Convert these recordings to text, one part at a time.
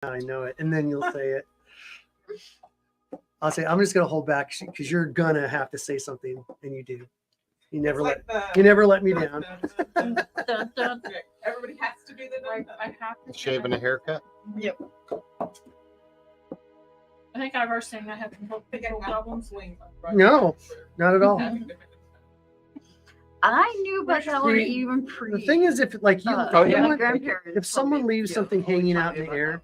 I know it. And then you'll say it. I'll say, I'm just going to hold back because you're going to have to say something. And you do. You never let me down. Everybody has to do the I have to Shaving a haircut? Yep. I think I was saying I have no problems. No, not at all. I knew about that one even pre. The thing is, if like you, my grandparents if someone leaves something hanging out in the air,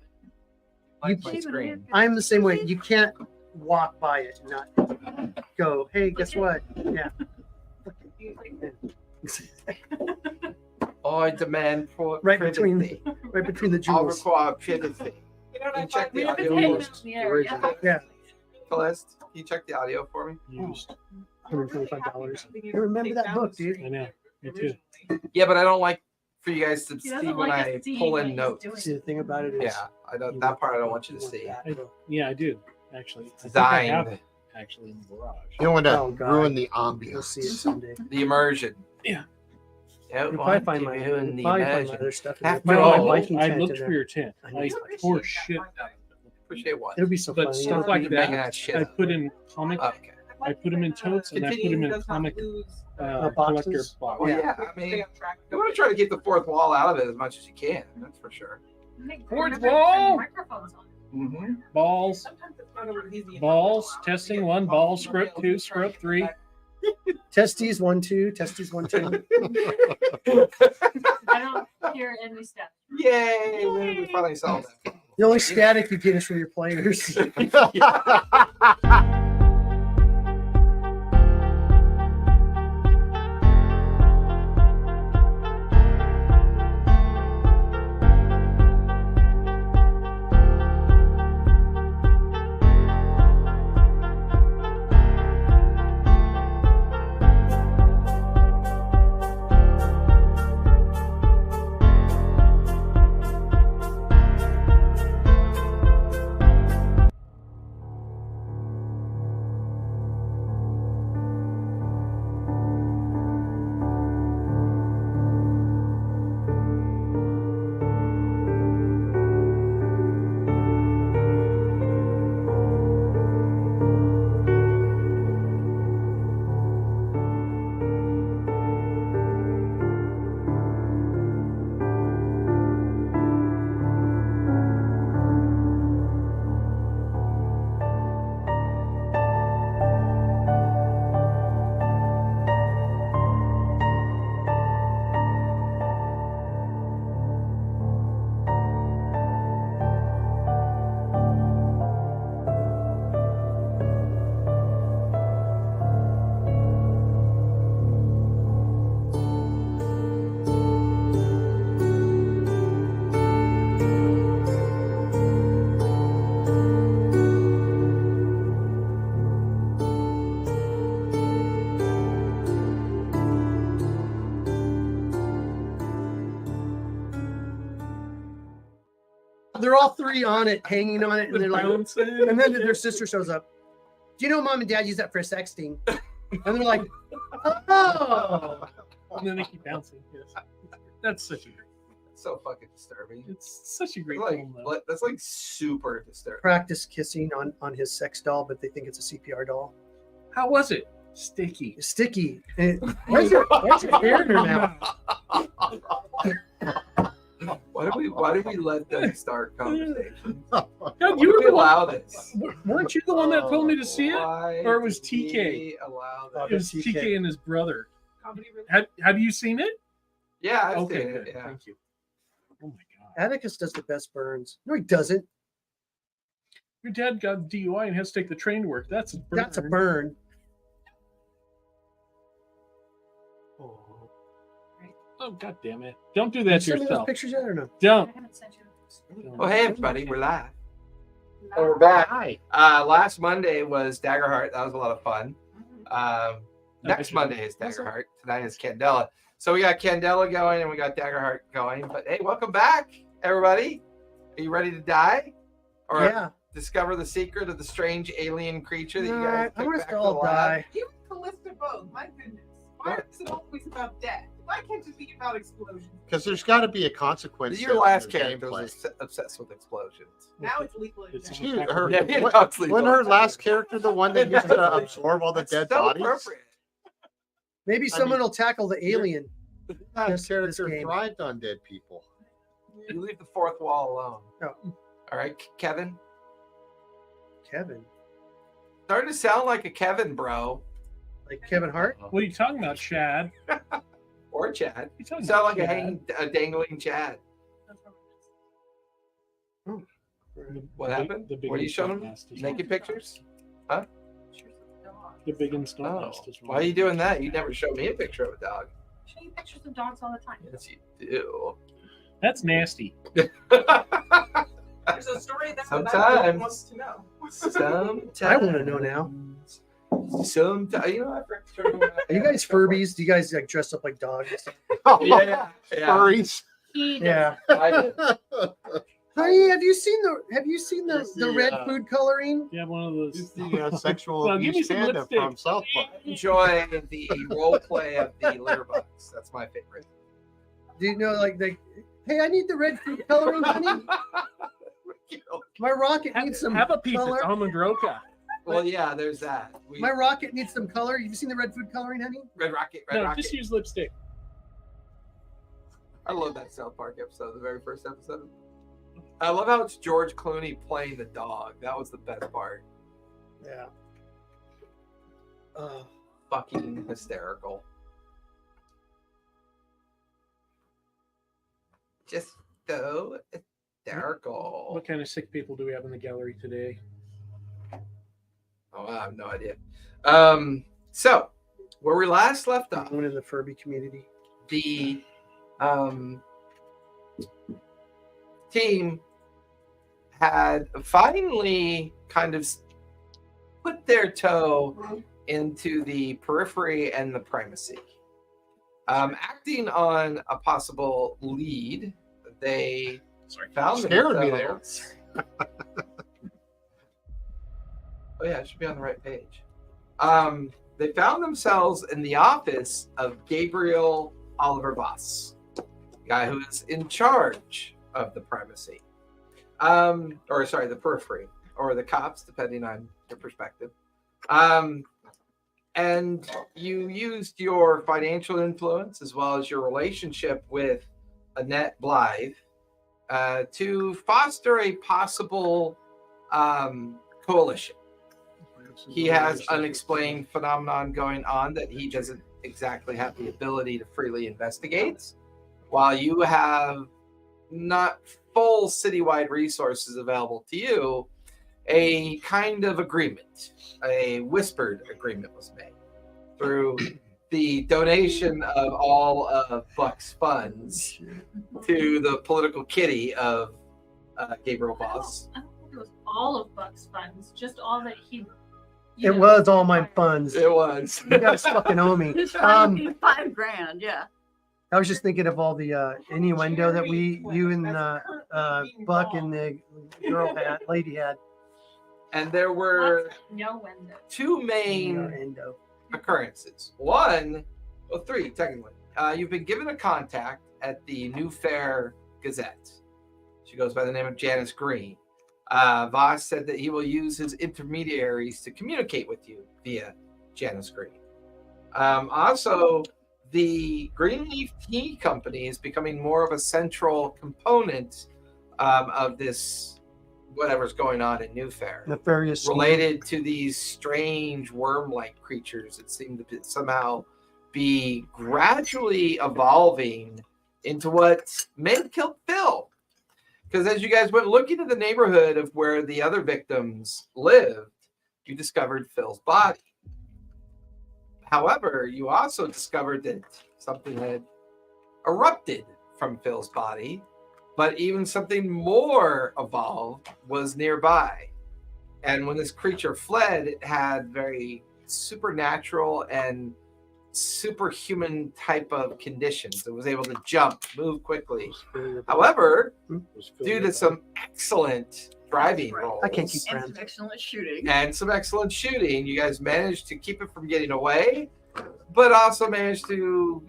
Like my screen. I'm the same way. You can't walk by it and not go, hey, guess what? Yeah. I demand Right between privacy. the I jewels. require privacy. You know what I check find the audio weird? first. Yeah. Celeste, can you check the audio for me? Used. $125. You remember that book, dude? I know. Me too. Yeah, but I don't like for you guys to He see doesn't when like I us seeing pull what in he's notes. doing. See, the thing about it is, Yeah, I don't. That part I don't want you to see. Yeah, I do actually. I think I have Designed it actually in the garage. You don't want to Oh, God. ruin the You'll see it ambiance. someday. the immersion. Yeah. Don't You'll want probably find to my, ruin you'll the probably find my immersion. other stuff. After Probably all, my Viking I tent looked in for there. your tent. I tore shit out of it. Appreciate what? It'll be so But funny. stuff like You're making that, that shit I up. put in comic. Okay. I put them in totes and I put them in comic collector boxes? box. Well, yeah, I mean, you want to try to keep the fourth wall out of it as much as you can. That's for sure. Fourth wall. Microphones on. Mm-hmm. Balls. Sometimes it's not always easy. Balls. Testing 1. Ball. Script 2. Script 3. Testes 1 2. Testes 1 2. I don't hear any stuff. Yay! We finally solved that. The only static you get is from your players. They're all three on it, hanging on it, and they're like, and then their sister shows up. Do you know Mom and Dad use that for sexting? And they're like, oh. And then they keep bouncing. Yes. That's such a great. So fucking disturbing. It's such a great Like, film, though. that's like super disturbing. Practice kissing on his sex doll, but they think it's a CPR doll. How was it? Sticky. It's sticky. And where's your hair in your mouth? Why did we let them start conversations? God, Why you did were we the one. allow this? Weren't you the one that told me to see it? Why Or it was did we TK? Allow Oh, that? It was TK. TK and his brother. Comedy relief. Have you seen it? Yeah, I've Okay, seen good. it. Yeah. Thank you. Oh my god. Atticus does the best burns. No, he doesn't. Your dad got DUI and has to take the train to work. That's a burn. That's a burn. Oh god damn it! Don't do that to Send me those yourself. pictures yet or no? Don't. I haven't sent you. Don't. Oh, hey everybody, we're live. No. We're back. Hi. Last Monday was Daggerheart. That was a lot of fun. Next Monday is Daggerheart. Tonight is Candela. So we got Candela going and we got Daggerheart going. But hey, welcome back, everybody. Are you ready to die? Or Yeah. discover the secret of the strange alien creature that you Nah, guys I'm took gonna back to all the lab? die. You and Callista both. My goodness. Why is it always about death? Why can't you think about explosions? Because there's got to be a consequence. Your to last your character gameplay. was obsessed with explosions. Now it's lethal It's injection. She, her, Yeah, you know, what- it's lethal wasn't her injection. last character the one that used to absorb all the That's dead so bodies? appropriate. Maybe I someone mean- will tackle the alien. That This character game. thrived on dead people. You leave the fourth wall alone. No. All right, Kevin. Kevin, Starting to sound like a Kevin, bro. like Kevin Hart. What are you talking about, Chad? Or Chad. You talking You sound about like Chad? a dangling Chad. What happened? The big What are you showing install them? nest is Naked one. pictures? The big install Oh, nest is why are you doing that? You never showed me a picture of a dog. Show you pictures of dogs all the time. Yes, you do. That's nasty. There's a story that Sometimes. wants to know. Sometimes. I want to know now. Sometimes. You know, I forgot. Are you guys Furbies? Do you guys like dress up like dogs? Oh, Yeah. furries. He Yeah. I did. Honey, have you seen the Yes, red yeah. food coloring? You have one of those. It's the sexual Well, give me abuse some panda lipstick. from South Park. Enjoy the role play of the litter bugs. That's my favorite. Do you know like hey, I need the red food coloring, honey. My rocket needs some Have a piece color. of Almondroka. Well, yeah, there's that. My rocket needs some color. Have you seen the red food coloring, honey? Red Rocket, Red No, Rocket. just use lipstick. I love that South Park episode, the very first episode. I love how it's George Clooney playing the dog. That was the best part. Yeah. Fucking hysterical. Just so hysterical. What kind of sick people do we have in the gallery today? Oh, I have no idea. So where we last left off, One in the Furby community. the team had finally kind of put their toe into the periphery and the primacy. Acting on a possible lead, they found Scared me there. themselves- Oh yeah, it should be on the right page. They found themselves in the office of Gabriel Oliver Voss, guy who is in charge of the primacy. The periphery, or the cops, depending on your perspective. And you used your financial influence as well as your relationship with Annette Blythe to foster a possible coalition. He has unexplained phenomenon going on that he doesn't exactly have the ability to freely investigate, while you have not full citywide resources available to you. A kind of agreement, a whispered agreement was made through the donation of all of Buck's funds to the political kitty of Gabriel Voss. I don't think it was all of Buck's funds, just all that he. It was all my funds. It was. You guys fucking owe me. Just $5,000, yeah. I was just thinking of all the innuendo that you and Buck and the girl had, lady had. And there were No window. two main Innuendo. occurrences. Three technically. You've been given a contact at the Newfaire Gazette. She goes by the name of Janice Green. Voss said that he will use his intermediaries to communicate with you via Janice Green. Also, the Greenleaf Tea Company is becoming more of a central component of this, whatever's going on in Newfaire. Nefarious. Related to these strange worm-like creatures that seem to somehow be gradually evolving into what may have killed Phil. Because as you guys went looking at the neighborhood of where the other victims lived, you discovered Phil's body. However, you also discovered that something had erupted from Phil's body, but even something more evolved was nearby. And when this creature fled, it had very supernatural and superhuman type of conditions. It was able to jump, move quickly. However, due to some excellent driving rolls I can't keep And friends. some excellent shooting. and some excellent shooting, you guys managed to keep it from getting away, but also managed to,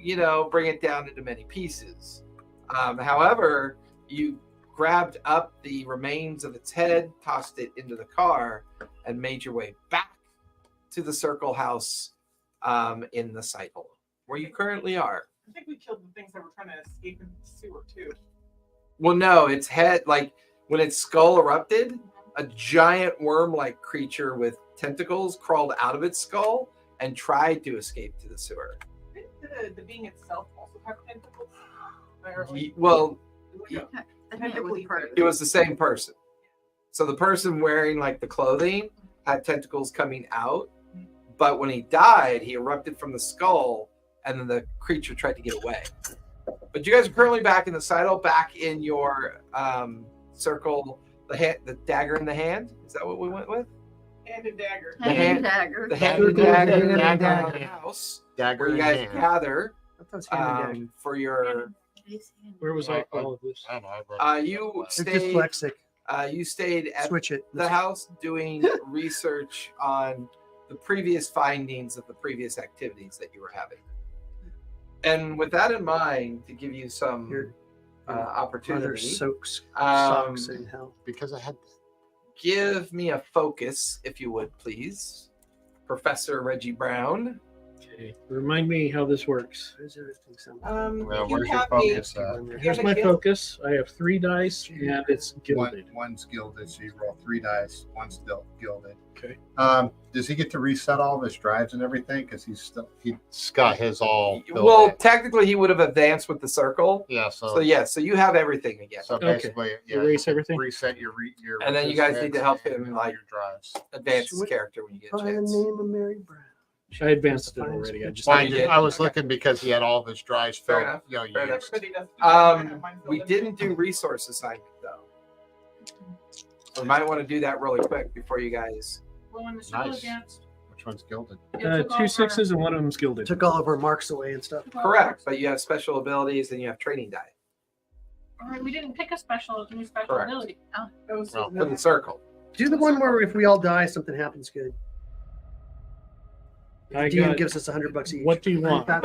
bring it down into many pieces. However, you grabbed up the remains of its head, tossed it into the car, and made your way back to the Circle House in the site hole, where you currently are. I think we killed the things that were trying to escape in the sewer too. Well, no, its head, like when its skull erupted, a giant worm-like creature with tentacles crawled out of its skull and tried to escape to the sewer. Did the being itself also have tentacles? Well, I think it was part of it was the same person. So the person wearing like the clothing had tentacles coming out, but when he died, he erupted from the skull, and then the creature tried to get away. But you guys are currently back in the Seidel, back in your circle, the dagger in the hand. Is that what we went with? Hand and dagger. The hand- dagger. The hand and dagger Dagger. in the house, Dagger where you in guys hand. gather I thought it was hand and dagger. for your. Where was I for all of this? I don't know. I read it. You You're stayed. dyslexic. You stayed at Switch it. the house doing research on the previous findings of the previous activities that you were having. And with that in mind, to give you some Your mother opportunity, soaks um, socks in hell. Because I had give me a focus, if you would, please. Professor Reggie Brown. Okay. Remind me how this works. Why does everything sound well, You where's your have focus a, at? Here's my focus. I have 3 dice, and it's gilded. One's gilded, so you roll 3 dice. One's still gilded. Okay. Does he get to reset all of his drives and everything? Because he's got his all filled Well, in. technically, he would have advanced with the circle. Yeah. So yeah, so you have everything again. So Okay. basically, yeah, Erase you can everything? Reset your And then you guys need to help him, and like, your drives. Advance his Sweet. character when you get a by the chance. name of Mary Brown. I advanced it already. I just Well, you did? I was looking because he had all of his drives Fair filled. enough. You Fair know, enough. used. everybody does. I have mine filled We in. didn't do resource assignment though. So we might want to do that really quick before you guys. Well, when the circle Nice. advanced, Which one's gilded? it took 2 over- 6s and one of them's gilded. Took all of our marks away and stuff. took over- Correct, but you have special abilities and you have training die All right, we didn't pick a new special Correct. ability. That was Well, for the circle. Do the one where if we all die, something happens good. I DM got, gives us $100 each. what do you want? This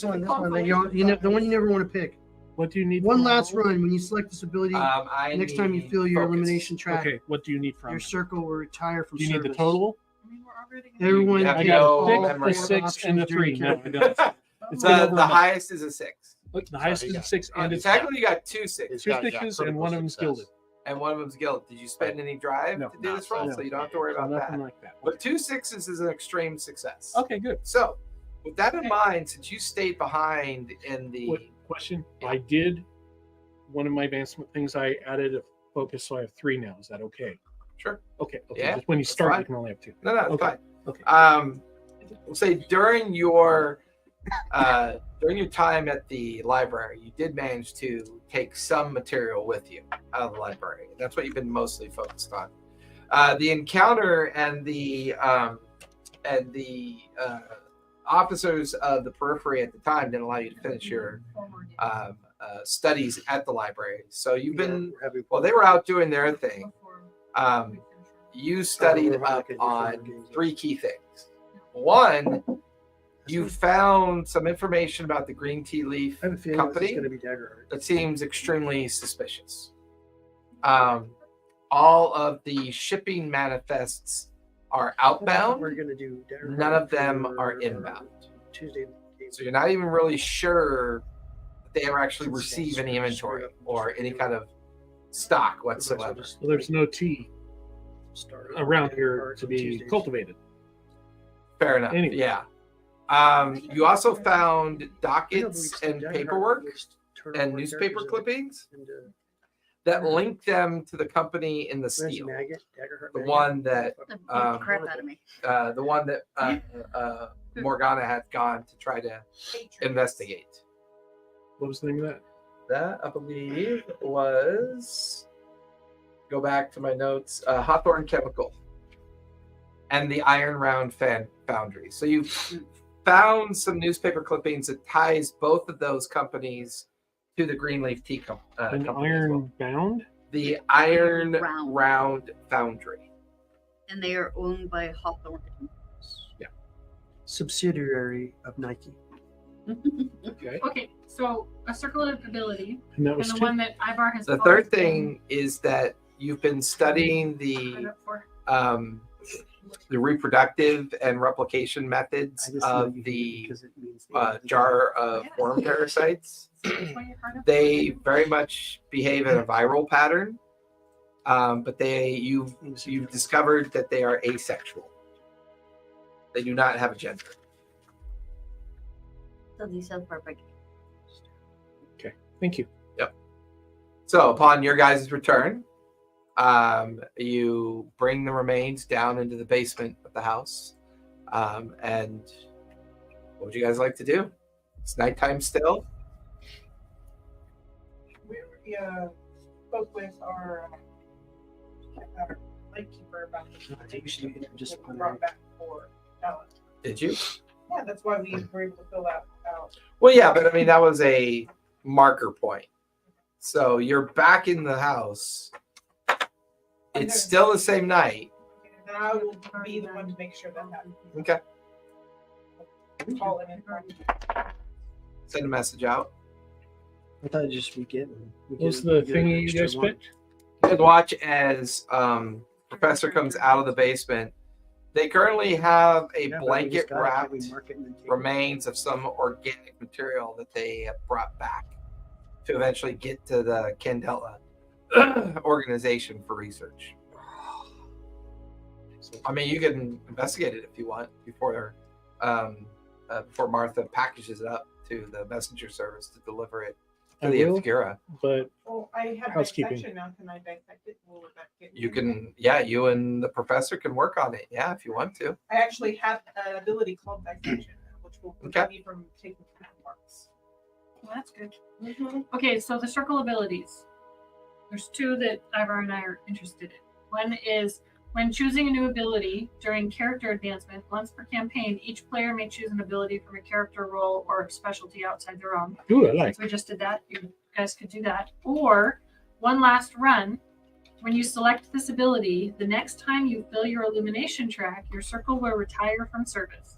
one. The one you never want to pick. What do you need? One from last all? run. When you select this ability, I next time you need feel your focus. elimination track, Okay, what do you need from your me? circle will retire from Do you need the service. total? I mean, we're already Everyone You have I to takes got go a all 6, memory. a 6, and a options 3. during No, I don't. It's been the over a month. highest is a 6. Look, the highest he is a got- 6, and it's Technically, you got 2 6, He's 2 got, 6s and critical one of them's success. gilded. and one of them's guild. Did you spend any drive No. to do this roll? No. So you don't have to worry So about nothing that. like that. But 2 6s is an extreme success. Okay, good. So, with that in Okay. mind, since you stayed behind in the What question? Yeah. I did one of my advancement things. I added a focus, so I have 3 now. Is that okay? sure, Okay. Okay. Yeah, Just when you that's start, fine. you can only have 2. no, it's Okay. fine. Okay. We'll say during your time at the library, you did manage to take some material with you out of the library. That's what you've been mostly focused on. The encounter and the officers of the periphery at the time didn't allow you to finish your studies at the library. So you've been they were out doing their thing. You studied up on 3 key things. One, you found some information about the green tea leaf I have a feeling company it's going to be Daggerheart. that seems extremely suspicious. All of the shipping manifests are outbound. We're going to do Daggerheart None of them for are inbound. Tuesday. So you're not even really sure that they ever actually receive any inventory or any kind of stock whatsoever. Well, there's no tea around here to be cultivated. Fair enough. Anyway. Yeah. You also found dockets and paperwork and newspaper clippings that link them to the company in the steel. The one that The crap out of me. Morgana had gone to try to investigate. What was the name of that? That I believe was, go back to my notes, Hawthorne Chemical and the Iron Round Foundry. So you found some newspaper clippings that ties both of those companies to the Greenleaf Tea An company. as well. iron bound? The Iron Round. Round Foundry. And they are owned by Hawthorne. subsidiary of Nike. Okay. Okay, so a circle of ability, And that and was the two. one that Ivar has. The always third been thing is that you've been studying right up for. the reproductive and replication I methods just know of you hate it the because it means they- jar of worm parasites. That's why you're hard up They for. very much behave in a viral pattern, but you've discovered that they are asexual. They do not have a gender. So these are perfect. Thank you. So upon your guys' return, you bring the remains down into the basement of the house. And what would you guys like to do? It's nighttime still. We spoke with our lightkeeper about the I think we should just that we brought back for Ellen. Did you? Yeah, that's why we were able to fill that out. Well, yeah, but I mean, that was a marker point. So you're back in the house. It's still the same night. And I will be the one to make sure that happens. Okay. Call it in. Send a message out. I thought it'd just be given. What was the thingy you guys picked? You guys watch as Professor comes out of the basement. They currently have a blanket wrapped remains of some organic material that they have brought back to eventually get to the Candela organization for research. I mean, you can investigate it if you want before Martha packages it up to the messenger service to deliver it to I the will. Obscura. But Well, I have Housekeeping. dissection now. Can I dissect it? Will that get You can, yeah, you and the professor can work on it. Yeah, if you want to. I actually have an ability called dissection, which will prevent me from taking marks. Well, that's good. Okay, so the circle abilities. There's two that Ivar and I are interested in. One is when choosing a new ability during character advancement, once per campaign, each player may choose an ability from a character role or specialty outside their own. ooh, I like. Since we just did that, you guys could do that. Or one last run. When you select this ability, the next time you fill your illumination track, your circle will retire from service.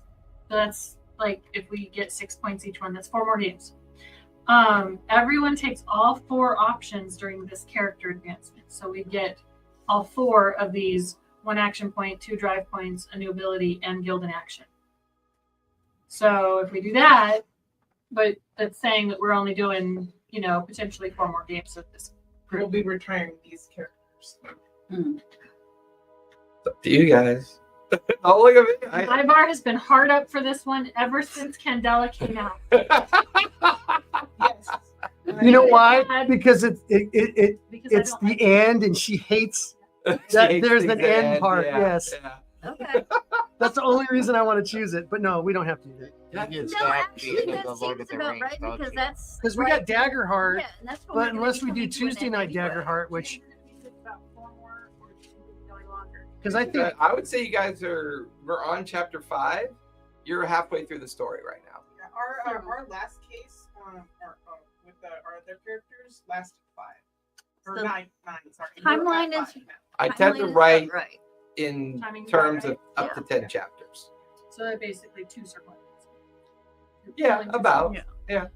So that's like if we get 6 points each one, that's 4 more games. Everyone takes all 4 options during this character advancement. So we get all 4 of these: 1 action point, 2 drive points, a new ability, and guild in action. So if we do that, but that's saying that we're only doing, potentially 4 more games of this We'll group. be retiring these characters. It's up to you guys. Oh, look at me. Ivar has been hard up for this one ever since Candela came out. Yes. You know why? Bad. Because it's Because I don't like and she hates that. There's an end part. Yeah, Yes, yeah. Okay. that's the only reason I want to choose it. But no, we don't have to do that You get No, stabbed actually, beating that the Lord of seems the about Rings, right don't because you? that's because we right. got Daggerheart. Yeah, and that's what But we're gonna unless be we do coming to an Tuesday end night anyway. Daggerheart, which about 4 more or going longer. because I think I would say you guys we're on chapter 5. You're halfway through the story right now. Yeah, our last case with our other characters lasted 5 or So 9. Sorry. timeline We're at is- 5 now. I Timeline tend to is write about right. in Timing's terms right, of up to Yeah. 10 chapters. So they're basically 2 circles. Yeah, about. Yeah.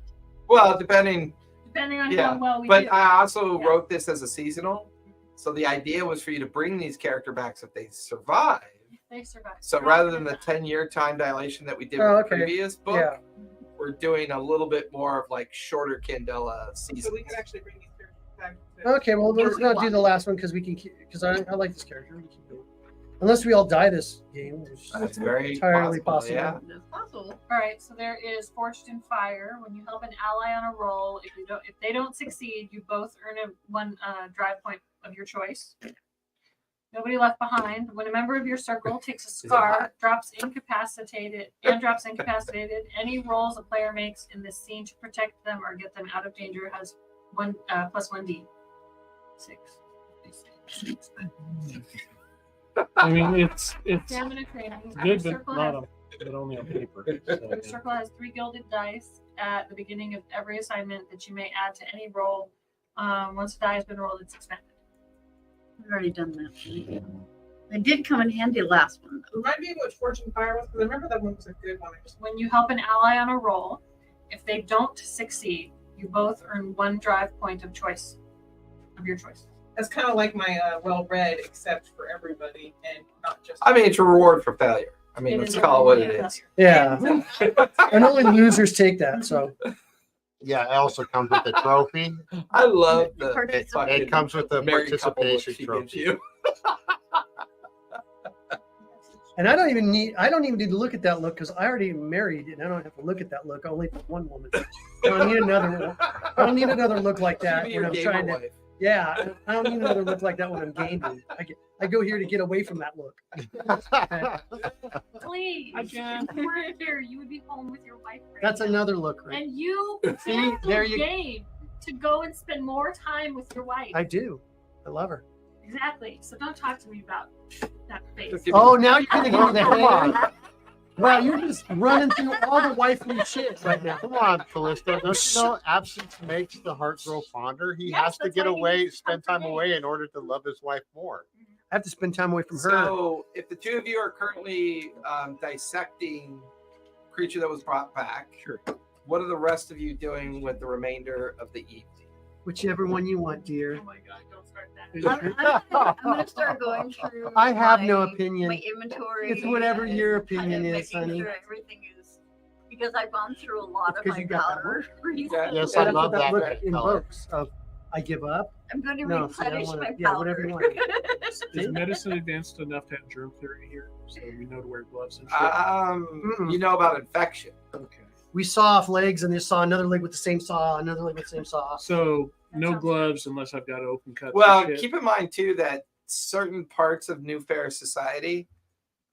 Well, depending. Depending on Yeah, how well we But do. I also Yeah. wrote this as a seasonal. So the idea was for you to bring these character backs if they survive. They survive. So rather than the 10-year time dilation that we did Oh, with okay. the previous book, Yeah. we're doing a little bit more of like shorter Candela So seasons. we could actually bring these characters back to Okay, well let's not do the last one because we can because I like this character. We can keep going. Unless we all die this game, which That's is very entirely possible. possible. Yeah. It's possible. All right, so there is Forged in Fire. When you help an ally on a roll, if they don't succeed, you both earn one drive point of your choice. Nobody left behind. When a member of your circle takes a it scar, hot? drops incapacitated, any rolls a player makes in this scene to protect them or get them out of danger has one plus 1d. 6. I mean, it's Stamina training. Your good, but circle not has- but only on paper. Your So. circle has 3 gilded dice at the beginning of every assignment that you may add to any roll. Once a die has been rolled, it's expended. We've already done that. It did come in handy last one. though. Remind me what Fortune Fire was, because I remember that one was a good one. I just When you help an ally on a roll, if they don't succeed, you both earn 1 drive point of choice, of your choice. That's kind of like my well-read, except for everybody, and not just. I mean, it's a reward for failure. I mean, It let's is a call it what reward it for is. Yeah. And only losers take that. So Yeah, it also comes with a trophy. I love the It- fucking It comes with a married couple look participation she gives trophy. you. and I don't even need to look at that look because I already married and I don't have to look at that look only for one woman. I don't need another one. I don't need another look like that She be when your I'm gamer trying to. wife. Yeah, I don't need another look like that when I'm gaming. I go here to get away from that look. Please, Again. if you were here, you would be home with your wife. Right That's now. another look, right? And you See, canceled there you- game to go and spend more time with your wife. I do. I love her. Exactly. So don't talk to me about that face. Just give me- Oh, now you're gonna give me the Come on. hand. Wow, you're just running through all the wifely shit right now. Come on, Callista. Don't you know absence makes the heart grow fonder? He Yes, has to that's get why he away, needs to spend come time for me. away in order to love his wife more. I have to spend time away from her. So, if the two of you are currently dissecting creature that was brought back, Sure. what are the rest of you doing with the remainder of the evening? Whichever one you want, dear. Oh my god, don't start that. I'm gonna start going through. I have no my- opinion. My inventory. It's whatever and your kind of opinion is, making honey. sure everything is because I've gone through a lot of Because my you got that powder. Okay. Yes, Yeah, I that's love what that look red color. invokes of I give up. I'm going to No, see, I replenish wanna- my yeah, powder. whatever you want. Is medicine advanced enough to have germ theory here, so we know to wear gloves and shit? Mm-mm. You know about infection. Okay. We saw off legs and they saw another leg with the same saw, another leg with the same saw. So no gloves unless I've got open cuts. Well, and shit. keep in mind too that certain parts of Newfaire society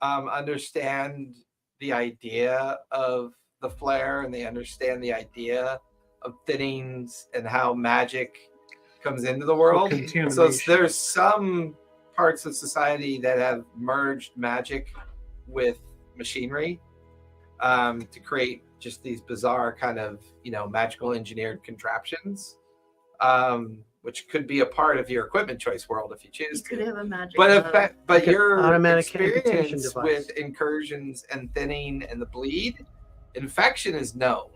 understand the idea of the flare, and they understand the idea of thinnings and how magic comes into the world. So contamination. there's some parts of society that have merged magic with machinery to create just these bizarre kind of magical engineered contraptions, which could be a part of your equipment choice world if you choose You could to. have a magic. But glove. but Like an your automatic amputation experience device. with incursions and thinning and the bleed, infection is known.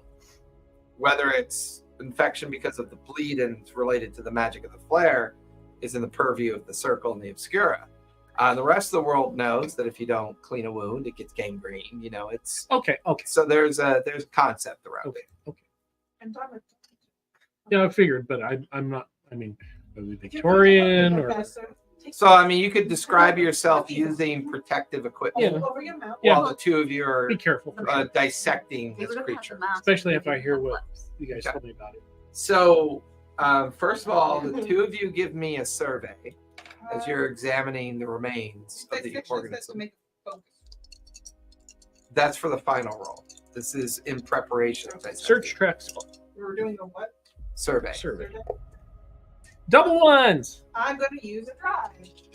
Whether it's infection because of the bleed and it's related to the magic of the flare is in the purview of the circle and the obscura. The rest of the world knows that if you don't clean a wound, it gets gangrene. It's Okay. so there's a concept around Okay. it. Okay. And Donna, Yeah, I figured, but I'm not. I mean, are we Victorian or? So I mean, you could describe yourself using protective equipment Yeah. Over your mouth. Yeah. while the two of you are Be careful, for sure. dissecting They this would have had the creature. mask, Especially but if I they hear didn't what have gloves. you guys Okay. told me about it. So, first of all, the two of you give me a survey as you're examining the remains of the organism. That's for the final roll. This is in preparation. as I said. Search tracks. We were doing a what? Survey. Survey. Double ones. I'm going to use a drive.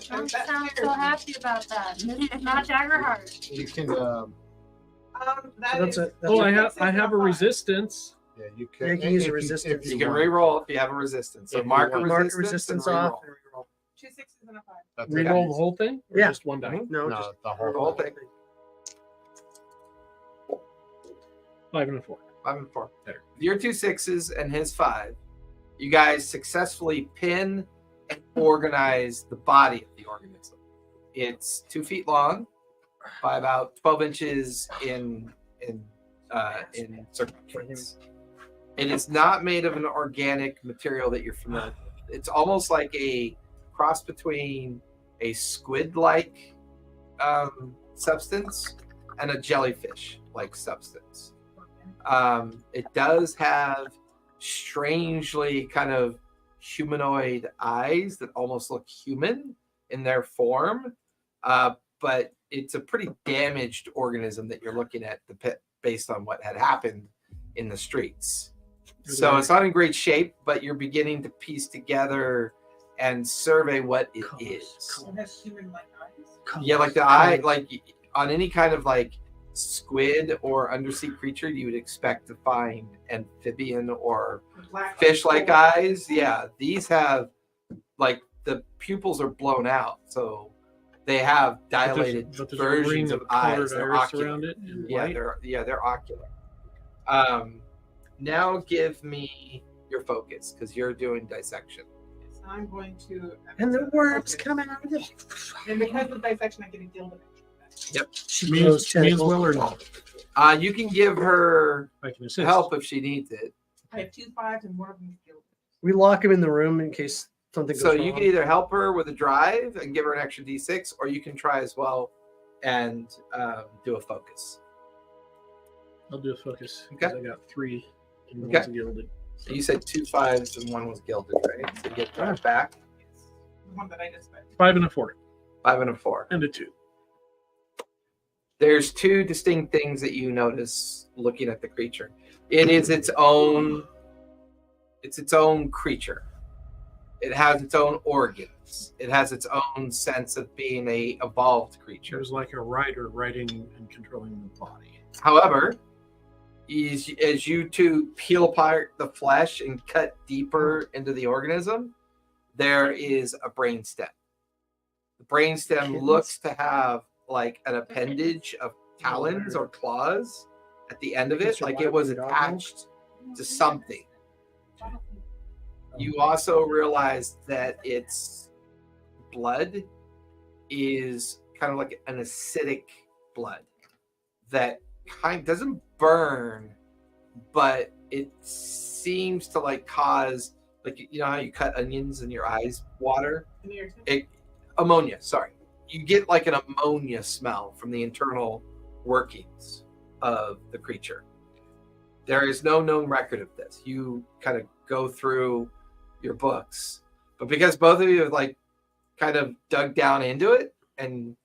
Don't That sound scares so me. happy about that. This is not Daggerheart. You can, That So that's is- a Oh, I that's have a resistance. yeah, you Yeah, can. you can use a if resistance. You can want. re-roll if you have a resistance. So If you mark a want. mark resistance, resistance and off. re-roll. 2 6s and a 5. That's it. Reroll the whole thing, or Yeah. just one die. No, No, just the The whole whole thing. thing. 5 and a 4. 5 and 4. Better. Your 2 6s and his 5. You guys successfully pin and organize the body of the organism. It's 2 feet long by about 12 inches in circumference. It is not made of an organic material that you're familiar with. It's almost like a cross between a squid-like substance and a jellyfish-like substance. It does have strangely kind of humanoid eyes that almost look human in their form, but it's a pretty damaged organism that you're looking at the pit based on what had happened in the streets. So it's not in great shape, but you're beginning to piece together and survey what it is. It has human-like eyes. Yeah, like the eye, like on any kind of like squid or undersea creature, you would expect to find amphibian or Black fish-like hole. eyes. Yeah, these have like the pupils are blown out, so They have But there's- dilated but there's a ring versions of colored eyes. They're iris ocular. around it. And Yeah, light. they're ocular. Now give me your focus because you're doing dissection. So I'm going to. And the worms come out of it. And because of dissection, I get a gilded extra. Yep. She Me grows as, me as tentacles. well or not? You can give her I can assist. help if she needs it. I have 2 5s and one of them is gilded. We lock him in the room in case something goes So wrong. you can either help her with a drive and give her an extra d6, or you can try as well and do a focus. I'll do a focus. Okay. 'Cause I got 3 and Okay. one's gilded. So you said 2 5s and 1 was gilded, right? So you get drive back. It's the one that I just spent. 5 and a 4 5 and a 4. and a 2. There's 2 distinct things that you notice looking at the creature. It is its own creature. It has its own organs. It has its own sense of being a evolved It creature. was like a rider riding and controlling the body. However, as you two peel apart the flesh and cut deeper into the organism, there is a brainstem. The brainstem looks to have like an appendage of talons or claws at the end of it, like it was attached to something. You also realize that its blood is kind of like an acidic blood that doesn't burn, but it seems to like cause, like, you know how you cut onions and your eyes water? Ammonia, sorry. You get like an ammonia smell from the internal workings of the creature. There is no known record of this. You kind of go through your books, but because both of you have like kind of dug down into it, and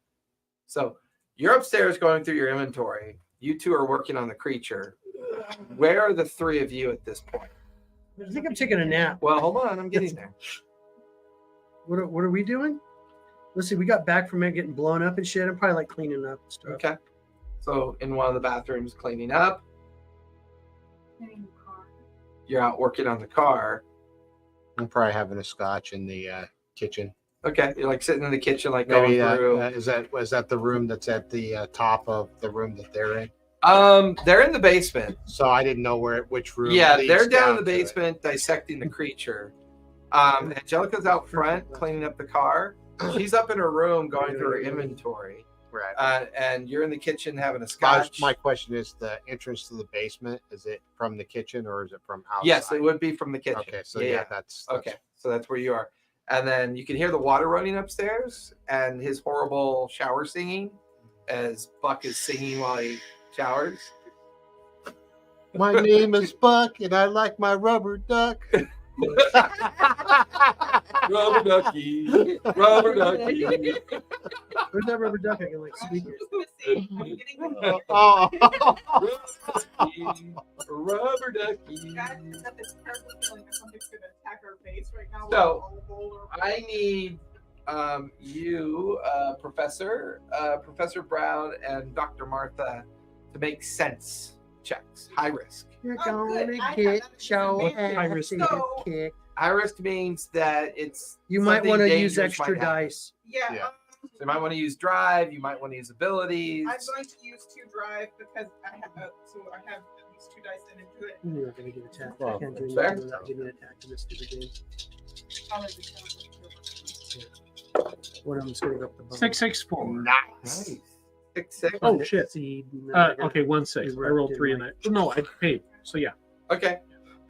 so you're upstairs going through your inventory. You two are working on the creature. Where are the 3 of you at this point? I think I'm taking a nap. Well, hold on, I'm getting there. What are we doing? Let's see. We got back from it getting blown up and shit. I'm probably like cleaning up and stuff. Okay. So in one of the bathrooms cleaning up, you're out working on the car. I'm probably having a scotch in the kitchen. Okay, you're like sitting in the kitchen, like going Maybe through. is that the room that's at the top of the room that they're in? They're in the basement. So I didn't know which room. Yeah, leads they're down in the to it. basement dissecting the creature. Angelica's out front cleaning up the car. She's up in her room going through her inventory. Right. And you're in the kitchen having a scotch. My question is, the entrance to the basement, is it from the kitchen or is it from outside? Yes, it would be from the kitchen. Okay, so yeah, that's okay. So that's where you are. And then you can hear the water running upstairs and his horrible shower singing as Buck is singing while he showers. My name is Buck and I like my rubber duck. Rubber ducky, rubber ducky. Where's that rubber duck? I can like speak it. I'm getting the Oh, Rubber ducky. guys got this terrible feeling that something's gonna attack our face right now. So, with a boulder. I need you, Professor Brown, and Dr. Martha to make sense checks. High risk. You're Oh, good. gonna I get have your that ass Iris So- kicked. High risk means that it's You might something want to use dangerous extra might happen. dice. Yeah. Yeah. So you might want to use drive. You might want to use abilities. I'm going to use 2 drive because I have at least 2 dice into it. You're not gonna get attacked. Well, I can't do fair. anything without getting attacked in this stupid game. What I'm just gonna go up the bottom. 664. Nice. 6-6. Oh shit. See, and then I got- Okay, 1 6. I rolled 3 and I. No, I paid. So yeah. Okay.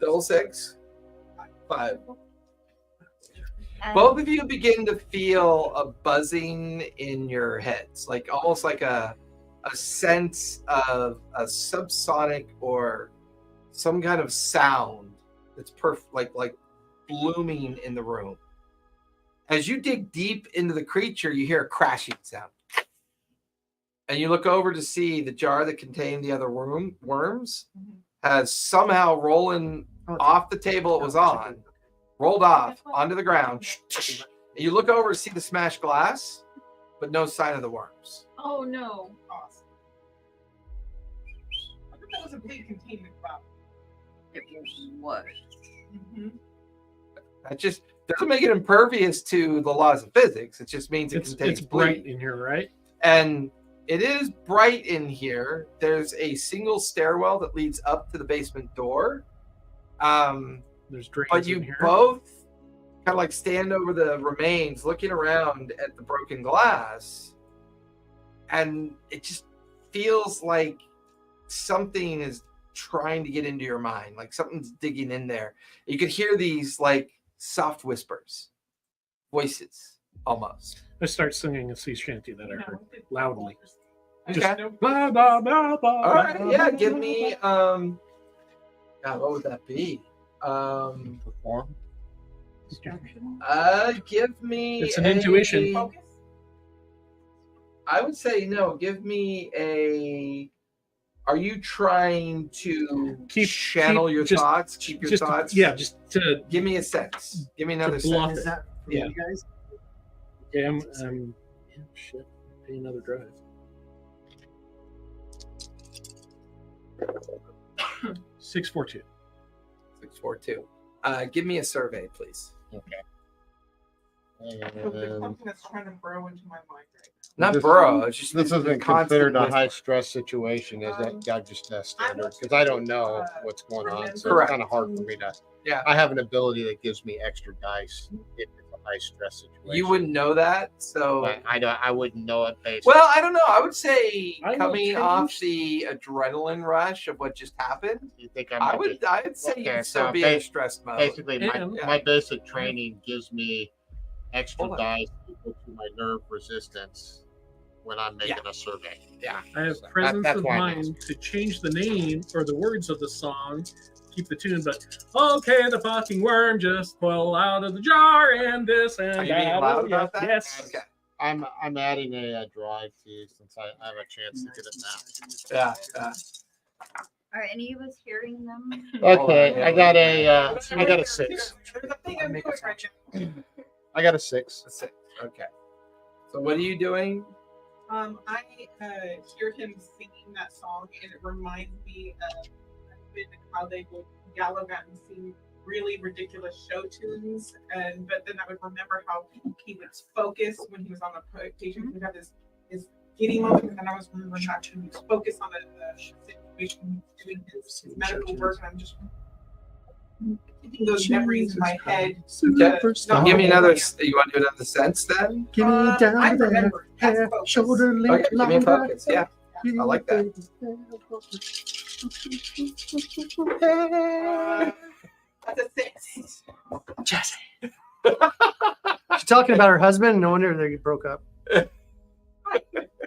Double 6. 5. And Both of you begin to feel a buzzing in your heads, like almost like a sense of a subsonic or some kind of sound that's like blooming in the room. As you dig deep into the creature, you hear a crashing sound. And you look over to see the jar that contained the other worms has somehow rolling off the table it was on, rolled off onto the ground. And you look over to see the smashed glass, but no sign of the worms. Oh no. Awesome. I thought that was a big containment problem. it was what? Mm-hmm. doesn't make it impervious to the laws of physics. It just means it It's contains bright bleed. in here, right? And it is bright in here. There's a single stairwell that leads up to the basement door. There's drains But in you here. both kind of like stand over the remains, looking around at the broken glass, and it just feels like something is trying to get into your mind, like something's digging in there. You could hear these like soft whispers, voices almost. I start singing a sea shanty that I heard loudly. Okay. Blah, blah, blah, blah, All right. blah, Yeah. blah, Give blah, me. blah. God, what would that be? Perform. Distraction. Give me. It's an intuition. Focus. I would say no. Give me a. Are you trying to channel your just- thoughts? Keep your thoughts. Yeah, just to. Give me a sense. Give me another bluff sense. Is that for Yeah. you guys? Okay, I'm yeah, shit. Pay another drive. 642. 642. Give me a survey, please. So there's something that's trying to burrow into my mind right Not This- burrow. It's just This isn't constant considered a whisper. high stress situation, is it? Yeah, just that standard. Because I don't know what's going on, so Correct. it's kind of hard for me to. Yeah. I have an ability that gives me extra dice if it's a high stress situation. You wouldn't know that, so. But I wouldn't know it based. Well, I don't know. I would say I will coming off change- the adrenaline rush of what just happened, You think I'd say Okay, you'd still so be in a stress mode. basically And- my basic training gives me extra Hold on. dice equal to my nerve resistance when I'm making a survey. Yeah. I have So presence that's of why I'm mind to change the name or the words of the song, keep the tune, but okay, the fucking worm just fell out of the jar and this and Are you being that. loud about that? Yes. Okay. I'm adding a drive to since I have a chance to get it now. Yeah. Are any of us hearing them? Okay, I got a now. I got a 6. There's a thing I'm doing right now. I got a 6. That's it. Okay. So what are you doing? I hear him singing that song, and it reminds me of how they would gallivant and sing really ridiculous show tunes. But then I would remember how he would focus when he was on the patient. He would have his giddy moment, and then I was remembering how he would focus on the situation, doing his medical work, and I'm just keeping those memories in my head. Give me another. You want to do another sense then? Give me I down there, remember. That's hair, focus. shoulder, Okay. length, Give me a longer. focus. Yeah. I like that. That's a 6. She's talking about her husband. No wonder they broke up.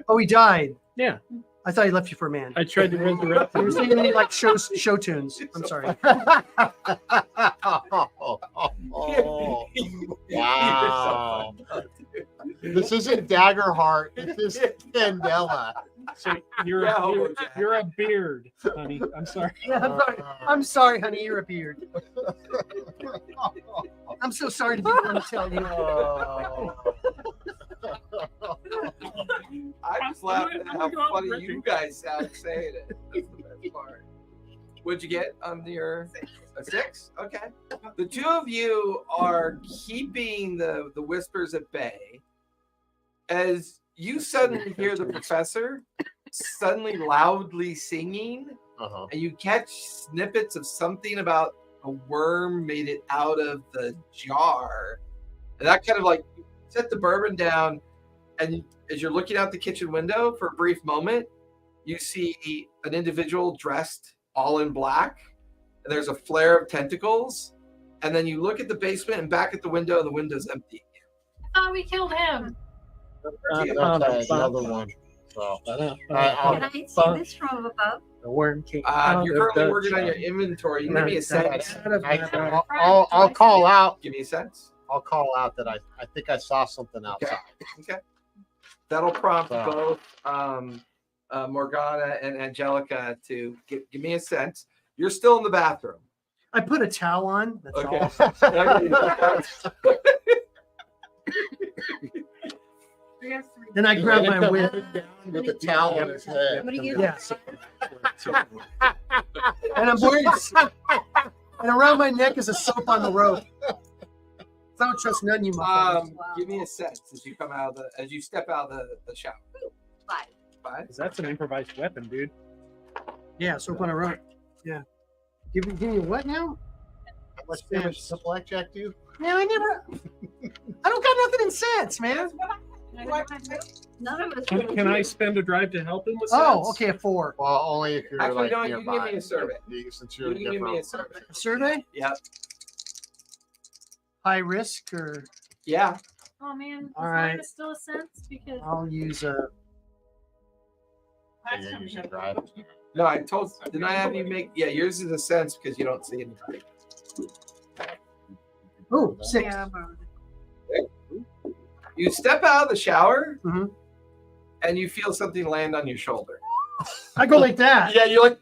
Oh, he died. Yeah. I thought he left you for a man. I tried to resurrect You were him. singing any like show tunes. I'm sorry. Wow. This isn't Daggerheart. This is Candela. So you're, Yeah, you're, Jack. you're a beard, honey. I'm sorry. Yeah, I'm sorry. I'm sorry, honey. You're a beard. I'm so sorry to be the one to tell you. I just laughed at how funny you guys sound saying it. That's the best part. What'd you get on your a 6? Okay. The two of you are keeping the whispers at bay as you suddenly hear the professor suddenly loudly singing, Uh-huh. and you catch snippets of something about a worm made it out of the jar. And that kind of like set the bourbon down, and as you're looking out the kitchen window for a brief moment, you see an individual dressed all in black, and there's a flare of tentacles, and then you look at the basement and back at the window, and the window's empty. Oh, we killed him. That's another one. So, Can I see this from above? The worm came You're currently working on your inventory. You can give me a sense. I'll call out. Give me a sense. I'll call out that I think I saw something outside. Okay. That'll prompt So- both Morgana and Angelica to give me a sense. You're still in the bathroom. I put a towel on. That's Okay. all. Then I grab my whip. with the towel on his head. I'm gonna give Yeah. And I'm wearing, and around my neck is a soap on the rope. It's don't trust none of you motherfuckers. Give me a sense as you come out of as you step out of the shower. 5. 5. Because that's an improvised weapon, dude. Yeah, so we're gonna run. Yeah. Give me what now? How much damage does the blackjack do? Man, I don't got nothing in sense, man. That's what None of us. Can I spend a drive to help him with Oh, sense? okay, a 4. Well, only if you're Actually, like no, you nearby. can give me a survey. Since You you're can give me a different. survey. Survey? Yep. High risk or Yeah. Oh man, is All right. mine still a sense because I'll use a. Yeah, you should drive. No, I told. Didn't I have you make? Yeah, yours is a sense because you don't see anything. Oh, 6. Yeah, but- You step out of the shower, Mhm. and you feel something land on your shoulder. I go like that. Yeah, you're like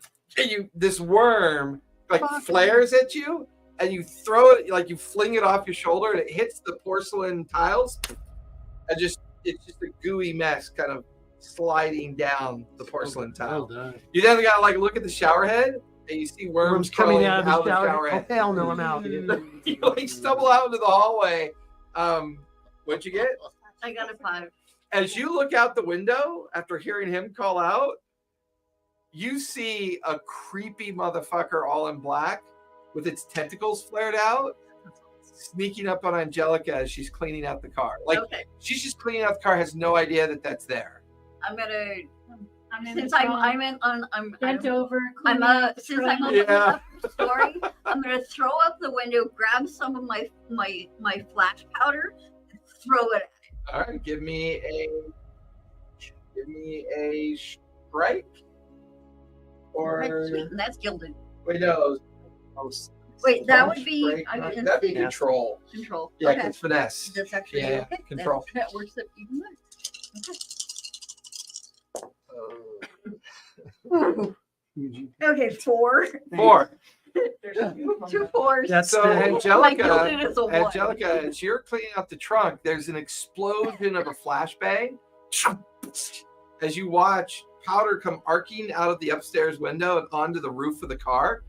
this worm like Fuck. flares at you, and you throw it like you fling it off your shoulder, and it hits the porcelain tiles, and it's just a gooey mess, kind of sliding down the porcelain tile. done. You then gotta like look at the shower head, and you see worms, Worms coming crawling out of the shower. Oh, head. hell no, I'm out, dude. You like stumble out into the hallway. What'd you get? I got a 5. As you look out the window after hearing him call out, you see a creepy motherfucker all in black with its tentacles flared out, sneaking up on Angelica as she's cleaning out the car. Like Okay. she's just cleaning out the car, has no idea that that's there. I'm gonna. I'm in Since the I'm wrong- I'm in on I'm bent I'm, over. I'm cleaning out the since I'm trunk. on Yeah. the story, I'm gonna throw up the window, grab some of my flash powder, and throw it. All right, give me a strike. Or Sweet, and that's gilded. wait, no. Wait, that would be Strike, I not- can that'd be see control. control. Yeah, Okay. it's finesse. That's actually Yeah, okay. control. That works up even better. Okay, 4. 4. There's 2 of them. 2 4s. That's So the, My Angelica, gilded is a 1. Angelica, as you're cleaning out the trunk, there's an explosion of a flashbang. As you watch powder come arcing out of the upstairs window and onto the roof of the car.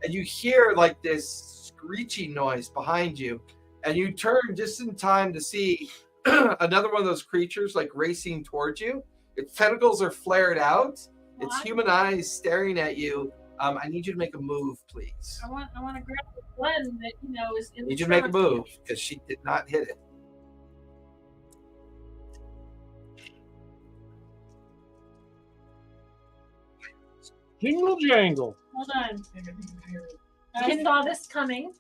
And you hear like this screeching noise behind you. And you turn just in time to see another one of those creatures like racing towards you. Its tentacles are flared out. Its What? human eyes staring at you. I need you to make a move, please. I want to grab the one that is in I need the you to make a trunk. move because she did not hit it. Jingle jangle. Hold on. I saw this coming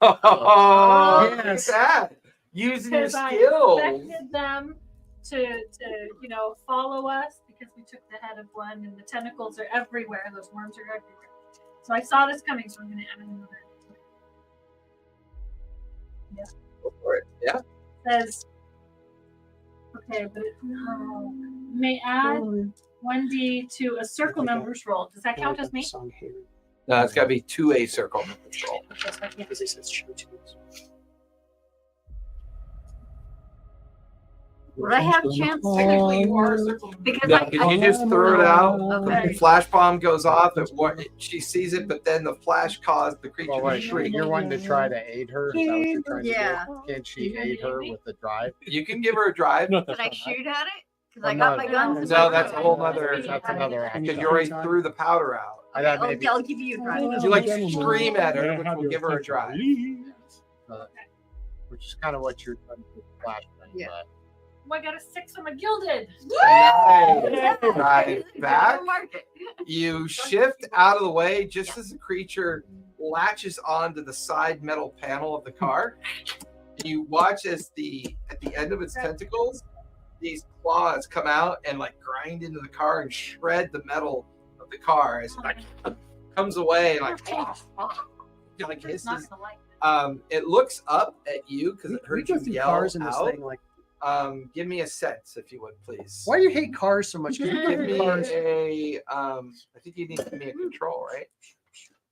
Oh, yes. look at that. Using your because I skills. expected them to follow us because we took the head of one and the tentacles are everywhere. Those worms are everywhere. So I saw this coming, so I'm going to add another. Go for it. Yeah. Says, okay, but no. You may add 1d to a circle member's roll. Does that count as me? No, it's got to be 2A circle control. Because it says show tunes. Would I have a chance? Technically, you are a circle. Because No, I, can you just throw it out? Okay. The flash bomb goes off. She sees it, but then the flash caused the creature Well, to wait, shriek. you're wanting to try to aid her? Is that what you're trying Yeah. to do? Can she aid her with the drive? You can give her a drive. No, Can that's I not shoot at it? Because I Oh, got no. my guns. No, that's a whole nother. That's another Because action. you already threw the powder out. I thought maybe I'll give you a drive. You like scream at her, which will give her a drive. which is kind of what you're trying to do with the flashbang. Yeah. But Oh, I got a 6 on my gilded. Nice. Drive back. Mark it. You shift out of the way just as the creature latches onto the side metal panel of the car. And you watch as at the end of its tentacles, these claws come out and like grind into the car and shred the metal of the car as it like comes away and like It's hisses. not the light. It looks up at you because it We heard go you through yell cars in this out. thing. Like, Give me a sense, if you would, please. why do you hate cars so much? Can you Give give me cars? a. I think you need to give me a control, right?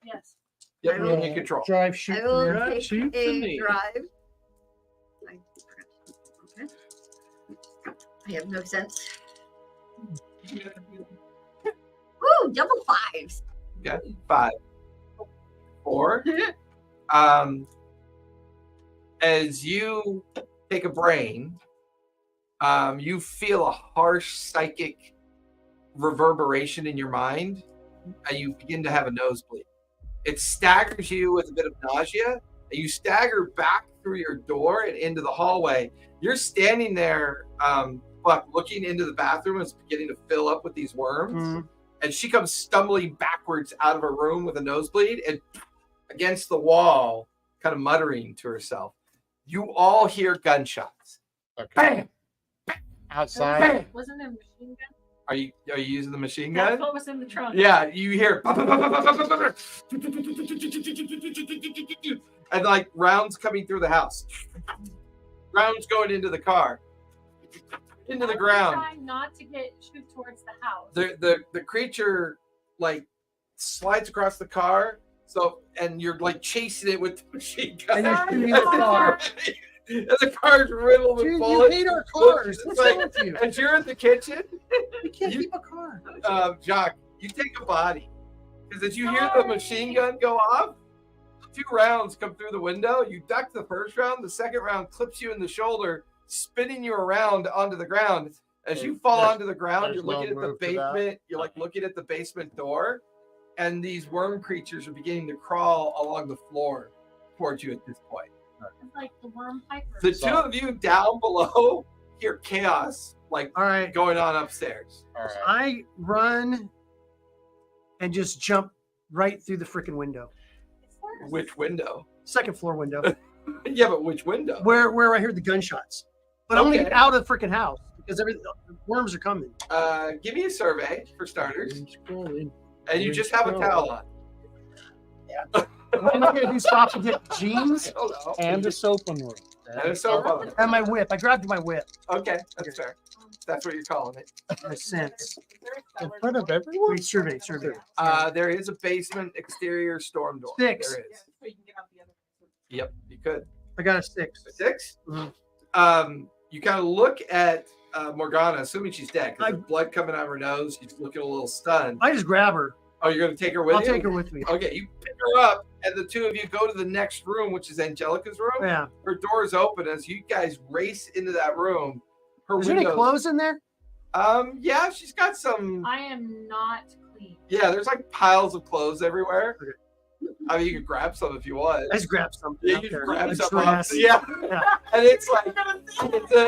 Yes. Yep, give me a control. Drive, shoot. I will for take shoot for a me. drive. Okay. I have no sense. Ooh, double 5s. Okay, 5, 4. as you take a brain, you feel a harsh psychic reverberation in your mind, and you begin to have a nosebleed. It staggers you with a bit of nausea, and you stagger back through your door and into the hallway. You're standing there, Buck, looking into the bathroom. It's beginning to fill up with these worms. And she comes stumbling backwards out of her room with a nosebleed and against the wall, kind of muttering to herself. You all hear gunshots. Okay. Bam! Outside. Wasn't it a machine gun? Are you using the machine That's gun? what was in the trunk. Yeah, you hear and like rounds coming through the house. Rounds going into the car. Into the ground. Try not to shoot towards the house. The creature like slides across the car, and you're like chasing it with the machine gun. And you're shooting the car. And the car's riddled with Dude, you bullets. hate our cars. It's What's like- wrong with you? As you're in the kitchen, We can't you- keep a car. Jacques, you take a body. Because as you hear the machine gun go off, 2 rounds come through the window. You duck the first round. The second round clips you in the shoulder, spinning you around onto the ground. As you fall onto the ground, you're there's no looking at the move to that. basement. You're like looking at the basement door, and these worm creatures are beginning to crawl along the floor towards you at this point. It's like the worm piper. The 2 of you down below hear chaos like All right. going on upstairs. All right. I run and just jump right through the freaking window. Which window? 2nd floor window. Yeah, but which window? where I hear the gunshots. But only Okay. out of the freaking house because the worms are coming. Give me a survey for starters, I'm scrolling. and you just have a towel on. I'm not gonna do stop and get jeans I don't know. And a soap on room. And a soap on it. and my whip. I grabbed my whip. Okay, that's Okay. fair. That's what you're calling it. My sense. In front of everyone? Wait, survey. There is a basement exterior storm door. 6. There Yeah, is. so you can get out the other one. Yep, you could. I got a 6. 6? Mhm. You kind of look at Morgana, assuming she's dead, because I- there's blood coming out of her nose. She's looking a little stunned. I just grab her. Oh, you're going to take her with I'll you? take her with me. Okay, you pick her up, and the 2 of you go to the next room, which is Angelica's room. Yeah. Her door is open as you guys race into that room. Her Is there any windows. clothes in there? Yeah, she's got some. I am not clean. Yeah, there's like piles of clothes everywhere. Okay. I mean, you could grab some if you want. I just grab something. Yeah, out you there. just grab A some. dress. Yeah, Yeah. and it's like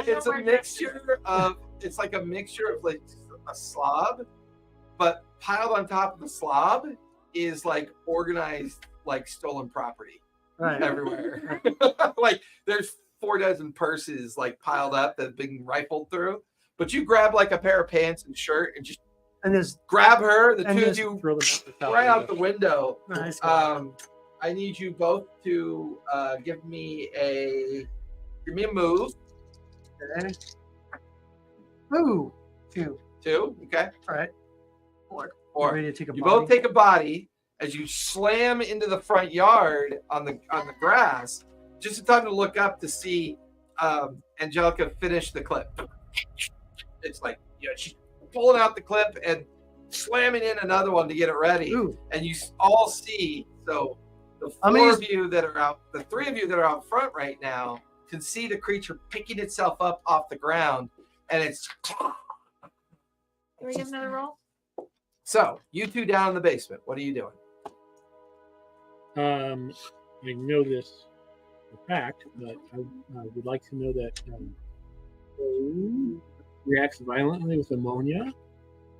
it's a mixture of it's like a mixture of like a slob, but piled on top of the slob is like organized like stolen property Right. everywhere. Like there's 4 dozen purses like piled up that have been rifled through. But you grab like a pair of pants and shirt and just And there's grab her. The And 2 of just you Throw them out the top right of out the window. nice. I need you both to give me a move. Okay. Ooh, 2. 2. Okay. All right. Or Ready to take a you body? both take a body as you slam into the front yard on the grass. Just in time to look up to see Angelica finish the clip. It's like she's pulling out the clip and slamming in another one to get it ready. Ooh. And you all see so the I'm 4 gonna of you that are out, the 3 of you that are out front right now can see the creature picking itself up off the ground, and it's Can we get another roll? so you 2 down in the basement. What are you doing? I know this for a fact, but I would like to know that reacts violently with ammonia.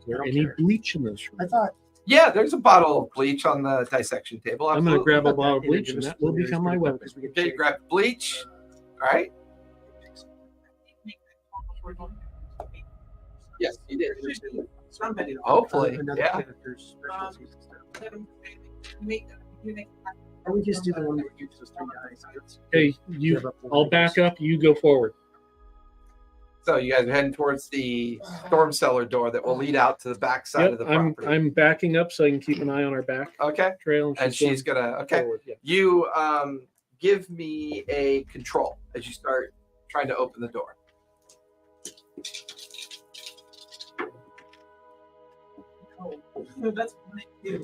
Is there I don't any care. bleach in this room? I thought Yeah, there's a bottle of bleach on the dissection table. I'm going to Absolutely. grab a I thought bottle of that bleach, it and was that will become my weapon. because we could Okay, you take- grab bleach. All right. Yes, you did. Somebody. Hopefully, another yeah. character's specialties and stuff. Let 'em make Or we just do the one where you just 3 guys. Okay, I'll back up. You go forward. So you guys are heading towards the storm cellar door that will lead out to the back side of Yep, the property. I'm backing up so I can keep an eye on our back Okay. trail. And she's going gonna okay. forward. Yeah. You give me a control as you start trying to open the door. That's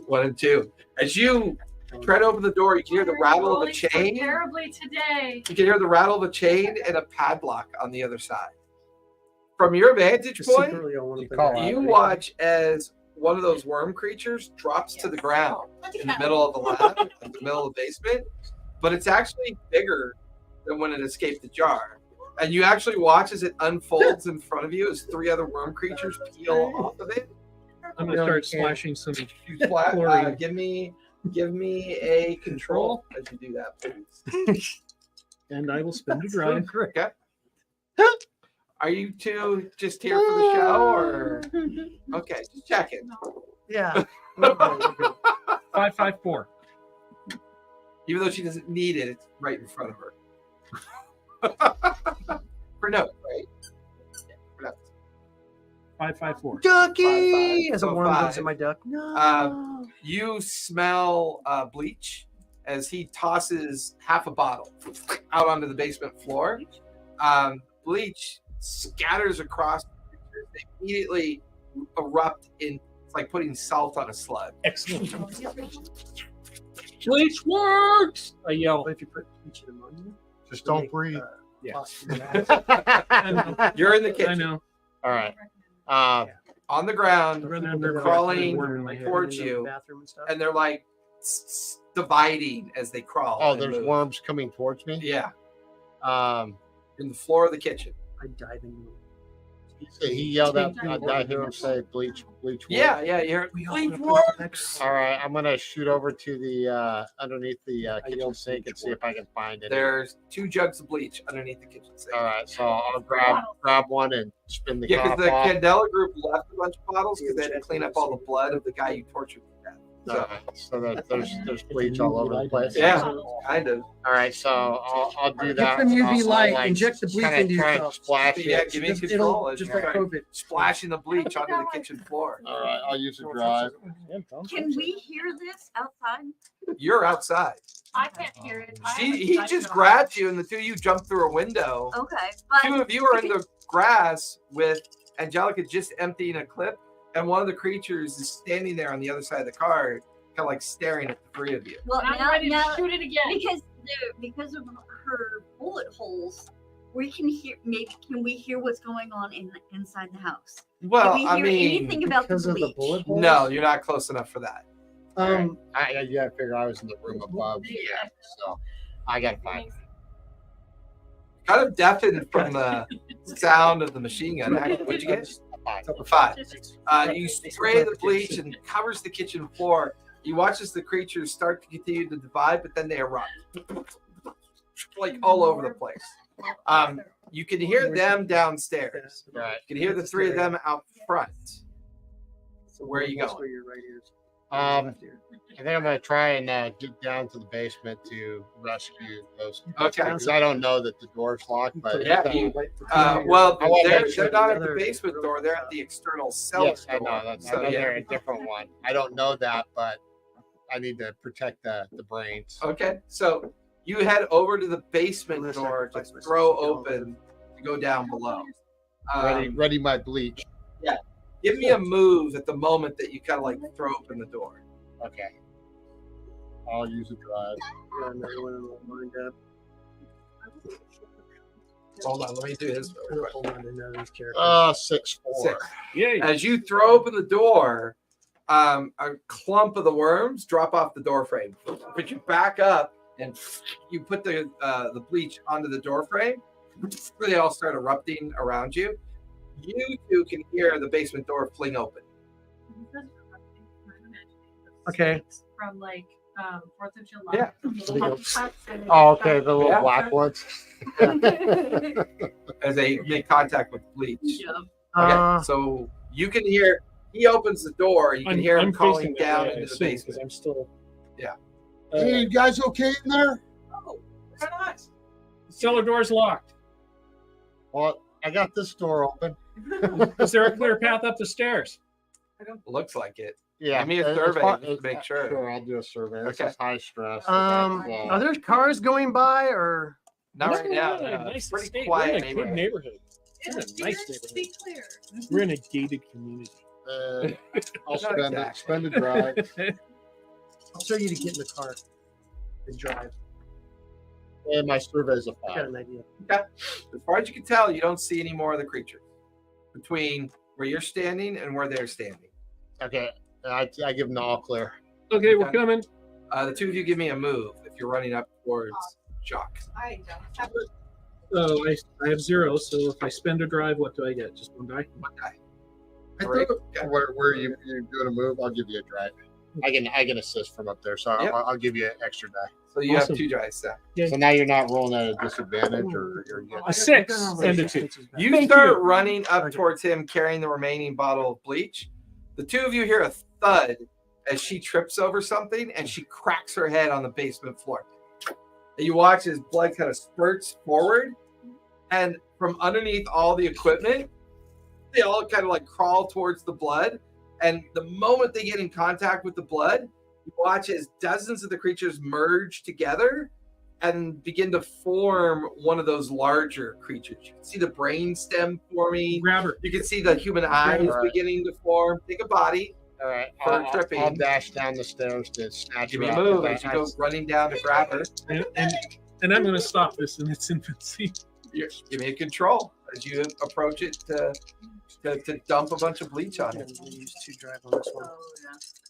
1 and 2. As you try to open the door. You can hear the rattle of a Rolling so chain. terribly today. You can hear the rattle of a chain and a padlock on the other side. From your vantage point, you watch as one of those worm creatures drops to the ground in the middle of the lab, in the middle of the basement, but it's actually bigger than when it escaped the jar. And you actually watch as it unfolds in front of you as 3 other worm creatures peel off of it. I'm gonna start splashing some. You splat, Chlorine. give me a control as you do that, please. And I will spend a drive. Okay. Are you two just here for the show, or okay? Just checking. Yeah. 554. Even though she doesn't need it, it's right in front of her. For note, right? For note. 554. Ducky! 5, As a so worm 5. goes in my duck. No. You smell bleach as he tosses half a bottle out onto the basement floor. Bleach scatters across the creatures. They immediately erupt in. It's like putting salt on a slug. Excellent. Bleach works! I yell. But if you put each of them on you, Just don't breathe. Yeah. I know. You're in the I kitchen know. All right. on the ground. They're crawling towards towards you, bathroom and stuff. and they're like dividing as they crawl. Oh, and there's move. worms coming towards me. Yeah, Um, in the floor of the kitchen. I dive into them. he yelled out. I hear him say, "Bleach, bleach." Worms." Yeah, yeah. You're We all bleach have works. All right, I'm gonna shoot over to the underneath the kitchen sink and see if I can find it. There's 2 jugs of bleach underneath the kitchen sink. All right, so I'll grab one and spin the Yeah, top because the off. Candela group left a bunch of bottles because they had to clean up all the blood of the guy you tortured to death. All right, so that there's bleach all over the place. Yeah, kind of. All right, so I'll do Get that. some UV I'll, light, like, inject the bleach kinda into try and yourself. Splash Yeah, it. give me Just- control it'll as just you're like COVID. splashing the bleach onto the kitchen floor. All right, I'll use a drive. Can we hear this outside? You're outside. I can't hear it. He just grabs you, and the 2 of you jump through a window. Okay, 2 but of you are in the grass with Angelica just emptying a clip, and one of the creatures is standing there on the other side of the car, kind of like staring at the 3 of you. well, I'm now, ready to now shoot it again. because of her bullet holes, we can hear. Maybe can we hear what's going on inside the house? Well, Can we I hear mean, anything about the Because of the bleach? bullet holes? no, you're not close enough for that. I figure I was in the room above. Yeah, so I gotta find it. Kind of deafened from the sound of the machine gun. What'd you get? A 5. You spray the bleach and covers the kitchen floor. You watch as the creatures start to continue to divide, but then they erupt, like all over the place. You can hear them downstairs. Right. You can hear the 3 of them out front. So where are you That's going? where your right ear is. I Left ear. think I'm gonna try and get down to the basement to rescue those. Okay. Because I don't know that the door's locked, but Yeah, you- Uh, Well, I wanna they're, make sure they're not at the another- basement door. They're at the external cellar yes, I door. know that. So I know yeah. they're a different one. I don't know that, but I need to protect the brains. Okay, so you head over to the basement Unless I door to sacrifice myself throw to kill open to go down below. Ready my bleach. Give me a move at the moment that you kind of like throw open the door. Okay. I'll use a drive. Yeah, another one will wind up. Hold on, let me do his real quick. Hold on to none of these characters. 6-4. 6. Yay. As you throw open the door, a clump of the worms drop off the door frame. But you back up and you put the bleach onto the door frame. They all start erupting around you. You 2 can hear the basement door fling open. Okay. From like 4th of July. Yeah. Oh, okay. The little Yeah. black ones. As they make contact with bleach. Yeah. Okay, so you can hear he opens the door. You can hear him calling facing that down way, I into the assume, 'cause basement. I'm still. Yeah. Hey, you guys okay in there? Oh, why not? Cellar door's locked. Well, I got this door open. Is there a clear path up the stairs? Looks like it. Yeah. Give me a it's survey far- just to make sure. Sure, I'll do a survey. This Okay. is high stress. Are there cars going by or? Not right now. We're in a no, nice it's pretty estate. quiet We're in a good neighborhood. neighborhood. It's It's a nice to be clear. We're in a gated community. I'll Not spend exactly. spend a drive. I'll show you to get in the car and drive. And my survey is a I got 5. an idea. Okay. As far as you can tell, you don't see any more of the creatures between where you're standing and where they're standing. Okay, I give them the all clear. Okay, we're Okay. coming. The two of you give me a move if you're running up towards Jock. I don't have So I have 0. So if I spend a drive, what do I get? Just 1 die. One guy. I All right. thought, Okay. where you doing a move, I'll give you a drive. I can assist from up there, so Yep. I'll give you an extra die. So you Awesome. have 2 dice now. So now you're not rolling at a disadvantage, or you're good. A 6 and a 2. You Thank start you. running up Okay. towards him carrying the remaining bottle of bleach. The two of you hear a thud as she trips over something and she cracks her head on the basement floor. And you watch as blood kind of spurts forward, and from underneath all the equipment, they all kind of like crawl towards the blood. And the moment they get in contact with the blood, you watch as dozens of the creatures merge together and begin to form one of those larger creatures. You can see the brain stem forming. Grab her. You can see the human eyes All right. beginning to form. Take a body. All right, For tripping. I'll dash down the stairs to snatch Give her me a up. move I- as you go running down to grab her. And I'm going to stop this in its infancy. Give me a control as you approach it to dump a bunch of bleach on it. Use 2 drive on this one.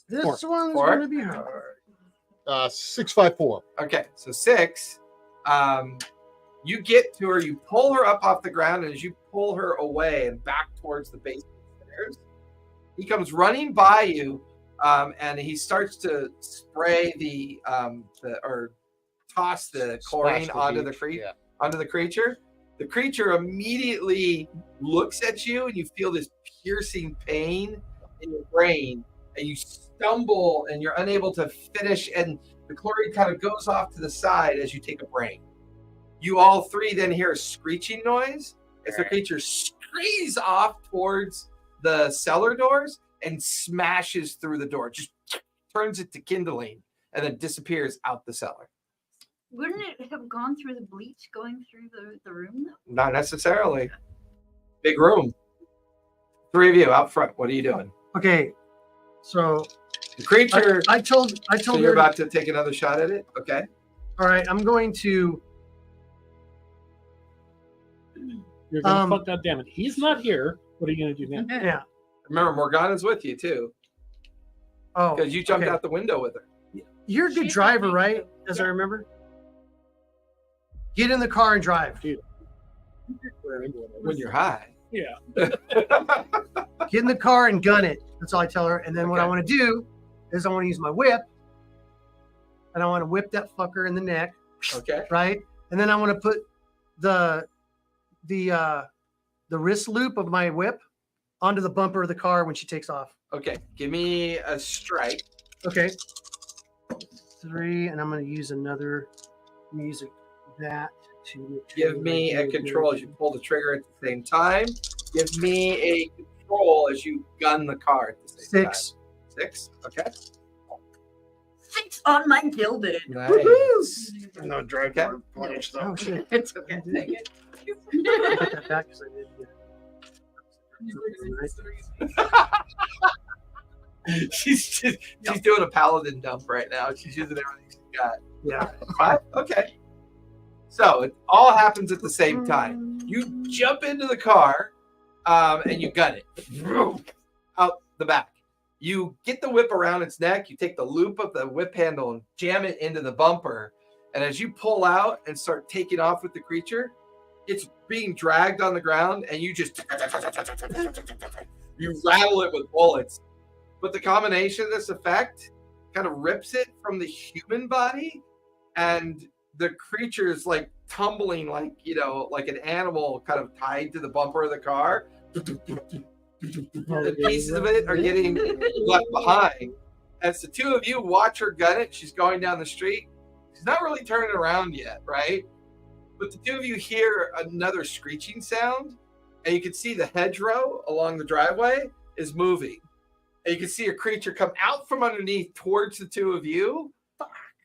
This 4. one's 4? going to be hard. 654. Okay, so 6. You get to her, you pull her up off the ground, and as you pull her away and back towards the basement stairs, he comes running by you, and he starts to spray or toss the chlorine Splash the onto the beach, yeah. onto the creature. The creature immediately looks at you, and you feel this piercing pain in your brain, and you stumble, and you're unable to finish, and the chlorine kind of goes off to the side as you take a brain. You all 3 then hear a screeching noise as the creature screams off towards the cellar doors and smashes through the door, just turns it to kindling, and then disappears out the cellar. Wouldn't it have gone through the bleach going through the room though? Not necessarily. Big room. 3 of you out front. What are you doing? Okay, so The creature. I told So her. you're about to take another shot at it? Okay. All right, I'm going to. You're going to fuck, goddammit. He's not here. What are you going to do now? Yeah. Remember, Morgana's with you too, Oh, because you jumped okay. out the window with her. You're a good She's driver, not right? As I remember. Get in the car and drive. When you're high. Yeah. Get in the car and gun it. That's all I tell her. And then what I Okay. want to do is I want to use my whip, and I want to whip that fucker in the neck, Okay. right? And then I want to put the wrist loop of my whip onto the bumper of the car when she takes off. Okay. Give me a strike. Okay. 3, and I'm going to use another music that to Give me a control as you pull the trigger at the same time. Give me a control as you gun the car at the same 6. time. 6. Okay. 6 on my gilded. Nice. No drive. Okay. Punch, though. Oh shit! It's okay. Take it. I put that back because I did. she's doing a paladin dump right now. She's using everything she's got. Yeah. 5? Okay. So it all happens at the same time. You jump into the car and you gun it out the back. You get the whip around its neck. You take the loop of the whip handle and jam it into the bumper. And as you pull out and start taking off with the creature, it's being dragged on the ground, and you just you rattle it with bullets. But the combination of this effect kind of rips it from the human body, and the creature is like tumbling, like like an animal kind of tied to the bumper of the car. The pieces of it are getting left behind. As the 2 of you watch her gun it, she's going down the street. She's not really turning around yet, right? But the 2 of you hear another screeching sound, and you can see the hedgerow along the driveway is moving. And you can see a creature come out from underneath towards the 2 of you.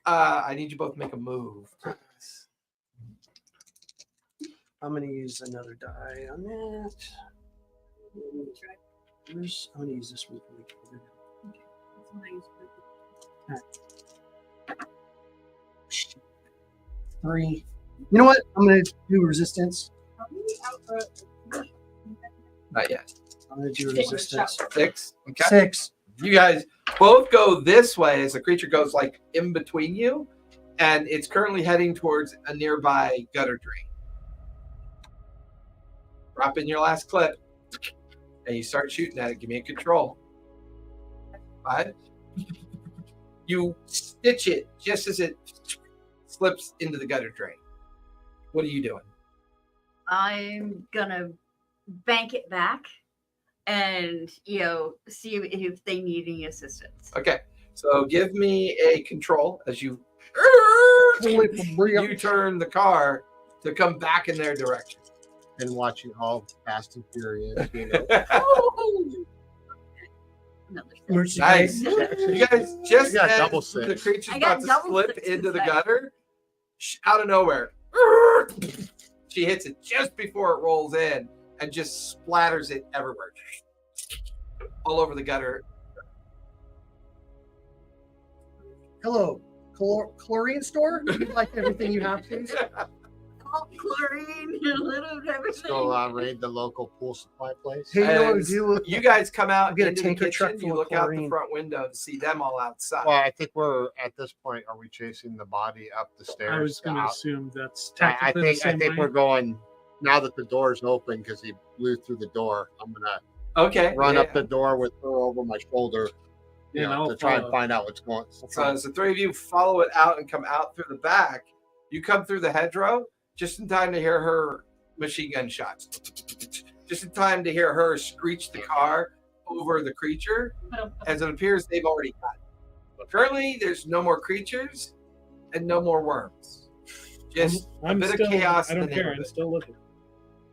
I need you both to make a move. I'm going to use another die on that. I'm going to use this one. 3. You know what? I'm gonna do resistance. Are we out Not yet. I'm gonna do Take a resistance. shot. 6. Okay. 6. You guys both go this way as the creature goes like in between you, and it's currently heading towards a nearby gutter drain. Drop in your last clip, and you start shooting at it. Give me a control. 5. You stitch it just as it slips into the gutter drain. What are you doing? I'm gonna bank it back and see if they need any assistance. Okay, so give me a control as you turn the car to come back in their direction. And watching all Fast and Furious, Another six. Nice. You guys just got as double the six. creature's I got about to double slip sixes into the back. gutter, out of nowhere, she hits it just before it rolls in and just splatters it everywhere, all over the gutter. Hello, chlorine store. You'd like everything you have, please. All chlorine, a little of everything. go raid the local pool supply place. Hey, you know what And to do? You guys come out Get a into the tanker truck kitchen. full You of look out the chlorine. front window to see them all outside. Well, I think we're at this point. Are we chasing the body up the stairs? I was going to out? assume that's I technically the think same way. we're going now that the door's open because he blew through the door. I'm gonna Okay. run yeah. up the door with her over my shoulder, And I'll to try and follow. find out what's going. So as the three of you follow it out and come out through the back, you come through the hedgerow just in time to hear her machine gun shots. Just in time to hear her screech the car over the creature, as it appears they've already got it. Currently, there's no more creatures and no more worms. Just I'm a bit still, of chaos I in the don't care. I'm neighborhood. still looking.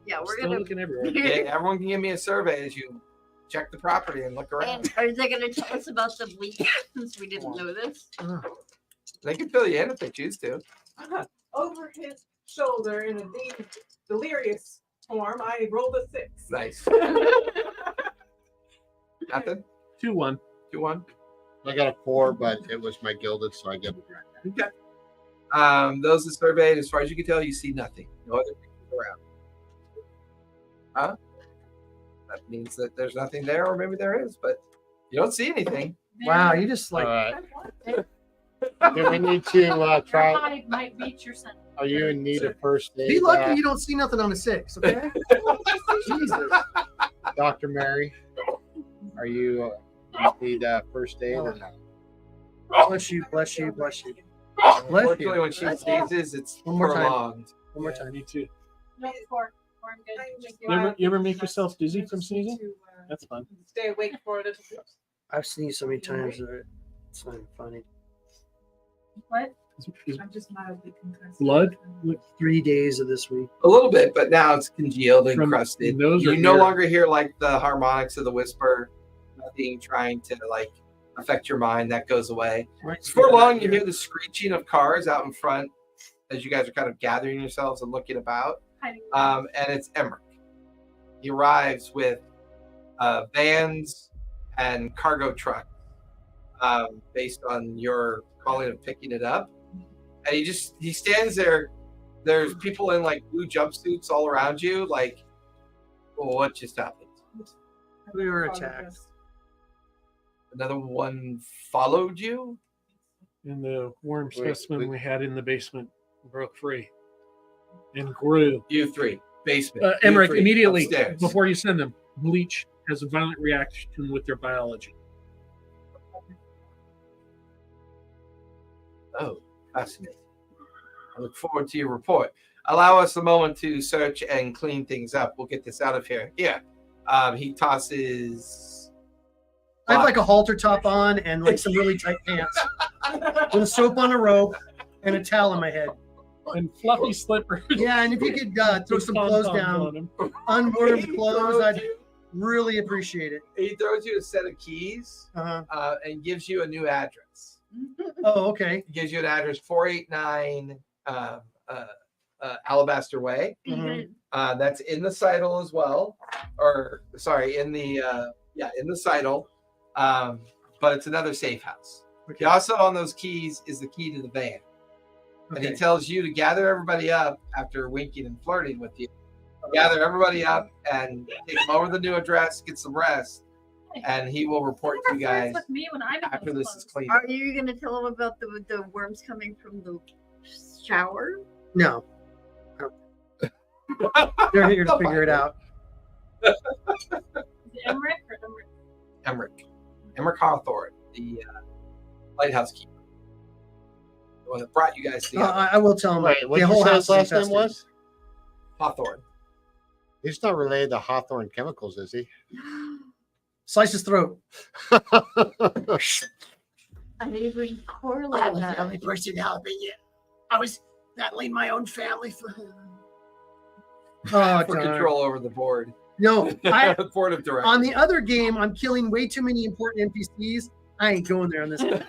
Yeah, we're Still gonna. looking everywhere. Okay, everyone can give me a survey as you check the property and look around. And are they gonna tell us about the bleach since we didn't know this? They can fill you in if they choose to. Over his shoulder in a delirious form, I rolled a 6. Nice. Nothing? 2-1. 2-1. I got a 4, but it was my gilded, so I get it right. Okay. Those are surveyed. As far as you can tell, you see nothing. No other creatures around. Huh? That means that there's nothing there, or maybe there is, but you don't see anything. Wow, you just All like right. Do we need to Your try? hide might beat your son. Are you in need of first aid? be lucky you don't see nothing on a 6. Okay. Jesus. Dr. Mary, are you need first aid or not? Bless you. Bless you. Bless you. Unfortunately, when she sneezes, it's One more time. prolonged. One more time. Me too. No, 4. 4, I'm good. Thank you. You ever make yourself dizzy from sneezing? That's fun. Stay awake for a little bit. I've sneezed so many times that it's not even funny. What? Is I'm just mildly concussed. blood 3 days of this week. A little bit, but now it's congealed and From crusted. nose or You no ear? longer hear like the harmonics of the whisper. Nothing trying to like affect your mind. That goes away. Before long, you hear the screeching of cars out in front as you guys are kind of gathering yourselves and looking about. Hiding. And it's Emmerich. He arrives with vans and cargo trucks based on your calling of picking it up. And he stands there. There's people in like blue jumpsuits all around you. Like, well, what just happened? We were attacked. Another one followed you? And the worm Wait, specimen wait. we had in the basement broke free and grew. You three. Basement. You Emmerich, three, immediately upstairs. before you send them, bleach has a violent reaction with their biology. Oh, fascinating. I look forward to your report. Allow us a moment to search and clean things up. We'll get this out of here. Here. He tosses. I have like a halter top on and like some really tight pants with a soap on a rope and a towel on my head. And fluffy slippers. Yeah, and if you could throw with some clothes pom-poms down, on 'em. unworn clothes, I'd really appreciate it. He throws you a set of keys Uh-huh. and gives you a new address. Oh, okay. He gives you an address 489 Alabaster Way. Mhm. That's in the Seidel as well. Or, sorry, in the Seidel. But it's another safe house. Okay. Also on those keys is the key to the van. And he Okay. tells you to gather everybody up after winking and flirting with you. Gather everybody up and take them over the new address, get some rest, and he will report to you guys with me when I'm in after those this is clothes. cleaned. Are you gonna tell them about the worms coming from the shower? No. They're here to figure it out. Is it Emmerich or Emmerich? Emmerich Hawthorne, the lighthouse keeper. The one that brought you guys together. I will tell them. Wait, what the did you whole say house his last name is was? Hawthorne. He's not related to Hawthorne Chemicals, is he? Slice his throat. I didn't even correlate that. person helping you. I was battling my own family for. Oh, For darn. control over the board. No, I Board of directors. on the other game, I'm killing way too many important NPCs. I ain't going there on this one.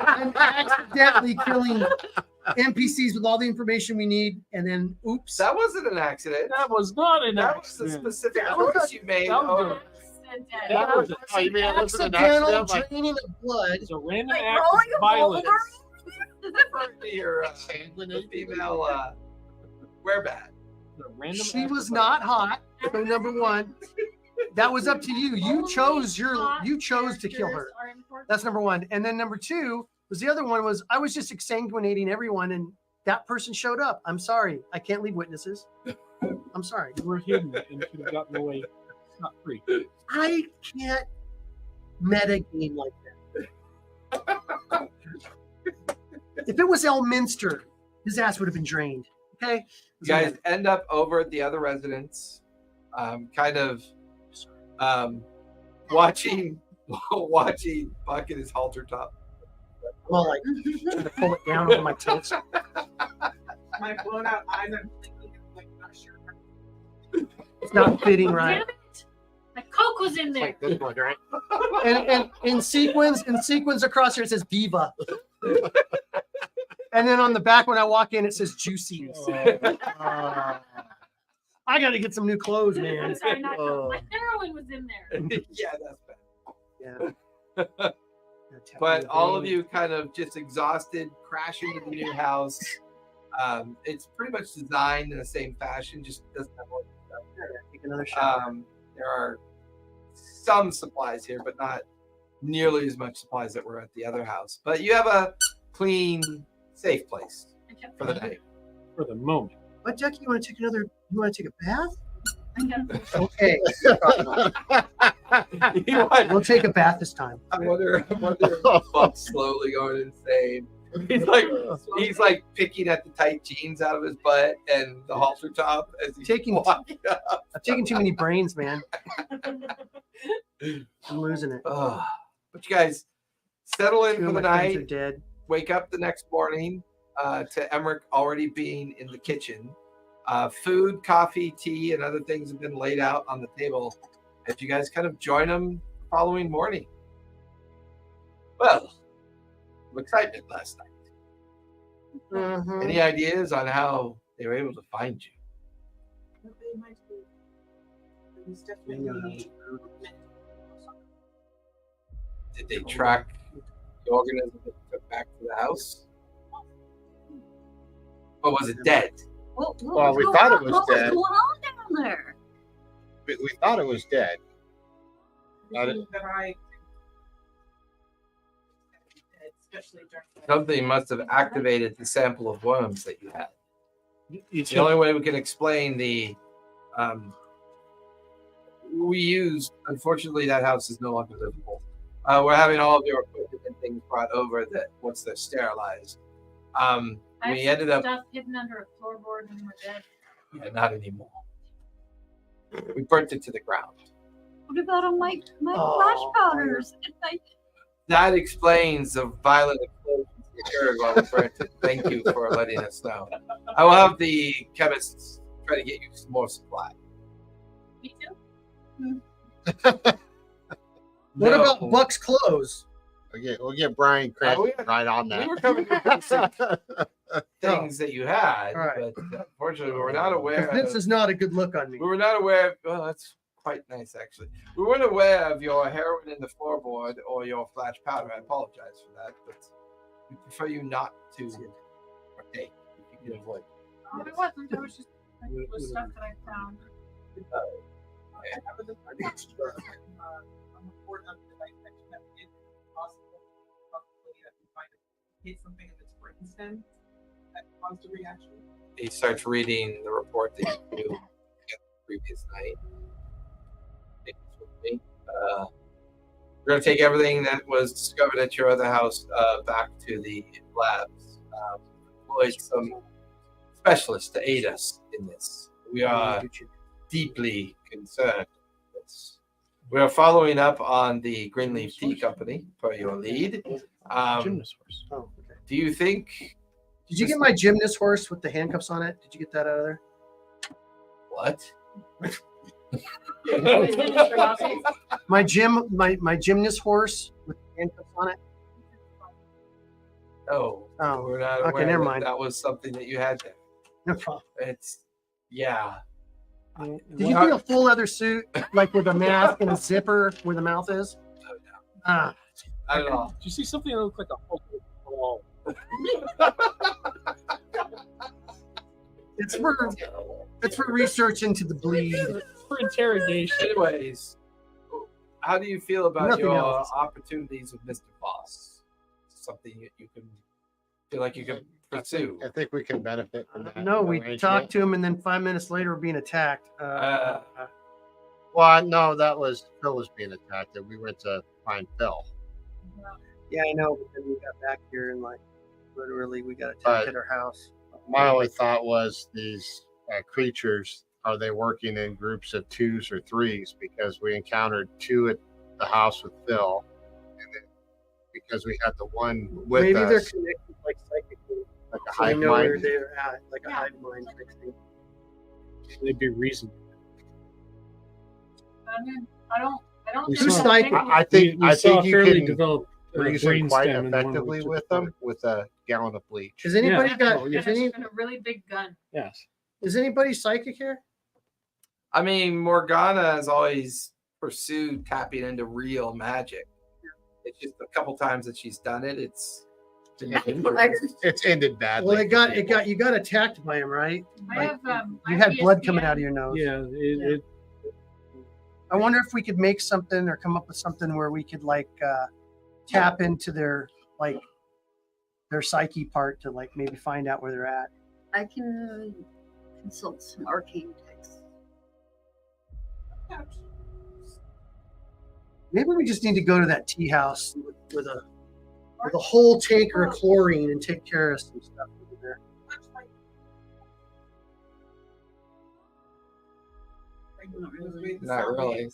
I'm accidentally killing NPCs with all the information we need, and then oops. That wasn't an accident. That was not an That was a accident. specific That was choice you made. that was over- That was Oh, you mean it wasn't an accidental accident? Like, draining of blood. It's a random Like act rolling of a violence. boulder? referring to your female werebat. It's a random She act was of not hot. So number one, that was up to you. You chose to kill her. That's number one. And then number two was the other one was I was just exsanguinating everyone, and that person showed up. I'm sorry, I can't leave witnesses. I'm sorry. You were hidden and could have gotten away not free. I can't meta game like that. If it was Elminster, his ass would have been drained. Okay. You guys end up over at the other residence, kind of watching Buck in his halter top. I'm all like trying to pull it down over my tilts. My blown out eyes, I'm thinking, like, not sure. It's not fitting right. Damn it! My Coke was in there. like this one, right? And in sequins across here it says Diva. And then on the back when I walk in it says Juicy. I gotta get some new clothes, I'm man. sorry, not Coke. Oh. My heroin was in there. Yeah, that's bad. Yeah. But all of you kind of just exhausted, crash into the new house. It's pretty much designed in the same fashion, just doesn't have all the stuff. Take another shower. There are some supplies here, but not nearly as much supplies that were at the other house. But you have a clean, safe place for the night. For the moment. What, Jackie? You want to take a bath? I know. Okay. We'll take a bath this time. I wonder if Buck's slowly going insane. He's like picking at the tight jeans out of his butt and the halter top as he's Taking- walking up. I've taken too many brains, man. I'm losing it. But you guys settle in Two for of the my friends are night. dead. Wake up the next morning to Emmerich already being in the kitchen. Food, coffee, tea, and other things have been laid out on the table as you guys kind of join them the following morning. Well, some excitement last night. Mhm. Any ideas on how they were able to find you? What they might be. It was definitely. Did they track the organism that they took back to the house? Or was it dead? Well, we thought it was what dead. was going on down there? We thought it was dead. Everything that I. Especially during the- Something must have activated the sample of worms that you had. It's The only way we can explain the we used, unfortunately, that house is no longer livable. We're having all of your equipment and things brought over that once they're sterilized. I We have ended up, stuff hidden under a floorboard when we're dead. yeah, not anymore. We burnt it to the ground. What about all my Oh. flash powders? And my That explains the violent explosions that occurred while we burnt it. Thank you for letting us know. I will have the chemists try to get you some more supply. Me too. What No. about Buck's clothes? We'll get Brian Crash we- right on We that. were coming to basic things that you had, All right. but unfortunately, we were not aware. This Of, is not a good look on me. we were not aware. Well, that's quite nice, actually. We weren't aware of your heroin in the floorboard or your flash powder. I apologize for that, but we prefer you not to you know, like Oh, it wasn't. It was just it was stuff that I found. I was just wondering, on the report of the dissection that it is possible possibility that we find hit something in its brainstem that caused a reaction. he starts reading the report that you knew the previous night. Take this with me. We're going to take everything that was discovered at your other house back to the labs. Employed some specialists to aid us in this. We are deeply concerned with this. We are following up on the Greenleaf Tea Company per your lead. Gymnast horse. Oh, okay. Do you think Did you get my gymnast horse with the handcuffs on it? Did you get that out of there? what? My gymnast horse with the handcuffs on it. No, Oh, we're not okay, aware never that mind. that was something that you had there. No problem. It's yeah. Did you do a full leather suit, like with a mask and a zipper where the mouth is? No, no. Ah, I don't know. Did you see something that looked like a whole? it's for research into the bleed. For interrogation. Anyways, how do you feel about Nothing your else. opportunities with Mr. Boss? Something that you can feel like you can pursue. I think we can benefit from that. No, we arrangement. talked to him, and then 5 minutes later, we're being attacked. Well, no, that was Phil was being attacked. And we went to find Phil. Yeah, I know. But then we got back here, and like literally, we got attacked But- at our house. My only thought was these creatures, are they working in groups of 2s or 3s? Because we encountered 2 at the house with Phil, and then because we had the one with Maybe they're us, connected, like psychically. like a So they hive know where mind. they're at, like a hive mind type thing. They'd be reasonable. I don't We think saw- that's I think we I saw think a you fairly can developed reason quite brainstem in one effectively we took with them with a gallon of bleach. Has anybody Yeah. got? Oh, yeah. Is, any, and a really big gun. Yes. is anybody psychic here? I mean, Morgana has always pursued tapping into real magic. It's just a couple times that she's done it. It's been dangerous. It's ended badly. Well, you got attacked by him, right? I Like, have you had blood coming out of your nose. Yeah. It I wonder if we could make something or come up with something where we could like tap into their psyche part to like maybe find out where they're at. I can consult some arcane texts. Maybe we just need to go to that tea house with a whole tanker of chlorine and take care of some stuff over there. Not really.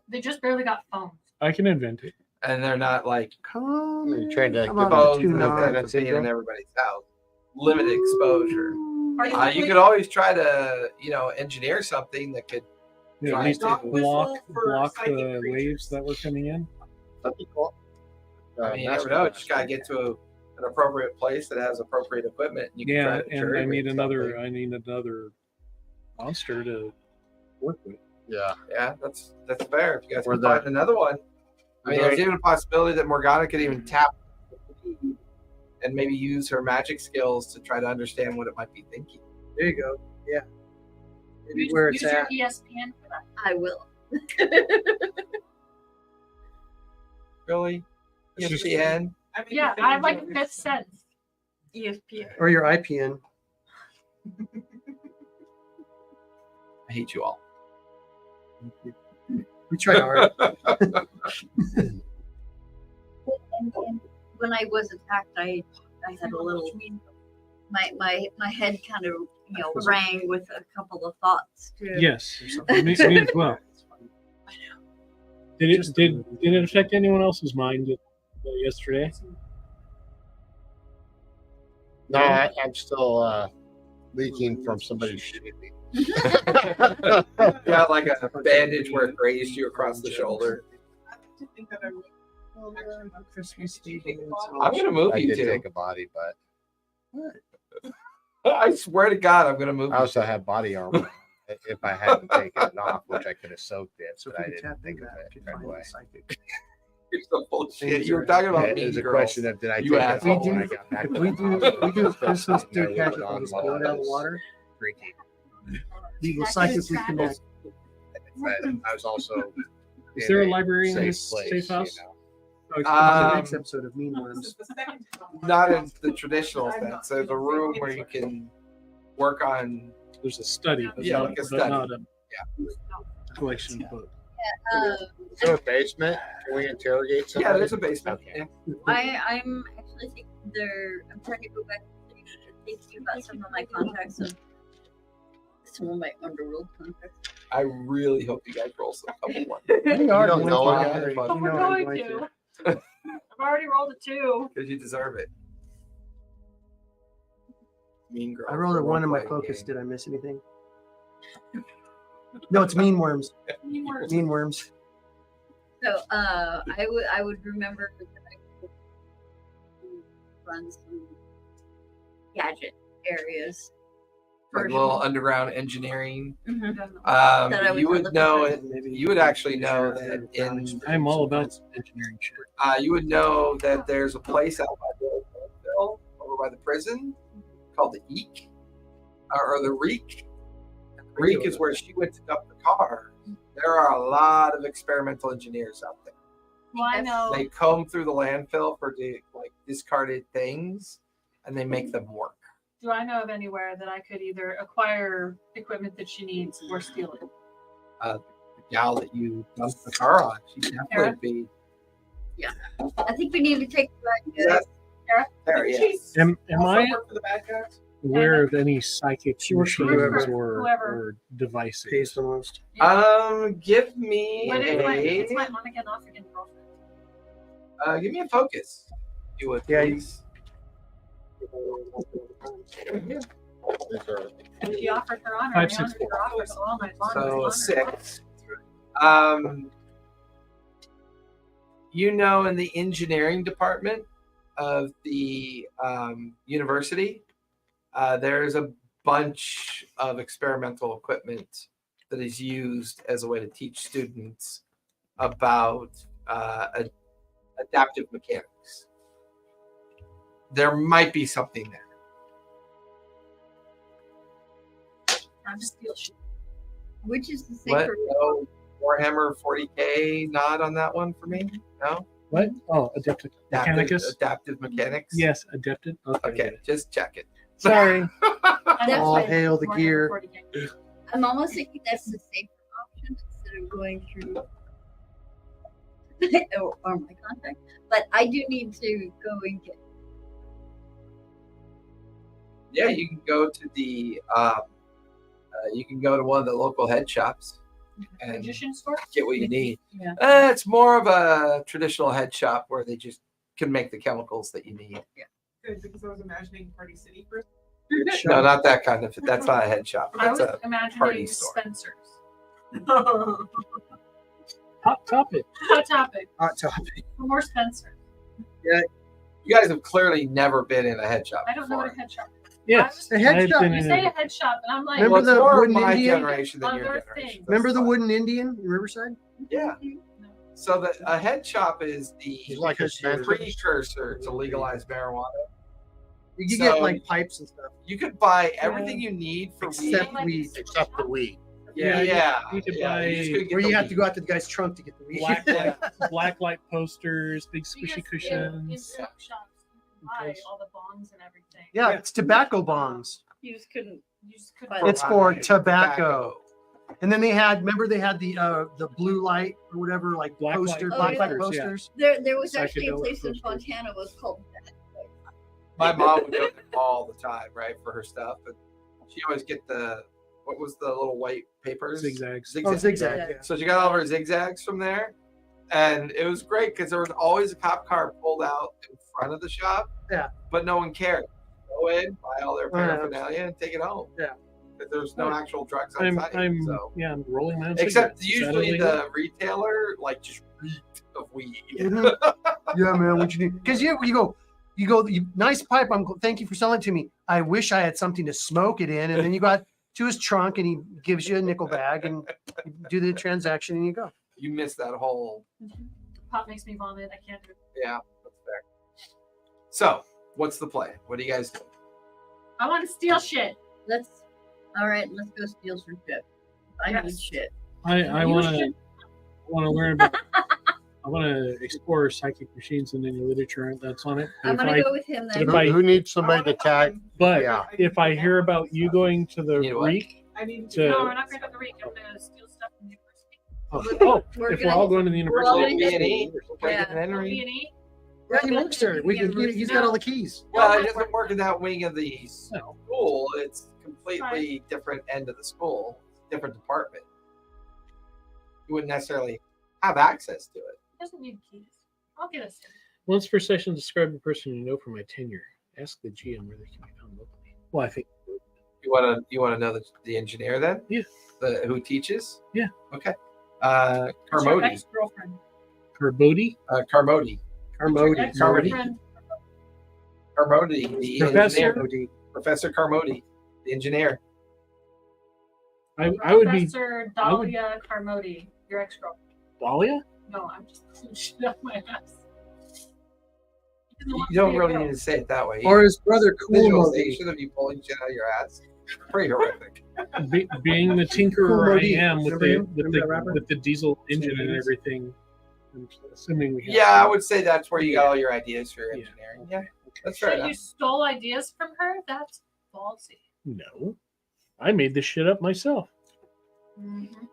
They just barely got phones. I can invent it. And they're not like Come You're trying to How give about phones two and nine? that's being in everybody's house. Limited exposure. Are You could always try to, engineer something that could. Yeah, Right. at least Not whistle for block psychic the creatures. waves that were coming in. That'd be cool. I mean, you never know. You just gotta get to an appropriate place that has appropriate equipment. And you can try Yeah, to and jury I need rig another. something. I need another monster to work with. Yeah. Yeah, that's fair. If you guys Or can the- find another one. I mean, there's even a possibility that Morgana could even tap and maybe use her magic skills to try to understand what it might be thinking. There you go. Yeah. Maybe use, where it's use your at. ESPN for that. I will. Really? It's just- ESPN? Yeah, I like Fifth Sense. ESPN. Or your IPN. I hate you all. We tried hard. And when I was attacked, I had a little. My head kind of rang with a couple of thoughts too. Yes, me as well. Did it affect anyone else's mind yesterday? No, I'm still leaking from somebody shooting me. Got like a bandage where it grazed you across the shoulder. I like to think that I would Christmas Eve. I'm gonna move I you did two. take a body, but I swear to God, I'm gonna move I you. also have body armor. If I hadn't taken it off, which I could have soaked it, So but if I we could didn't tap think into of that, we it could right find away. the psychic. You're so full of shit. You were talking about Yeah, Mean there's a Girls. question of did I You take asked. it home when I got back? If we do a Christmas food packet, on we'll just while blow I it out of the was water. drinking. We will That psychically is connect. But I was also. Is in there a library in safe this place, safe house? you know? Oh, it's Um, the next episode of Mean This Worms. is the second time. Not in the traditional sense. There's a room where you can work on. There's a study, but Yeah, not, like a but study. not a collection of books. Is there a basement? Can we interrogate somebody? Yeah, there's a basement. Okay. Yeah. I'm actually thinking I'm trying to go back and thinking about some of my contacts and some of my underworld contacts. I really hope you guys roll some couple ones We are don't going know to. it. You But But know we're I'm going going to. I've already rolled a 2. because you deserve it. Mean Girls. I rolled a 1 in my role-playing focus. game. Did I miss anything? No, it's Mean Worms. Mean Worms. Mean Worms. So I would remember that I could run some gadget areas. Like little underground engineering. Mhm. Doesn't- That I would You would look know at. it. You would actually know that in. I'm all about engineering shit. You would know that there's a place out by the landfill over by the prison called the Eek or the Reek. Reek is where she went to dump the car. There are a lot of experimental engineers out there. Well, I know. They comb through the landfill for discarded things, and they make them work. Do I know of anywhere that I could either acquire equipment that she needs or steal it? The gal that you dumped the car on, she definitely Sarah? would be. I think we need to take back. Yes. Sarah? There, yes. Am Also I work for the bad guys. aware of any psychic She works for machines whoever- or devices? Pays the most. Give me What is my a on again, off again girlfriend? give me a focus. If you would, Yeah, please. These are- And she offered her honor. 5, I 6, honored 4. her offer, so all night long So was honored. 6. You know, in the engineering department of the university, there's a bunch of experimental equipment that is used as a way to teach students about adaptive mechanics. There might be something there. I'm just feel shit. Which is the What? sacred. No Warhammer 40K nod on that one for me? No? What? Oh, adapted mechanicus? Adaptive mechanics? Yes, adapted. Okay, just check it. Sorry. And That's All right. hail the Warhammer gear. 40K. I'm almost thinking that's the safer option instead of going through or my contact. But I do need to go and get. Yeah, you can go to the you can go to one of the local head shops and Magician store? get what you need. Yeah. It's more of a traditional head shop where they just can make the chemicals that you need. Good, because I was imagining Party City first. No, not that kind of. That's not a head shop. I That's was a party imagining store. Spencer's. Hot topic. Hot topic. Hot topic. More Spencer. You guys have clearly never been in a head shop. I don't know what a before. head shop is. Yes. A head I've shop. been You in say a- a head shop, and I'm like, Remember Well, it's the more of wooden my Indian? generation than your Other generation. things. Remember That's the fine. wooden Indian in Riverside? Yeah. No. So a head shop is the He's like a Spencer's. precursor to legalized marijuana. You could So- get like pipes and stuff. You could buy everything you need for Except weed. weed. Except for weed. Yeah, you could buy- you just couldn't get Where the you have to weed. go out to the guy's trunk to get the weed. black light posters, big You squishy just- in cushions. smoke shops, you can buy all the bongs and everything. Yeah, it's tobacco bongs. You just couldn't. You just couldn't. It's for tobacco. And then they had, remember they had the blue light or whatever, like Black light poster, Oh, black light posters, yeah. posters. There was actually a Psychedelic place in posters. Fontana was called that. My mom would go there all the time, right, for her stuff. But she always get what was the little white papers? Zigzags. Oh, zigzag. Yeah. So she got all of her zigzags from there. And it was great because there was always a cop car pulled out in front of the shop. Yeah. But no one cared. Go in, buy all their Oh, yeah. paraphernalia, and take it home. Yeah. Because there's no actual drugs on I'm site. So. I'm rolling my own Except cigarettes. usually Is that the retailer just reeked of weed. Mhm. Yeah, man, what you need? Because you go, nice pipe. Thank you for selling it to me. I wish I had something to smoke it in. And then you got to his trunk and he gives you a nickel bag and you do the transaction and you go. You missed that whole pop makes me vomit. I can't do it. Yeah, that's fair. So, what's the play? What do you guys do? I want to steal shit. All right, let's go steal some shit. I need Yes. shit. I You want to should- learn about. I want to explore psychic machines and any literature that's on it. I'm If gonna I- go with him then. if I- Who needs somebody to tag? But Yeah. if I hear about you going to the You know what? Reek, I need to- No, we're not going to the Reek. I'm going to steal stuff from the university. We're if we're gonna- all going to the we're all university, gonna B&E, break Yeah. and entering. B&E. Yeah, he works there. He's got all the keys. Well, he doesn't work in that wing of the No. school. It's completely different end of the school, different department. You wouldn't necessarily have access to it. He doesn't need keys. I'll get us in. once per session, describe the person you know from my tenure. Ask the GM where they can be found locally. Well, I think You want to know the engineer then? Yeah. Who teaches? Yeah. Okay. It's your Carmody. ex-girlfriend. Carbodi, Carmody. Carmody. Ex-girlfriend. Carmody. The Professor? engineer. Professor Carmody, the engineer. I would be Professor Dahlia Carmody, your ex-girlfriend. Dahlia. No, I'm just pulling shit out my ass. He doesn't want You don't to really say it, need to say it that way. Or his brother, Cool Modi. Visualization of you pulling shit out of your ass. Pretty horrific. Being the tinkerer Cool I Modi. am with Remember him? Remember that rapper? with the diesel engine and everything, I'm assuming we have Yeah, I would say that's where you got all your ideas for your Yeah. engineering. Yeah, that's So fair you enough. stole ideas from her? That's ballsy. No, I made this shit up myself. Mm-hmm.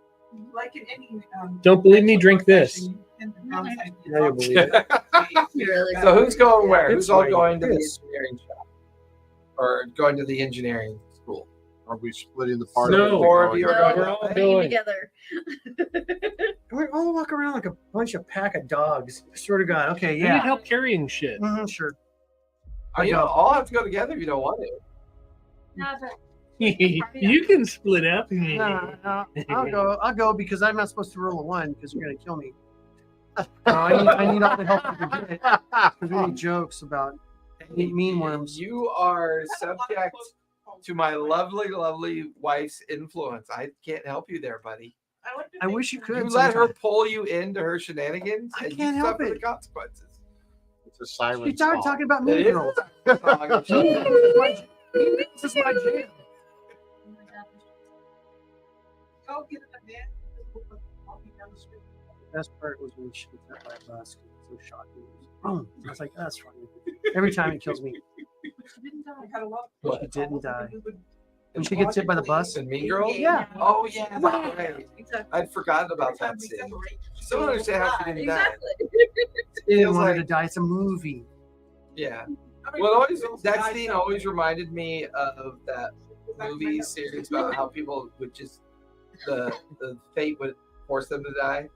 like in any. Don't believe me? Drink this. profession, and the downside is Now you believe it. Really So who's going where? It's Who's all fine. going to the It's- engineering shop? Or going to the engineering school? Are we splitting the party? No. Four of you are No, going we're that all way? going. together. We all walk around like a bunch of pack of dogs. I swear to God. Okay, I need yeah. help carrying shit. Sure. You don't all have to go together if you don't want to. Yeah, but You can split up. No, I'll go because I'm not supposed to roll a 1 because you're gonna kill me. No, I need all the help you can get. There's any jokes about mean worms. You are subject to my lovely, lovely wife's influence. I can't help you there, buddy. I wish you could. You let her sometime. pull you into her shenanigans, I and can't you help suffer it. the consequences. It's a silent She started song. talking about It mean is girls. a song. This is my jam. Go get in a van. Walking down the street. The best part was when she was hit by a bus. It was so shocking. Boom. I was like, that's funny. Every time it kills me. she didn't die. We had a lot of What? She didn't die. We would When she gets hit by the bus. And Mean Girls? Yeah. Oh yeah, that's right. Exactly. I'd forgotten about that we scene. separate. Still don't understand how she didn't die. Exactly. They didn't Feels want her to like- die. It's a movie. Yeah. I mean, Well, always girls that die scene separate. always reminded me of that movie series about how people would just the fate would force them to die.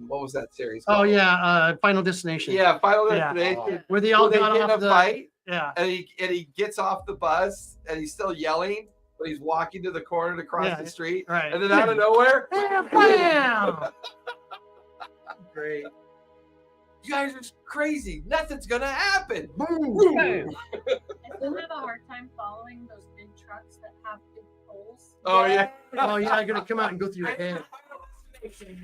What was that series? Oh called? yeah, Final Destination. Yeah, Final Yeah. Destination. Where they all Well, they got get in off a the fight, yeah. and he gets off the bus, and he's still yelling, but he's walking to the corner to cross Yeah, the street, Right. and then out of nowhere, Bam, bam. great. You guys are crazy. Nothing's gonna happen. Boom. I still have a hard time following those big trucks that have big poles. Oh yeah. Oh yeah, I'm gonna come out and go through your head.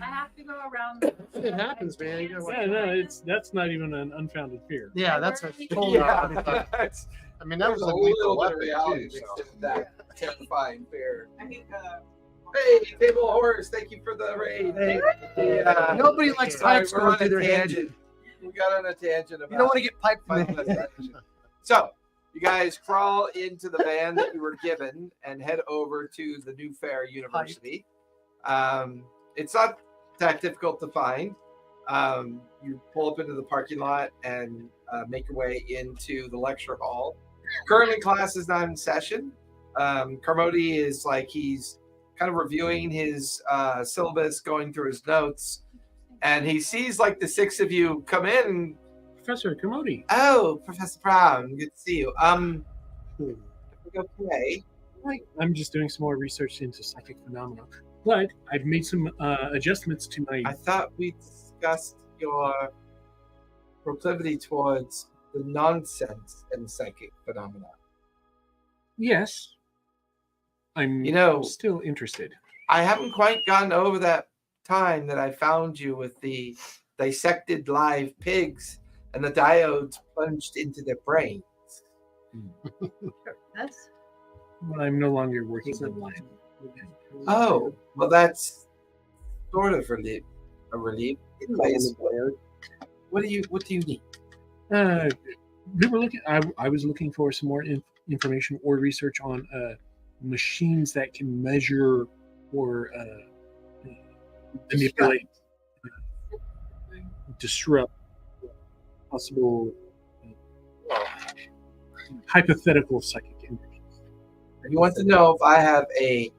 I have to go around. It happens, man. You gotta watch Yeah, it. no, that's not even an unfounded fear. Yeah, that's a total Yeah, yeah. that's, I mean, that there's was a a lethal little bit of weapon reality too. mixed So. into that terrifying fear. I think. Hey, Table of Horrors, thank you for the raid. Hey, Yeah. nobody likes Sorry, pipes we're going on through a their head. tangent. We got on a tangent about You don't want to get piped from Final the head. Destination. So, you guys crawl into the van that you were given and head over to the Newfaire University. It's not that difficult to find. You pull up into the parking lot and make your way into the lecture hall. Currently, class is not in session. Carmody is like he's kind of reviewing his syllabus, going through his notes, and he sees like the 6 of you come in. And, Professor Commodi. oh, Professor Brown, good to see you. We go play. I'm just doing some more research into psychic phenomena, but I've made some adjustments to my. I thought we discussed your proclivity towards the nonsense and psychic phenomena. Yes, I'm. You know- still interested. I haven't quite gotten over that time that I found you with the dissected live pigs, and the diodes plunged into their brains. That's Well, I'm no longer working on life. Oh, well, that's sort of a relief. Anyways, what do you need? We were looking. I was looking for some more information or research on machines that can measure or manipulate, disrupt possible hypothetical psychic energies. You want to know if I have a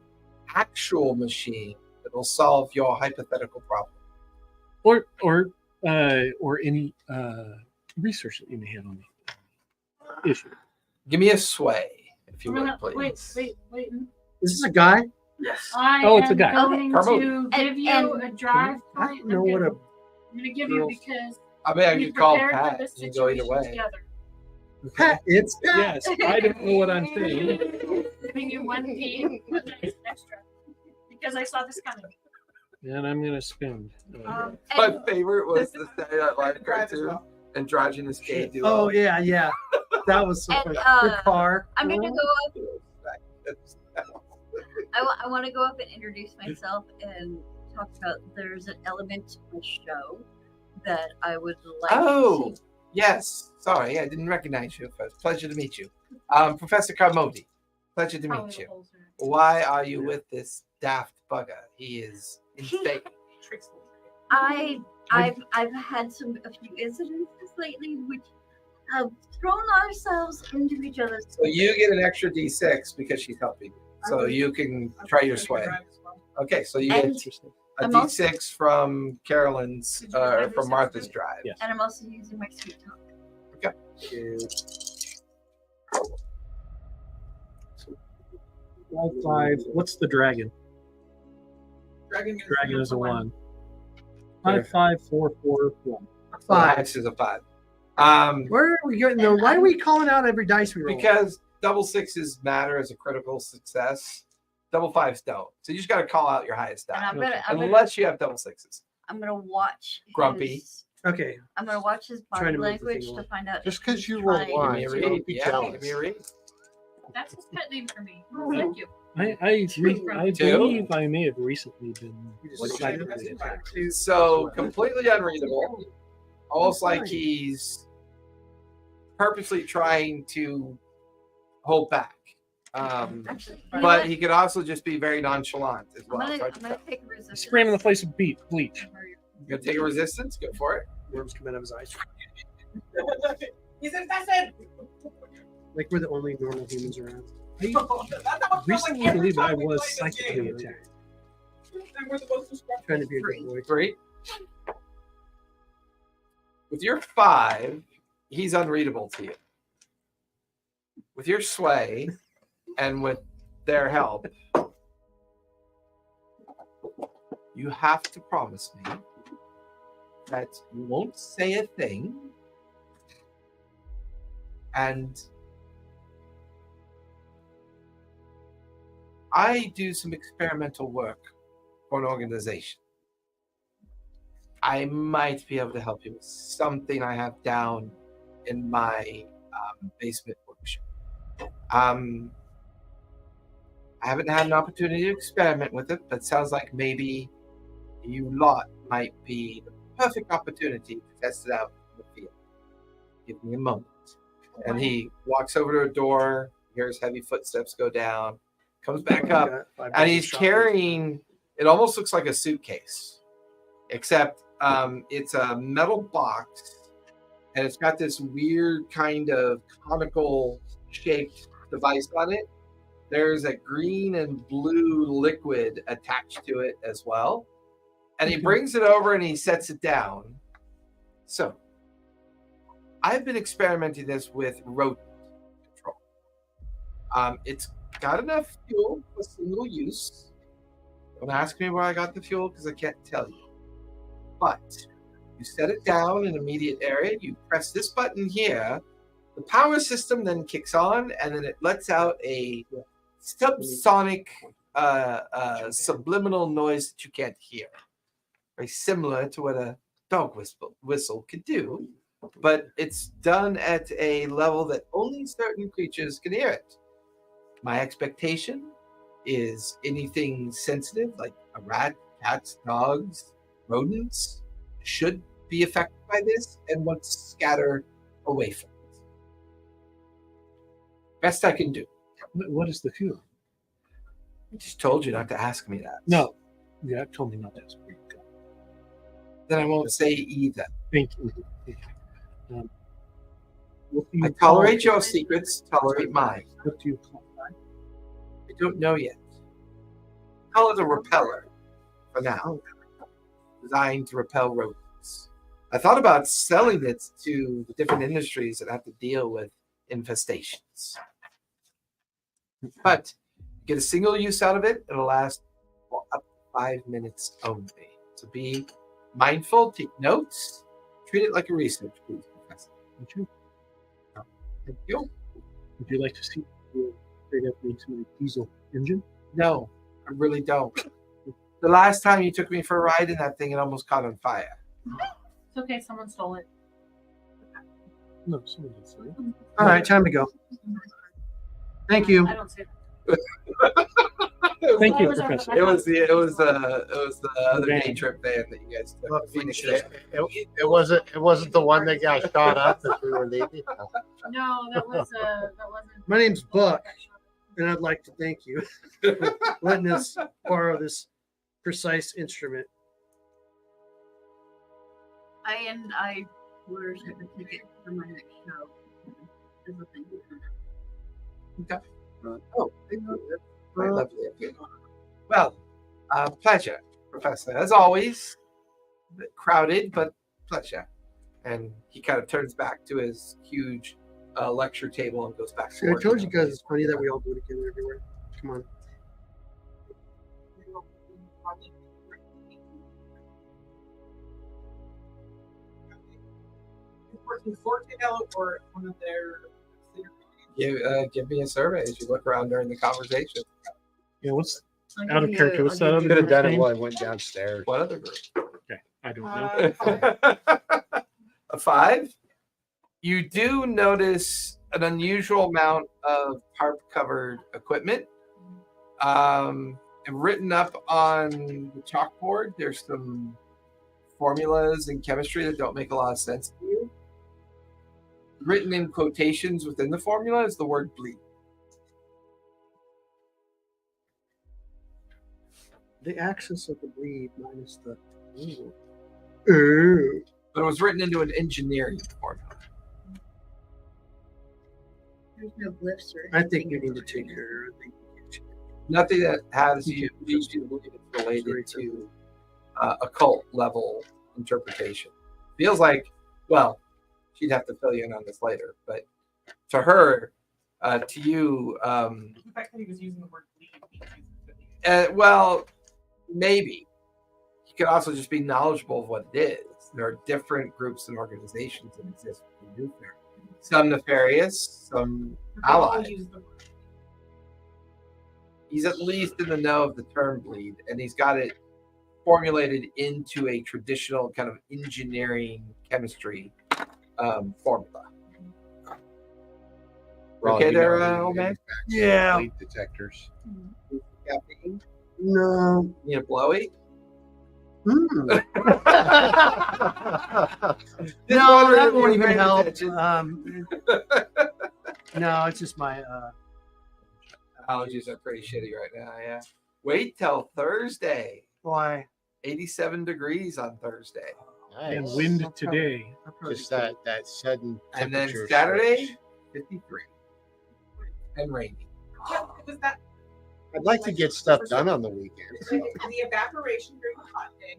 actual machine that will solve your hypothetical problem. Or any research that you may have on the issue. Give me a sway, if you would, please. Wait. Is this a guy? Yes. Oh, it's a guy. I'm Okay. going to give you a drive I point. don't know what a. I'm going to give you because I mean, I we could call prepared for Pat. this You can go either situation way. together. Pat, it's Pat. Yes, I don't know what I'm saying. Giving you 1P extra because I saw this coming. And I'm going to spend. My favorite was the Saturday Night Live cartoon, Androgynous Gay Duo. Oh yeah. That was so And, funny. The car. I'm gonna go up. I want to go up and introduce myself and talk about. There's an element to the show that I would like. Oh, to yes. Sorry, I didn't recognize you at first. Pleasure to meet you. Professor Carmody, pleasure to meet you. Why are you with this daft bugger? He is insane. I've had a few incidences lately which have thrown ourselves into each other's. So you get an extra D6 because she's helping you. So you can try your sway. Okay, so you get And a I'm also- D6 from Carolyn's, from Martha's drive. Yeah. And I'm also using my sweet talk. Five. What's the dragon? Dragon Dragon is a 1. 5, 5, 4, 4, 1. Five. X is a 5. Where are we getting though? Why are we calling out every dice we roll? Because double sixes matter as a critical success. Double fives don't. So you just got to call out your highest And die. I'm gonna Unless you have double sixes. watch. Grumpy. Okay. I'm gonna watch his Trying body to move the thing language to along. find out. Just if 'cause he's you roll trying- one. Give me a Don't read. be Yeah, jealous. give me a read. That's his pet name for me. Thank you. I Two? believe I may have recently been. What'd you psychically do? attacked. So completely unreadable. Almost like he's purposely trying to hold back. Actually, But he could also just be very nonchalant as well. I'm So gonna take a resistance. Spray him in the place of bleach. you gonna take a resistance? Go for it. Worms come out of his eyes. He's infested. Like we're the only normal humans around. I recently believe I was psychically attacked. And we're supposed to scrap Trying to be a good boy. 3. With your 5, he's unreadable to you. With your sway and with their help, you have to promise me that you won't say a thing and I do some experimental work for an organization. I might be able to help you with something I have down in my basement workshop. I haven't had an opportunity to experiment with it, but sounds like maybe you lot might be the perfect opportunity to test it out in the field. Give me a moment. And he walks over to a door, hears heavy footsteps go down, comes back up, and he's carrying, it almost looks like a suitcase, except it's a metal box and it's got this weird kind of conical shaped device on it. There's a green and blue liquid attached to it as well. And he brings it over and he sets it down. So I've been experimenting this with rodent control. It's got enough fuel for single use. Don't ask me where I got the fuel because I can't tell you. But you set it down in an immediate area, you press this button here, the power system then kicks on, and then it lets out a subsonic subliminal noise that you can't hear. Very similar to what a dog whistle could do, but it's done at a level that only certain creatures can hear it. My expectation is anything sensitive, like a rat, cats, dogs, rodents, should be affected by this and want to scatter away from it. Best I can do. What is the fuel? I just told you not to ask me that. No. Yeah, told me not to ask me. Then I won't say either. Thank you. What do you I call tolerate it? your secrets, tolerate mine. What do you call it? I don't know yet. Call it a repeller for now. Designed to repel rodents. I thought about selling it to the different industries that have to deal with infestations. But get a single use out of it, it'll last up to 5 minutes only. So be mindful, take notes, treat it like a research piece, Professor. Would you? Thank you. Would you like to see straight up into my diesel engine? No, I really don't. The last time you took me for a ride in that thing, it almost caught on fire. It's okay. Someone stole it. No, someone did say. All right, time to go. Thank you. I don't say that. Thank you, It was our- Professor. It was the other day Van. trip van that you guys took. Look, Phoenix it, Fair. it wasn't the one that got shot up as we were leaving. No, that wasn't. My name's Buck, and I'd like to thank you for letting us borrow this precise instrument. I were sent a ticket for my next show. As a thank you. Oh, very lovely of you. Well, pleasure, Professor. As always, a bit crowded, but pleasure. And he kind of turns back to his huge lecture table and goes back. See, I told you guys it's funny that we all do it together everywhere. Come on. Working for Candela or one of their Give me a survey as you look around during the conversation. Yeah, what's I'll out give of you- character? What's I'll that give other you Could have done it name? while I went downstairs. What other group? Okay, I don't know. A 5. You do notice an unusual amount of tarp-covered equipment. And written up on the chalkboard, there's some formulas in chemistry that don't make a lot of sense to you. Written in quotations within the formula is the word bleed. The axis of the bleed minus the. Ooh. But it was written into an engineering formula. There's no glyphs or I think anything you in need to it. take care of it. Nothing that has you leads you to believe it's related to occult level interpretation. Feels like, well, she'd have to fill you in on this later, but to her, to you, the fact that he was using the word bleed. well, maybe. You could also just be knowledgeable of what it is. There are different groups and organizations that exist within Newfaire. Some nefarious, some allied. He's at least in the know of the term bleed, and he's got it formulated into a traditional kind of engineering chemistry formula. Well, Okay you there, know, old man? Yeah. Lead detectors. Caffeine? No. You know, blowy? Hmm. Just No, wondering that if you won't were even paying help. attention. No, it's just my. Allergies are pretty shitty right now, yeah. Wait till Thursday. Why? 87 degrees on Thursday. And Nice. wind today. Just that sudden And then temperature Saturday, switch. 53. And rainy. Was that I'd like to get stuff done on the weekend. the evaporation during the hot day?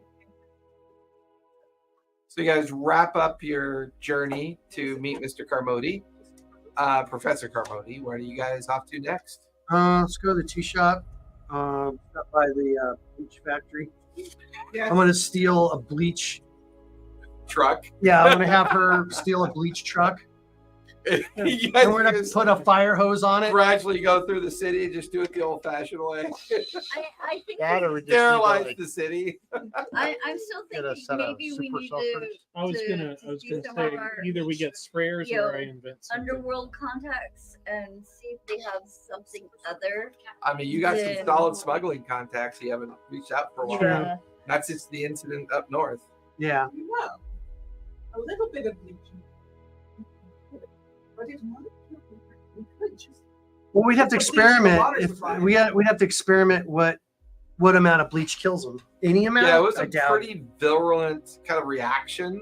So you guys wrap up your journey to meet Mr. Carmody. Professor Carmody, where are you guys off to next? Let's go to the tea shop. Stop by the bleach factory. Yeah. I'm gonna steal a bleach. Truck. Yeah, I'm gonna have her steal a bleach truck You And guys we're gonna just put a fire hose on it. gradually go through the city and just do it the old-fashioned way. I think That or we just need to, Sterilize like, the city. I'm still get a thinking set of maybe we super need soakers. I was to gonna do say some of our either we get sprayers Yo, or I invent something. underworld contacts and see if they have something other. I mean, you got some Yeah. solid smuggling contacts you haven't reached out for a while. True. That's just the incident up north. Yeah. Well, a little bit of bleaching. But it's not. We could just. Well, we'd have to Bleach the experiment. water If supply. we'd have to experiment what amount of bleach kills them. Any amount? Yeah, it was I a doubt. pretty virulent kind of reaction.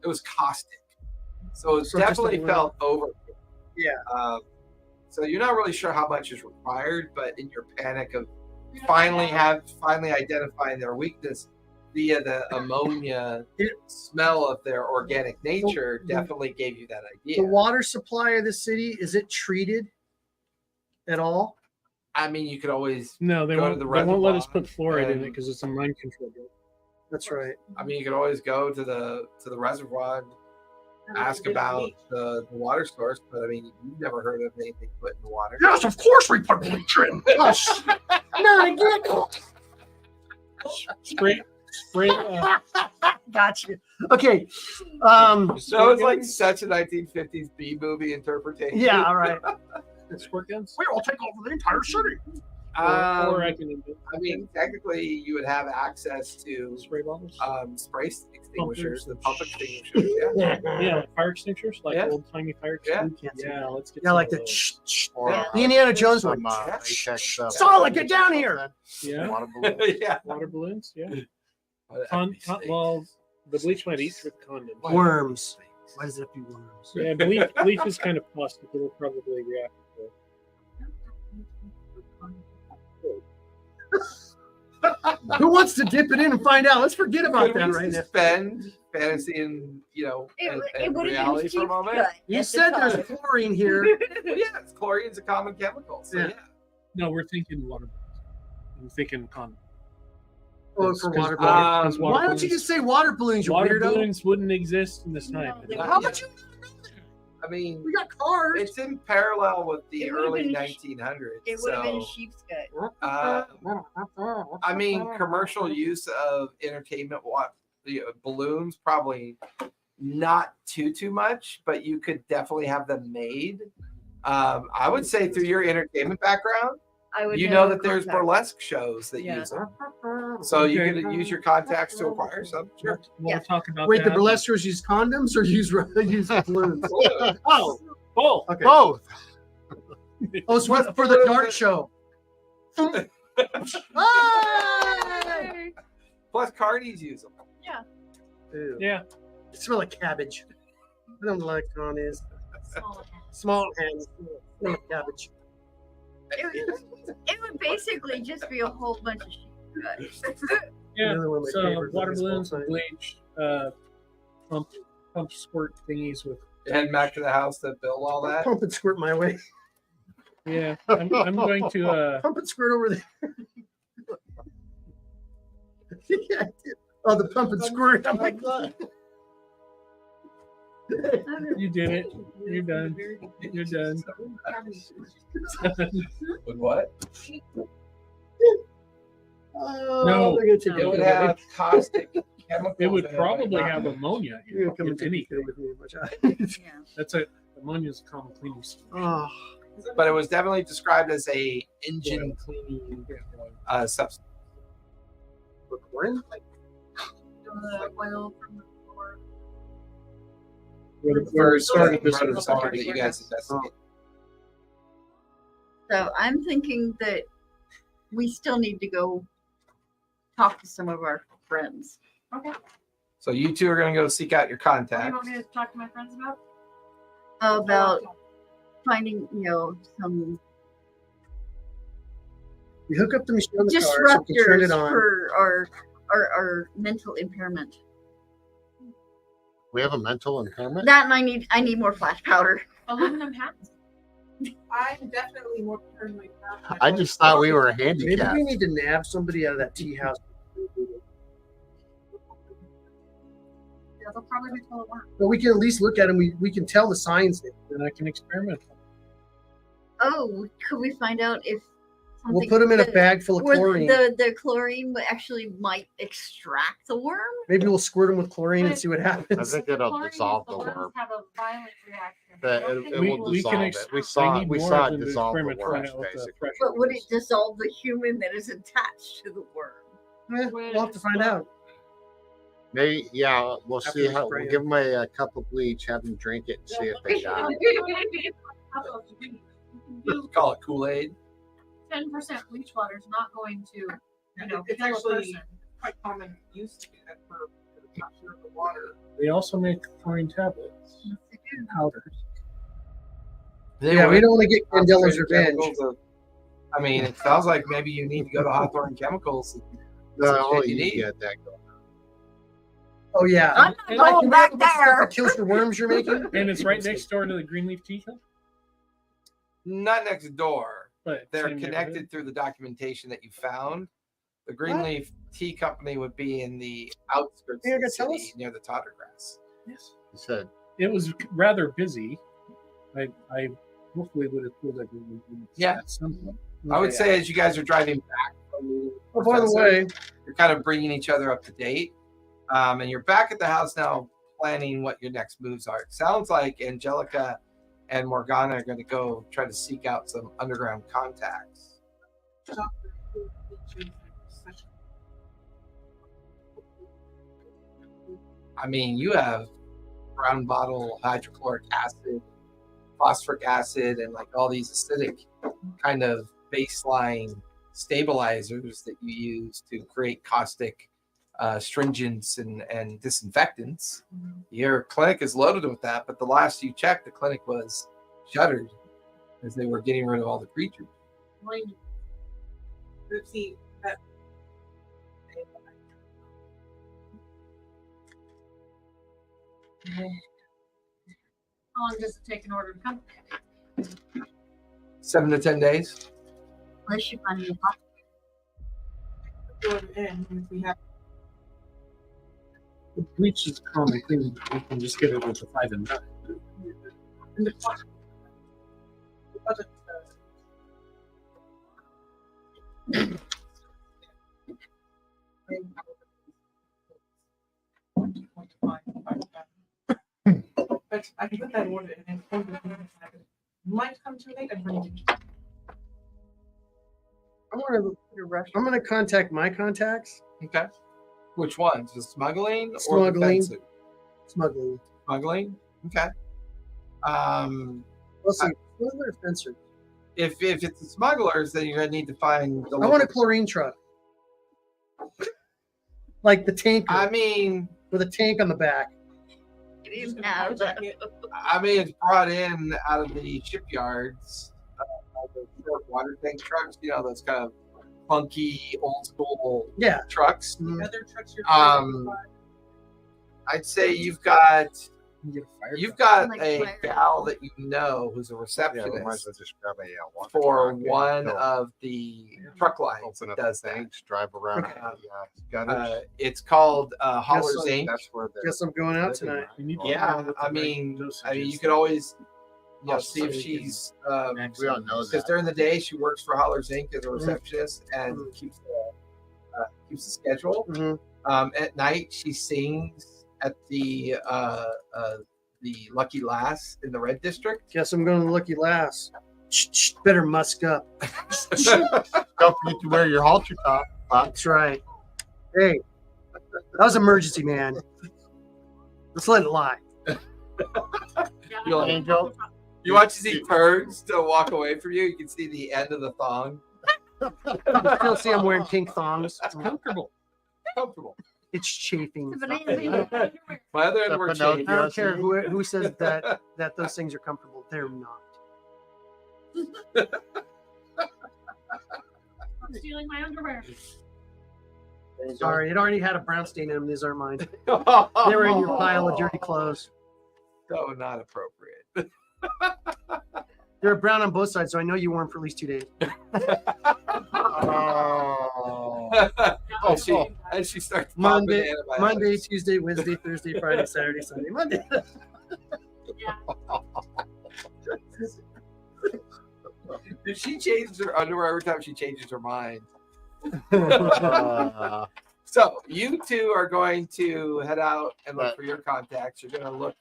It was caustic, so it So just definitely a little- felt over. Yeah. So you're not really sure how much is required, but in your panic of finally identifying their weakness via the ammonia Yeah. smell of their organic nature, The- definitely gave you that idea. The water supply of the city, is it treated at all? I mean, you could always. No, they Go to won't. the They won't let us reservoir put fluoride in and- it because it's a mind control drug. That's right. I mean, you could always go to the reservoir and ask about the water source, but I mean, you've never heard of anything put in the water. Yes, of course we put bleach in. Yes. Not again. Spray. Gotcha. Okay. So it's like such a 1950s B movie interpretation. Yeah. All right. Squirt guns. We will take over the entire city. Or I can invent I mean, technically, you would have access to spray bottles. spray extinguishers, the pump extinguishers. Yeah. Yeah, like fire extinguishers, like Yeah. old timey fire Yeah. extinguishers. Yeah, let's get. Yeah, some like of the those. Or, Yeah. the Indiana Jones one. some, latex stuff. Solid, get down here. Yeah, Water balloons. Yeah. water balloons. Yeah. Well, Well, the bleach might eat through the condoms. Worms. Why does it have to be worms? Yeah, bleach is kind of plastic. It'll probably react. with Who wants to dip it in and find out? Let's forget about could that we right now. suspend fantasy and and would have reality for a moment? You said there's chlorine here. Well, yeah, chlorine's a common chemical. So Yeah. yeah. No, we're thinking water. I'm thinking condom. Oh, for water balloons. balloons. Why don't you just say water balloons, you water weirdo? balloons wouldn't exist in this time. No, they How about you? I mean, We got cars. it's in parallel with the It would've early been 1900s. It would have been So, sheep's gut. I mean, commercial use of entertainment balloons probably not too much, but you could definitely have them made. I would say through your entertainment background, I would you know never that there's contact- burlesque shows that Yeah. use them. So you Okay. could use your contacts to acquire some. Sure. We'll Yeah. talk about Wait, the that. burlesquers use condoms or use balloons? Oh, both. Okay. Both. Oh, it's for the dart show. Hey! Plus, carnies use them. Ew. Yeah. It smells like cabbage. I don't like condoms. Small hand. Small hands. Smell like cabbage. It would basically just be a whole bunch of sheep's gut. Yeah. Another one of my So favorites water of baseball balloons, time. bleach, pump squirt thingies with. Head back to the house to build all that. Pump and squirt my way. Yeah, I'm going to. Pump and squirt over there. Yeah, I did. Oh, the pump and squirt. I'm like, You did it. You're done. You're done. With what? oh, No. they're gonna take It would over. have caustic chemicals. It would in probably but have not- ammonia. You're In gonna come it, and if take anything. it with me, which Yeah. That's a ammonia is a common cleaning solution. Oh, But it was definitely described as a engine cleaning substance. recording? The oil from the floor. Where The first started this part of the was song that you guys investigate. So I'm thinking that we still need to go talk to some of our friends. Okay. So you two are going to go seek out your What do you contacts. want me to talk to my friends about? About finding, some We hook up the machine on the car so we can turn disruptors it on. for our mental impairment. We have a mental impairment. That and I need more flash powder. Aluminum hats? I'm definitely more paranoid now. I just thought we were Maybe handicapped. we need to nab somebody out of that tea house. they'll probably be full of worms. But we can at least look at them. We can tell the signs. Then I can experiment. Oh, could we find out if We'll something put them in a the- bag full of where chlorine. The chlorine actually might extract the worm? Maybe we'll squirt them with chlorine and see what I happens. think it'll Chlorine dissolve is the worms worm. have a violent reaction. That I don't it, think it We- will we can dissolve ex- it. We I saw need we more saw than it the dissolve the experiment to worms find out what the basically. pressure But would it is. dissolve the human that is attached to the worm? We'll have to find out. Maybe yeah. We'll After see we how. spray We'll it. give them a cup of bleach, have them drink it, and see if they die. Call it Kool-Aid. 10% bleach water is not going to, you know, It's kill a actually person. quite common use to do that for the capture of the water. They also make chlorine tablets, powders. Yeah, we don't want to get Candela's revenge. Chemicals of- I mean, it sounds like maybe you need to go to Hawthorne Chemicals. No, Some only shit you you need. get that going. Oh yeah. I'm And not Mike, going you back remember the stuff there. that kills the worms you're making? And it's right next door to the Greenleaf Tea Hill. Not next door. But They're same connected neighborhood. through the documentation that you found. The Greenleaf Tea Company would be in the outskirts You're of the gonna tell city us? near the Tottergrass. Yes. He said, It was rather busy. I hopefully would have pulled everyone. Yeah. At some point. I would say as you guys are driving back from the Oh, by the professor, way, you're kind of bringing each other up to date. And you're back at the house now planning what your next moves are. It sounds like Angelica and Morgana are going to go try to seek out some underground contacts. I mean, you have brown bottle hydrochloric acid, phosphoric acid, and like all these acidic kind of baseline stabilizers that you use to create caustic stringents and disinfectants. Your clinic is loaded with that, but the last you checked, the clinic was shuttered as they were getting rid of all the creatures. See, that How long does it take in order to come? 7 to 10 days. Unless you find a hot. go in if we have The bleach is a common thing. You can just get it with the 5 and 9. in the front. The other, but I can put that order in and might come too late and bring it. I'm gonna contact my contacts. Okay. Which ones? The smuggling or Smuggling. the fencing? Smuggling. Smuggling. Okay. Let's see. Smuggler or fencer? If it's the smugglers, then you're gonna need to find the I want a local- chlorine truck. Like the tanker I mean, with a tank on the back. You didn't have that. it's brought in out of the shipyards. The short water tank trucks, you know, those kind of funky old school Yeah. trucks. Mm. Other trucks you're I'd say you've got You get a fire You've truck. got Like a fire. gal that you know who's a yeah, we might receptionist as well just grab a water for truck and one go of the truck lines open that up does the that. tanks, drive around. Okay. Gutters. It's called Hollers so Inc. That's where the Guess I'm going out tonight. You need to Yeah, know what the I right mean, dosages you could always, Oh, see if so you she's we don't know because that. during the day she works for Hollers Inc. as a receptionist and Mhm. keeps the schedule. Mhm. At night she sings at the Lucky Lass in the Red District. Guess I'm going to Lucky Lass. Shh, better musk up. Don't forget to wear your halter top. That's right. Hey, that was emergency, man. Let's let it lie. You're like, Angel. You watch as he turns to walk away from you. You can see the end of the thong. Still see I'm wearing pink thongs. It's comfortable. Comfortable. It's chafing. It's amazing. My other end were Pinocchio. changed. I don't care who says that those things are comfortable. They're not. I'm stealing my underwear. Sorry, it already had a brown stain in them. These aren't mine. They were in your pile of dirty clothes. So not appropriate. They're brown on both sides, so I know you wore them for at least 2 days. Oh. and she starts Monday, popping antibiotics. Monday, Tuesday, Wednesday, Thursday, Friday, Saturday, Sunday, Monday. If she changes her underwear every time she changes her mind. So you two are going to head out and look for your contacts. You're going to look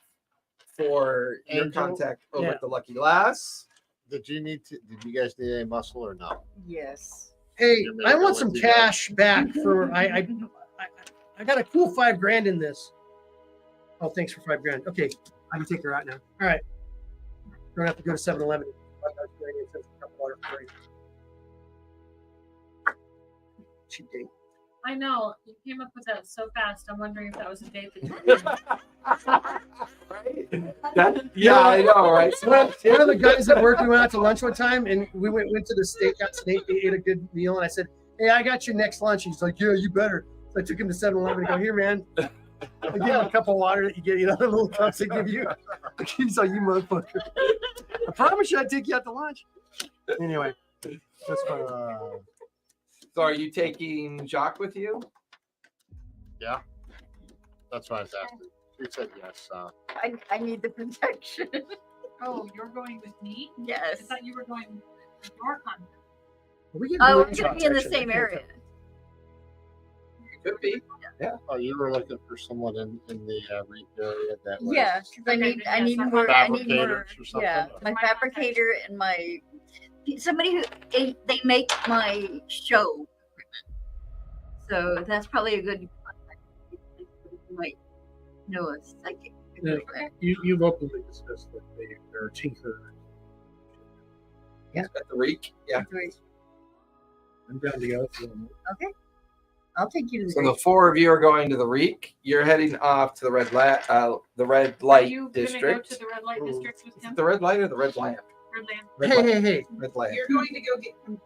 for your Angel? contact over Yeah. at the Lucky Lass. Did you guys need any muscle or no? Yes. Hey, You're I gonna want go some with you guys. cash back for I got a cool $5,000 in this. Oh, thanks for $5,000. Okay, I can take her out now. All right. Don't have to go to 7-Eleven. Cheap date. I know you came up with that so fast. I'm wondering if that was a date that you Right? Yeah, I know, right? One of the guys at work, we went out to lunch one time, and we went to the steakhouse and ate a good meal. And I said, "Hey, I got your next lunch." He's like, "Yeah, you better." So I took him to 7-Eleven and go, "Here, man." I give him a cup of water that you get, the little cups they give you. He's like, "You motherfucker." I promise you I'd take you out to lunch. Anyway, that's fun. So are you taking Jacques with you? Yeah. That's what I was asking. She said yes. I need the protection. Oh, you're going with me? I Yes. thought you were going with your contact. We can Oh, do we're going to be in the same area. Could be. Oh, you were looking for someone in the REIT area that was Yeah, because I need more. I need more. fabricators or something. Yeah, my fabricator and my somebody who they make my show equipment. So that's probably a good contact. You might know a psychic. Yeah. You've openly discussed that they're tinker. At the Reek. Yeah. I'm down to go. If you want. Okay, I'll take you to the. So the four of you are going to the Reek. You're heading off to the red light Are you district. gonna go to the red light district with Is him? it the red light or the red lamp? Red lamp. Red Hey, light. hey, hey. Red lamp. You're going to go get some.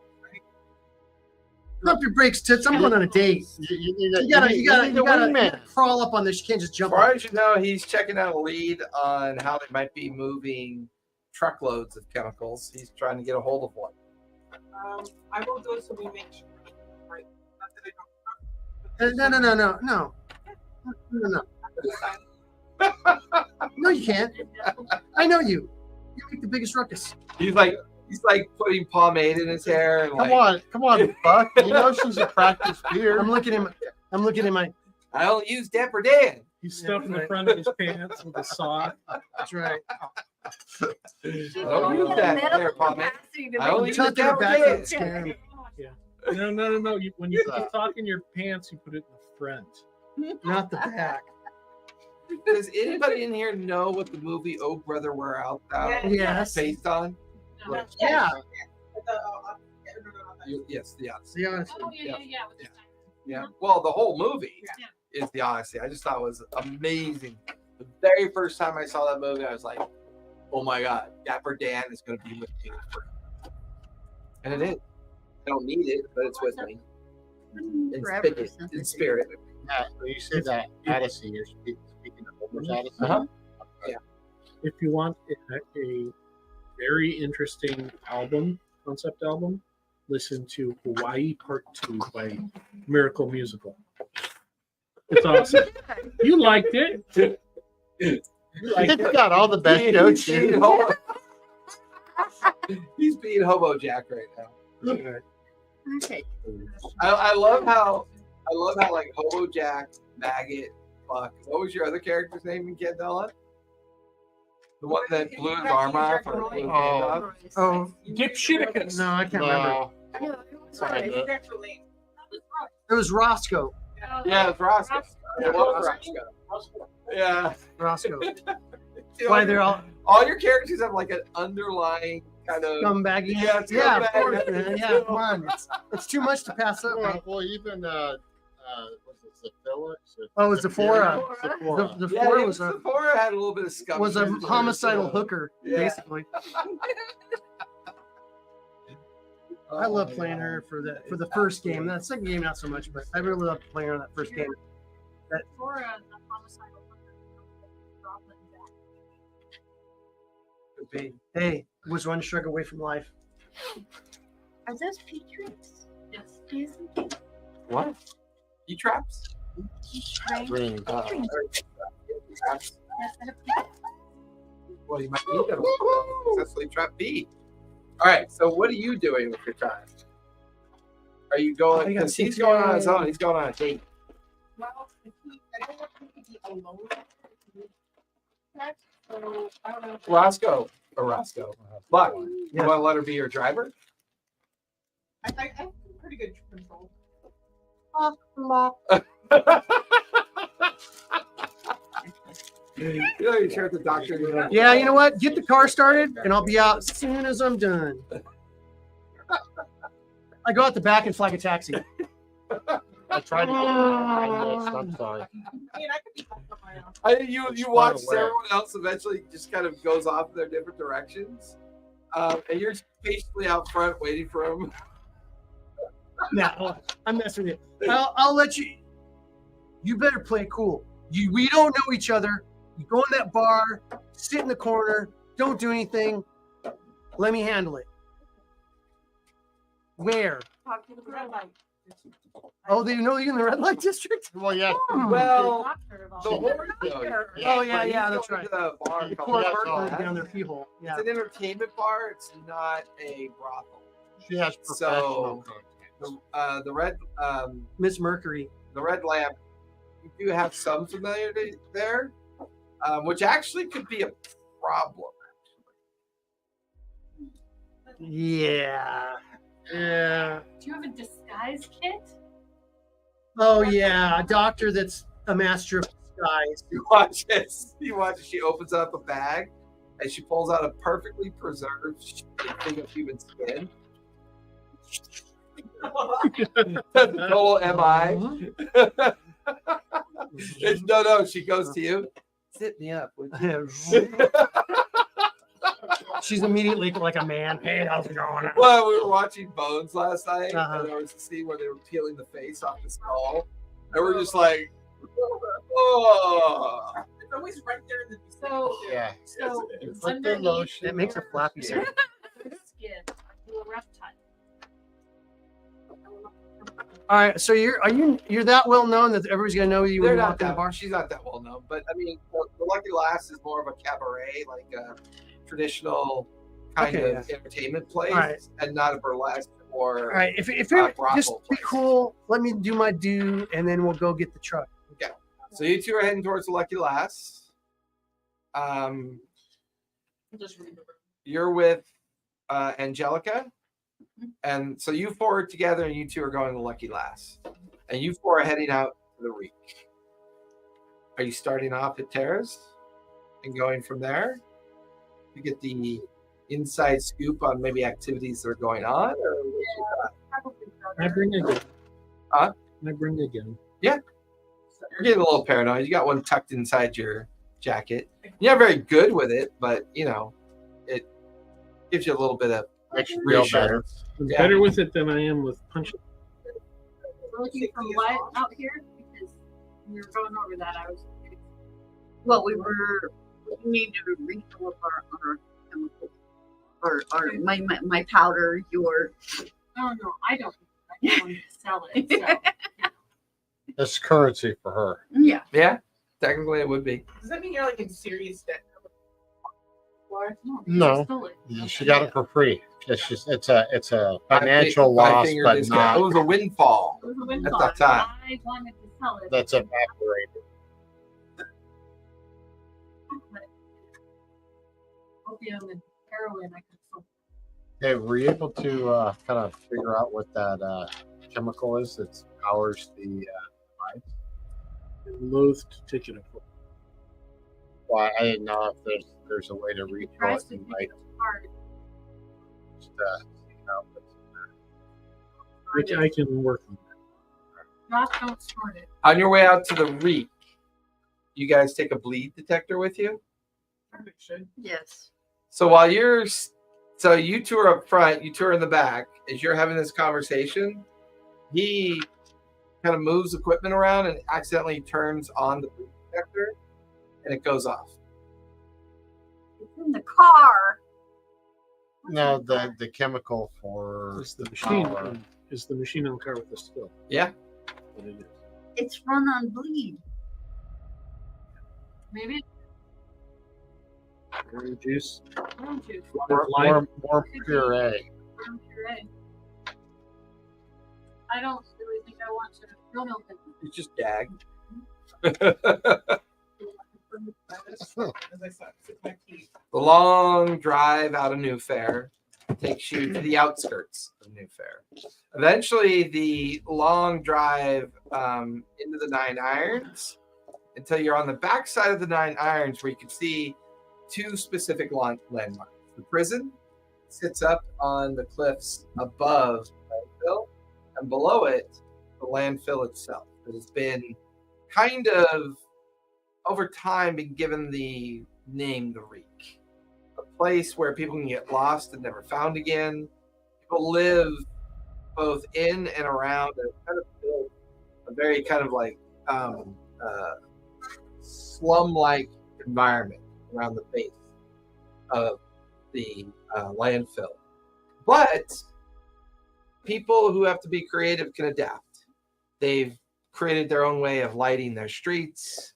Pump your brakes, tits. I'm going on a date. You need a You gotta wingman. crawl up on this. You can't just As jump far on. as you know, he's checking out a lead on how they might be moving truckloads of chemicals. He's trying to get a hold of one. I will go so we make sure. Right. Not that I don't. No. No, you can't. I know you. You make the biggest ruckus. He's like putting pomade in his hair and Come on, Buck. You know she's a practice beer. I'm looking at my. I don't use Dapper Dan. He's stuffing the front of his pants with a sock. That's right. Don't use that there, pomade. I only use Tuck your Dapper back Dan. and scare him. No. When you put the sock in your pants, you put it in the front. Not the back. Does anybody in here know what the movie Oh Brother Where Art Thou Yes. based on? No. Yeah. Yes, the Odyssey. See, honestly. Oh, yeah. With the time. Yeah. Well, the whole movie is the Odyssey. I just thought it was amazing. The very first time I saw that movie, I was like, "Oh my God, Dapper Dan is going to be with me forever." And it is. I don't need it, but it's with me in Forever or spirit. something. In spirit. Yeah, when you say that Odyssey, you're speaking of Homer's Odyssey. Uh-huh. If you want a very interesting concept album, listen to Hawaii Part 2 by Miracle Musical. It's awesome. You liked it. You liked It's it. got all the best jokes. He's being Hobo Jack right now. Okay. I love how like Hobo Jack, Maggot, Fuck. What was your other character's name in Candela? The one that blew his arm off or blew his hand off? Oh, Dipshitticus. no, I can't remember. No. Sorry. Actually, It was Roscoe. Yeah, it's Roscoe. It was Roscoe. Yeah. Roscoe. Why they're all your characters have like an underlying kind of scumbaggy. Yeah, it's Yeah, of scumbag. course, man. Yeah, come on. It's too much to pass up. man. Well, even was it Zephila? Oh, Zephora. Zephora. The Yeah, Zephora even was a Sephora had a little bit of scum. was a homicidal hooker, Yeah. basically. I love playing her for the first game. That second game, not so much, but I really love playing her in that first game. For a homicidal Goblin Jack. Hey, was one shrug away from life. Are those Patriots? Yes. Yes. What? You traps? Ring. Traps. Yes, I have Well, you might need them. Successfully trap B. All right. So, what are you doing with your time? Are you going? Because he's going on his own. He's going on a date. Well, I don't want him to be alone. So I don't know. Roscoe. Buck, you Yes. want to let her be your driver? I have pretty good control. You know, you share the doctor. Yeah, you know what? Get the car started, and I'll be out as soon as I'm done. I go out the back and flag a taxi. I tried to get I'm sorry. I mean, I could be left on my own. You watch as aware. everyone else eventually just kind of goes off in their different directions, and you're patiently out front waiting for him. No, I'm messing with you. I'll let you. You better play it cool. We don't know each other. You go in that bar, sit in the corner, don't do anything. Let me handle it. Where? Talk to the red light. Oh, they know you're in the red light district? Well, yeah. Well, doctor of all the this. horror show. Oh, yeah, But he's yeah, that's going right. to the bar You called pull a Yeah, burglar Dockside. down their pee hole. Yeah. It's an entertainment bar. It's not a brothel. She has professional contacts. The red Miss Mercury. the red lamp. You do have some familiarity there, which actually could be a problem. Yeah. Yeah. Do you have a disguise kit? Oh, yeah. A doctor that's a master of disguise. You watch this. You watch as she opens up a bag and she pulls out a perfectly preserved thing of human skin. That's a total MI. No, she goes to you. Sit me up. would you?" She's immediately like a man. Hey, how's it going? Well, we were watching Bones last night, Uh-huh. and there was a scene where they were peeling the face off the skull, and we're just like, oh. It's always right there in the So, Yeah. so You put the underneath lotion That makes a flappy sound. the skin, do a rough touch. All right, so you're that well known that everybody's gonna know you when They're you not walk in the that. bar. She's not that well known, but I mean, the Lucky Lass is more of a cabaret, like a traditional kind Okay, of entertainment place, All right. and not a burlesque or. All right, if you're brothel just be place. cool, let me do my due, and then we'll go get the truck. So you two are heading towards the Lucky Lass. Just read the room. You're with Angelica, and so you four are together, and you two are going to Lucky Lass, and you four are heading out to the Reek. Are you starting off at Terrace and going from there to get the inside scoop on maybe activities that are going on, or what you got? Probably I bring a gun. Huh? I bring a gun. You're getting a little paranoid. You got one tucked inside your jacket. You're not very good with it, but you know, it gives you a little bit of Makes you feel better. reassurance. I'm Yeah. better with it than I am with punching. We're looking for what out here? Because when we were going over that, I was. Well, we need to refill up our chemicals. Or my powder, your Oh no, I don't. I just wanted to sell it. So. It's currency for her. yeah. Yeah, technically it would be. Does that mean you're like in serious debt? What? No. Stole it. She got it for free. It's a I financial fi- I loss, figured but this guy- It not was a windfall. It was a windfall. that time. I wanted to sell it. that's evaporated. Opium and heroin. I could sell. Hey, were you able to kind of figure out what that chemical is that powers the device? I'm loath to take it apart. Well, I didn't know if there's a way to read Tries it to and take like it apart. just what's in there. Which I can work on. Josh, don't snort it. On your way out to the Reek, you guys take a bleed detector with you. Probably should. Yes. So while so you two are up front, you two are in the back. As you're having this conversation, he kind of moves equipment around and accidentally turns on the bleed detector, and it goes off. It's in the car. No, the chemical for Is the machine power. is the machine on the car with the still. Yeah, what it is. It's run on bleed. Maybe Orange juice. orange juice, More puree. warm puree. I don't really think I want to real milk it. It's just dag. As I said, it's my teeth. The long drive out of Newfaire takes you to the outskirts of Newfaire. Eventually, the long drive into the Nine Irons until you're on the backside of the Nine Irons, where you can see two specific landmarks. The prison sits up on the cliffs above the landfill, and below it, the landfill itself. It has been kind of, over time, been given the name the Reek. A place where people can get lost and never found again. People live both in and around and kind of built a very kind of like slum-like environment around the base of the landfill. But people who have to be creative can adapt. They've created their own way of lighting their streets.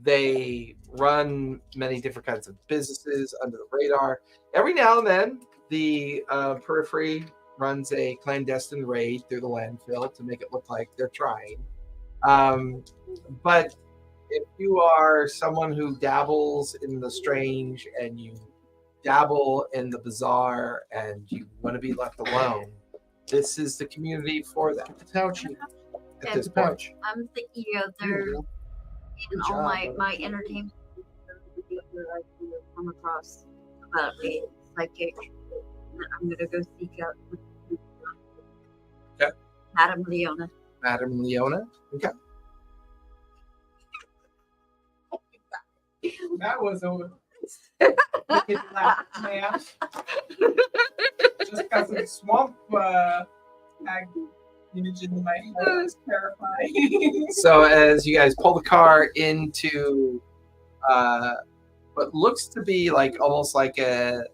They run many different kinds of businesses under the radar. Every now and then, the periphery runs a clandestine raid through the landfill to make it look like they're trying. But if you are someone who dabbles in the strange and you dabble in the bizarre and you want to be left alone, this is the community for that. It's pouchy. At this It's point. pouch. I'm thinking of there in all my entertainment that I come across about a psychic that I'm gonna go seek out. Okay. Madame Leona. Madame Leona. Okay. That was a wicked laugh, man. Just got some swamp tag image in my head. It's terrifying. So as you guys pull the car into what looks to be like almost like an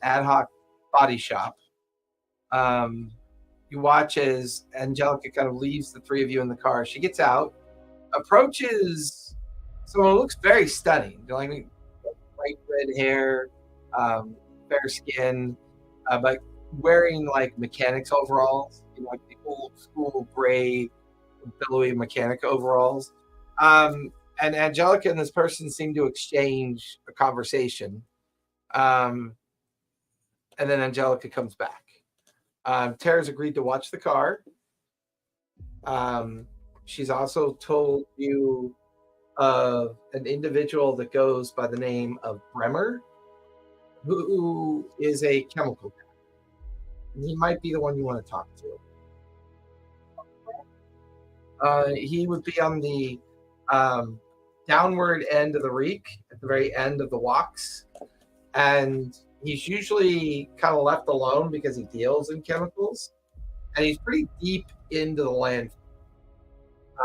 ad hoc body shop, you watch as Angelica kind of leaves the three of you in the car. She gets out, approaches someone who looks very stunning. Like bright red hair, fair skin, but wearing like mechanics overalls, like the old school gray, billowy mechanic overalls. And Angelica and this person seem to exchange a conversation. And then Angelica comes back. Tara's agreed to watch the car. She's also told you of an individual that goes by the name of Bremer, who is a chemical guy. And he might be the one you want to talk to. He would be on the downward end of the reek, at the very end of the walks. And he's usually kind of left alone because he deals in chemicals. And he's pretty deep into the landfill.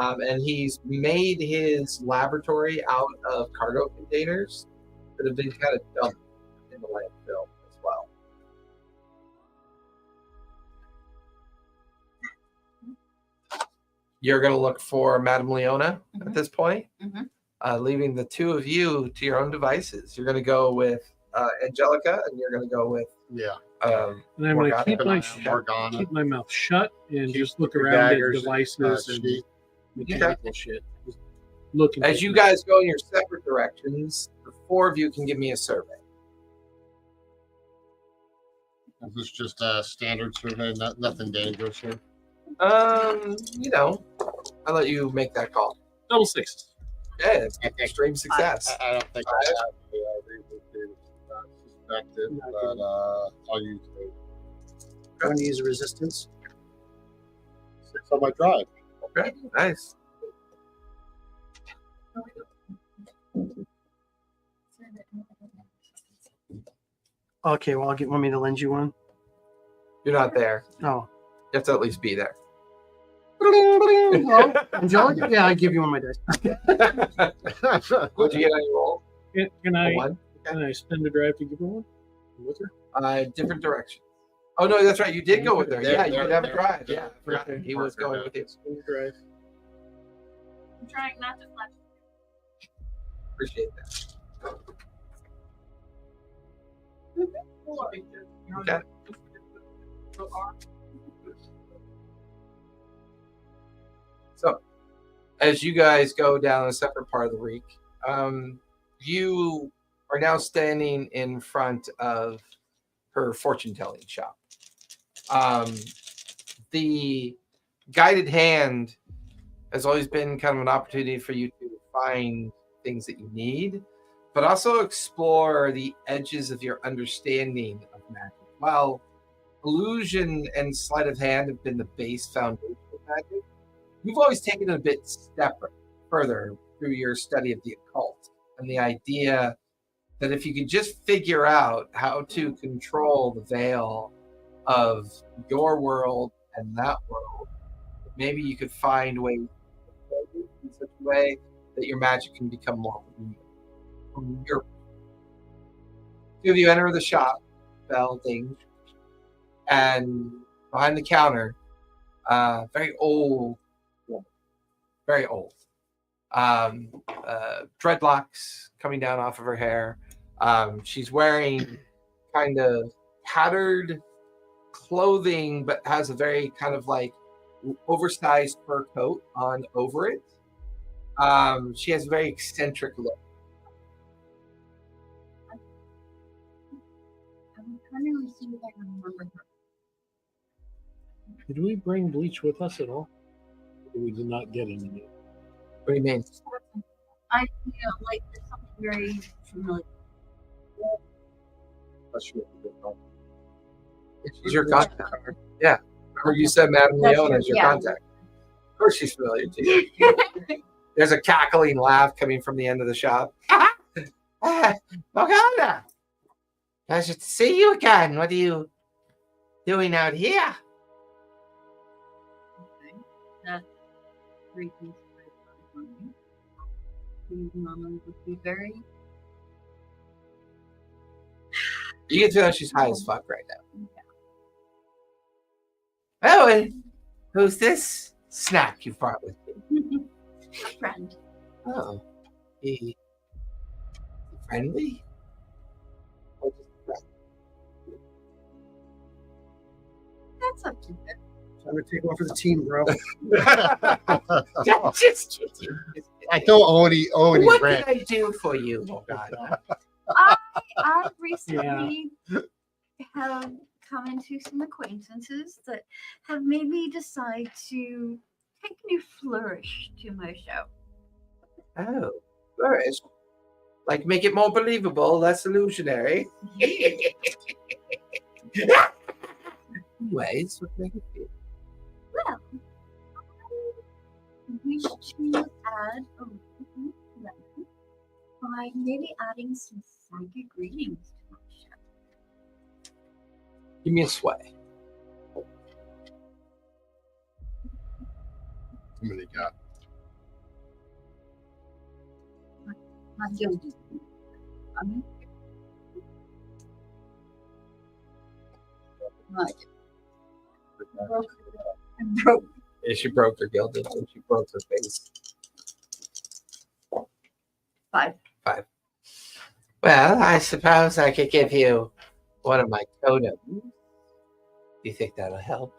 And he's made his laboratory out of cargo containers that have been kind of dumped in the landfill as well. You're going to look for Madame Leona at this point, leaving the two of you to your own devices. You're going to go with Angelica, and you're going to go with And I'm going to keep my mouth shut and just look around at devices and mechanical shit. Just looking. As you guys go in your separate directions, the four of you can give me a survey. Is this just a standard survey? Nothing dangerous here? You know, I'll let you make that call. Double sixes. Yeah, it's extreme success. I don't think I have the reason to suspect it, but I'll use it. I'm going to use resistance. 6 on my drive. Okay, nice. Okay, well, want me to lend you one? You're not there. Oh. You have to at least be there. Oh, Angelica? Yeah, I give you one of my dice. What'd you get on your roll? Can A I one? can I spend a drive to give her one? With her? Different direction. Oh no, that's right. You did go with her. They're- Yeah, you they're- could have a they're- drive. they're- Yeah, I forgot. He was going with you. Spend a drive. I'm trying not to flash. Appreciate that. Okay. So, as you guys go down a separate part of the reek, you are now standing in front of her fortune-telling shop. The guided hand has always been kind of an opportunity for you to find things that you need, but also explore the edges of your understanding of magic. While illusion and sleight of hand have been the base foundation of magic, you've always taken it a bit further through your study of the occult and the idea that if you could just figure out how to control the veil of your world and that world, maybe you could find ways in such a way that your magic can become more real. From your two of you enter the shop, bell ding, and behind the counter, very old woman, very old. Dreadlocks coming down off of her hair. She's wearing kind of tattered clothing, but has a very kind of like oversized fur coat on over it. She has a very eccentric look. I'm trying to see if I can remember her. Did we bring bleach with us at all? We did not get any. What do you mean? I feel like there's something very familiar. She's your contact. Yeah. Remember you said Madame That's Leone your- is your yeah. contact. Of course she's familiar to you. There's a cackling laugh coming from the end of the shop. Morgana! Pleasure to see you again. What are you doing out here? Okay. That's three things for me. These normally would be very. You can tell she's high as fuck right now. Oh, and who's this snack you brought with you? Friend. Oh, he friendly? Or just a friend? That's up to them. I'm gonna take one for the team, bro. Just I don't owe any what rent. can I do for you, Morgana? I recently have come into some acquaintances that have made me decide to take a new flourish to my show. Oh, flourish. Like make it more believable, less illusionary. Anyways, what make it feel? Well, I wish to add a little lemon by maybe adding some psychic readings to my show. Give me a sway. How many got? Not guilty. Not broke. Yeah, she broke her gilded and she broke her face. 5. Well, I suppose I could give you one of my totems. Do you think that'll help?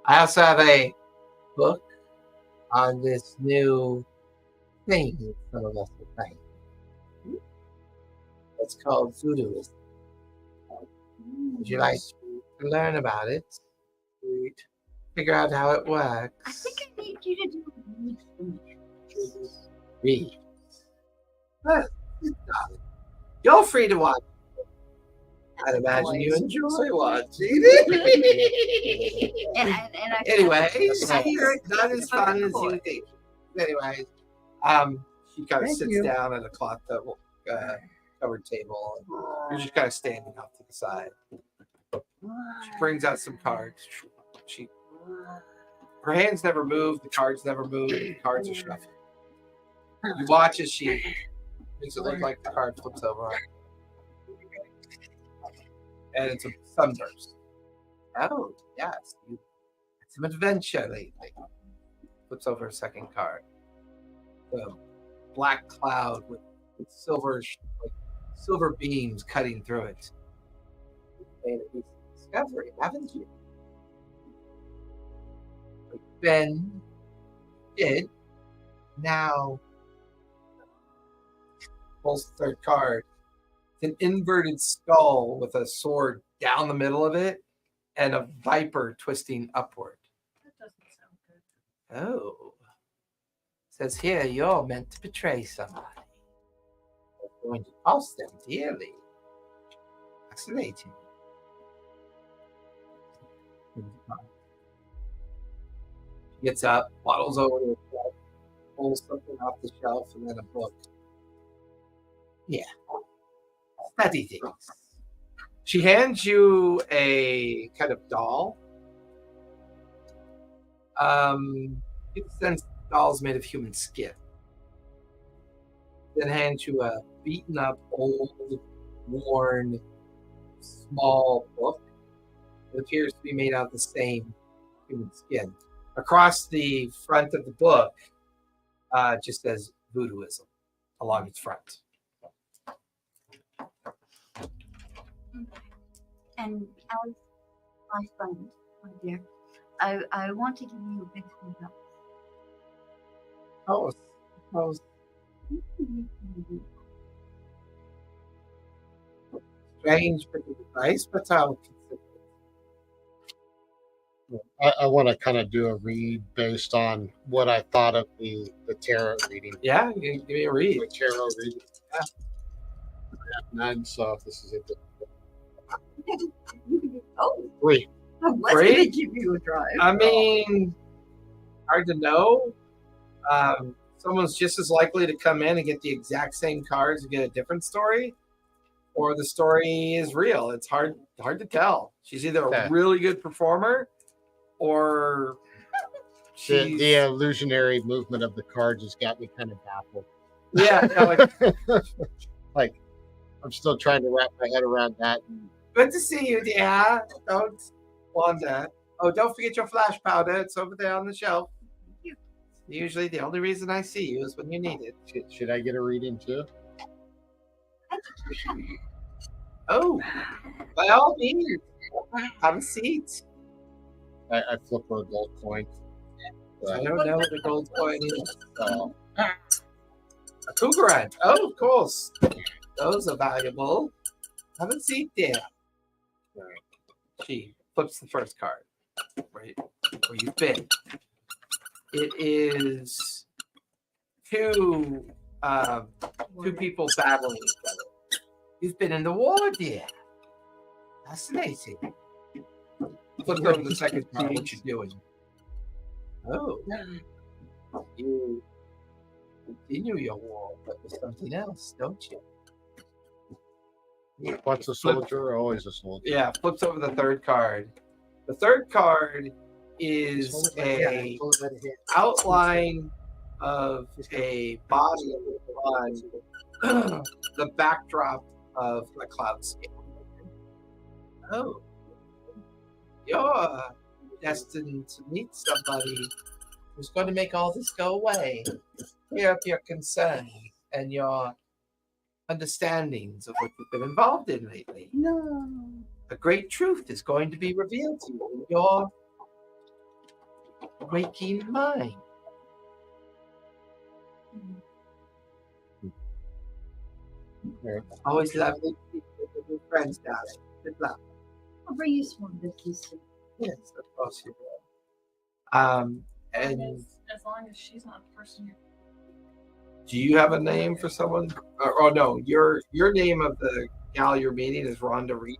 I also have a book on this new thing that some of us are playing. It's called voodooism. Would you like to learn about it? Figure out how it works? I think I need you to do a read for me. Read. Well, you're free to watch. I'd imagine you enjoy watching. And I Anyways, I hear it not as fun as you think. Anyways, she kind of Thank sits you. down at a cloth covered table. And you're just kind of standing off to the side. She brings out some cards. Her hands never move. The cards never move. The cards are shuffled. You watch as she makes it look like the card flips over. And it's a sunburst. Oh, yes. You had some adventure lately. Flips over a second card. the black cloud with silver silver beams cutting through it. You've made a recent discovery, haven't you? Ben did. Now pulls the third card. It's an inverted skull with a sword down the middle of it and a viper twisting upward. That doesn't sound good. Oh. Says here you're meant to betray somebody. You're going to cost them dearly. Fascinating. She gets up, waddles over to the shelf, pulls something off the shelf, and then a book. Yeah. Study things. She hands you a kind of doll. You can sense the doll's made of human skin. Then hands you a beaten up, old, worn, small book. It appears to be made out of the same human skin. Across the front of the book, just says voodooism along its front. And as my friend, my dear, I want to give you a big thumbs up. Oh, strange bit of advice, but I'll consider it. I want to kind of do a read based on what I thought of the tarot reading. Yeah, you can give me a read. The tarot reading. Yeah. I have 9, so this is it. Oh, 3. I was Great. going to give you a drive. I mean, hard to know. Someone's just as likely to come in and get the exact same cards and get a different story, or the story is real. It's hard to tell. She's either a really good performer, or she's The illusionary movement of the cards has got me kind of baffled. yeah. Like I'm still trying to wrap my head around that. Good to see you, dear. Don't wander. Oh, don't forget your flash powder. It's over there on the shelf. Usually the only reason I see you is when you need it. Should I get a reading too? Oh, by all means. Have a seat. I flip her a gold coin. I don't know what the gold coin is. A cougaran. Oh, of course. Those are valuable. Have a seat there. She flips the first card. Right where you've been. It is two people battling each other. You've been in the war, dear. Fascinating. Flip over the second card. What you doing? Oh, you continue your war, but with something else, don't you? Once a soldier, always a soldier. Yeah, flips over the third card. The third card is a outline of a body on the backdrop of a cloudscape. Oh, you're destined to meet somebody who's going to make all this go away. Clear up your concerns and your understandings of what you've been involved in lately. No. A great truth is going to be revealed to you in your waking mind. Always lovely to meet with your friends, darling. Good luck. I'll bring you some business. Yes, of course you will. And As long as she's not the person you're. do you have a name for someone? Oh no, your name of the gal you're meeting is Rhonda Reed.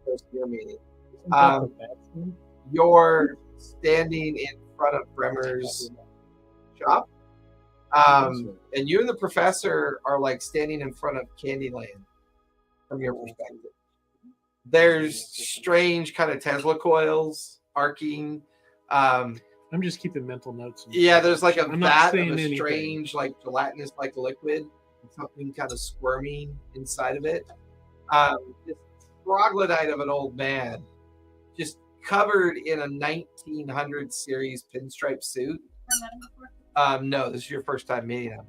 That's your meeting. You're standing in front of Bremer's shop. And you and the professor are like standing in front of Candyland from your perspective. There's strange kind of Tesla coils arcing. I'm just keeping mental notes. Yeah, there's like a I'm not vat of saying a anything. strange, like gelatinous like liquid, and something kind of squirming inside of it. This troglodyte of an old man, just covered in a 1900 series pinstripe suit. No, this is your first time meeting him.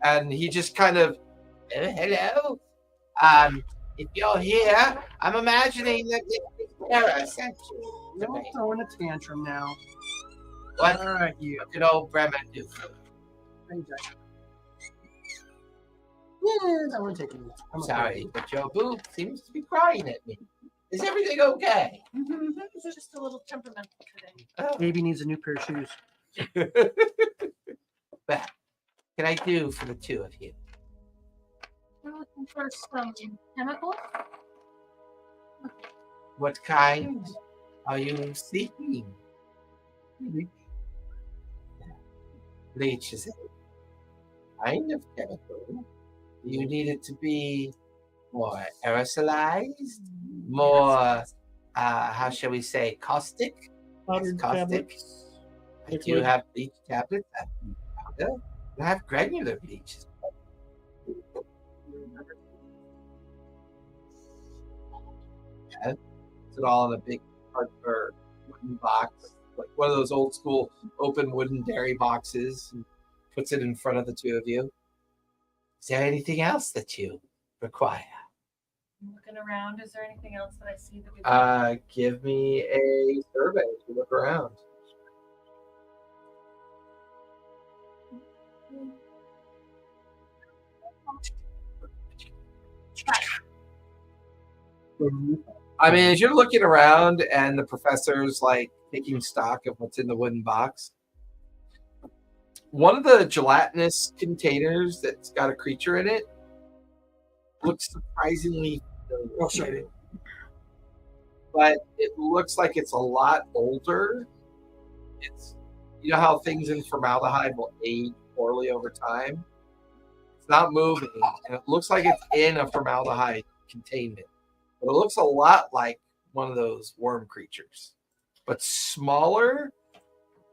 And he just kind of, "Oh, hello. If you're here, I'm imagining that this is Sarah sent you. to Don't me. throw in a tantrum now. What All right, you. did old Bremen do? Yeah, I want to take it. I'm Sorry, but your boob seems to be crying at me. Is everything okay? This is just a little temperamental today. Oh. Baby needs a new pair of shoes. What can I do for the two of you? We're looking for some chemicals. What kind are you seeking? Bleach is a kind of chemical. You need it to be more aerosolized, more, how shall we say, caustic? Powdered Caustic. tablets. I do Liquid. have bleach tablets. I have powder. I have granular bleach. Yeah, it's it all in a big cardboard wooden box, like one of those old school open wooden dairy boxes, and puts it in front of the two of you. Is there anything else that you require? I'm looking around. Is there anything else that I see that we? Give me a survey as you look around. I mean, as you're looking around and the professor's like taking stock of what's in the wooden box, one of the gelatinous containers that's got a creature in it looks surprisingly familiar. But it looks like it's a lot older. It's, you know how things in formaldehyde will age poorly over time? It's not moving, and it looks like it's in a formaldehyde containment. But it looks a lot like one of those worm creatures, but smaller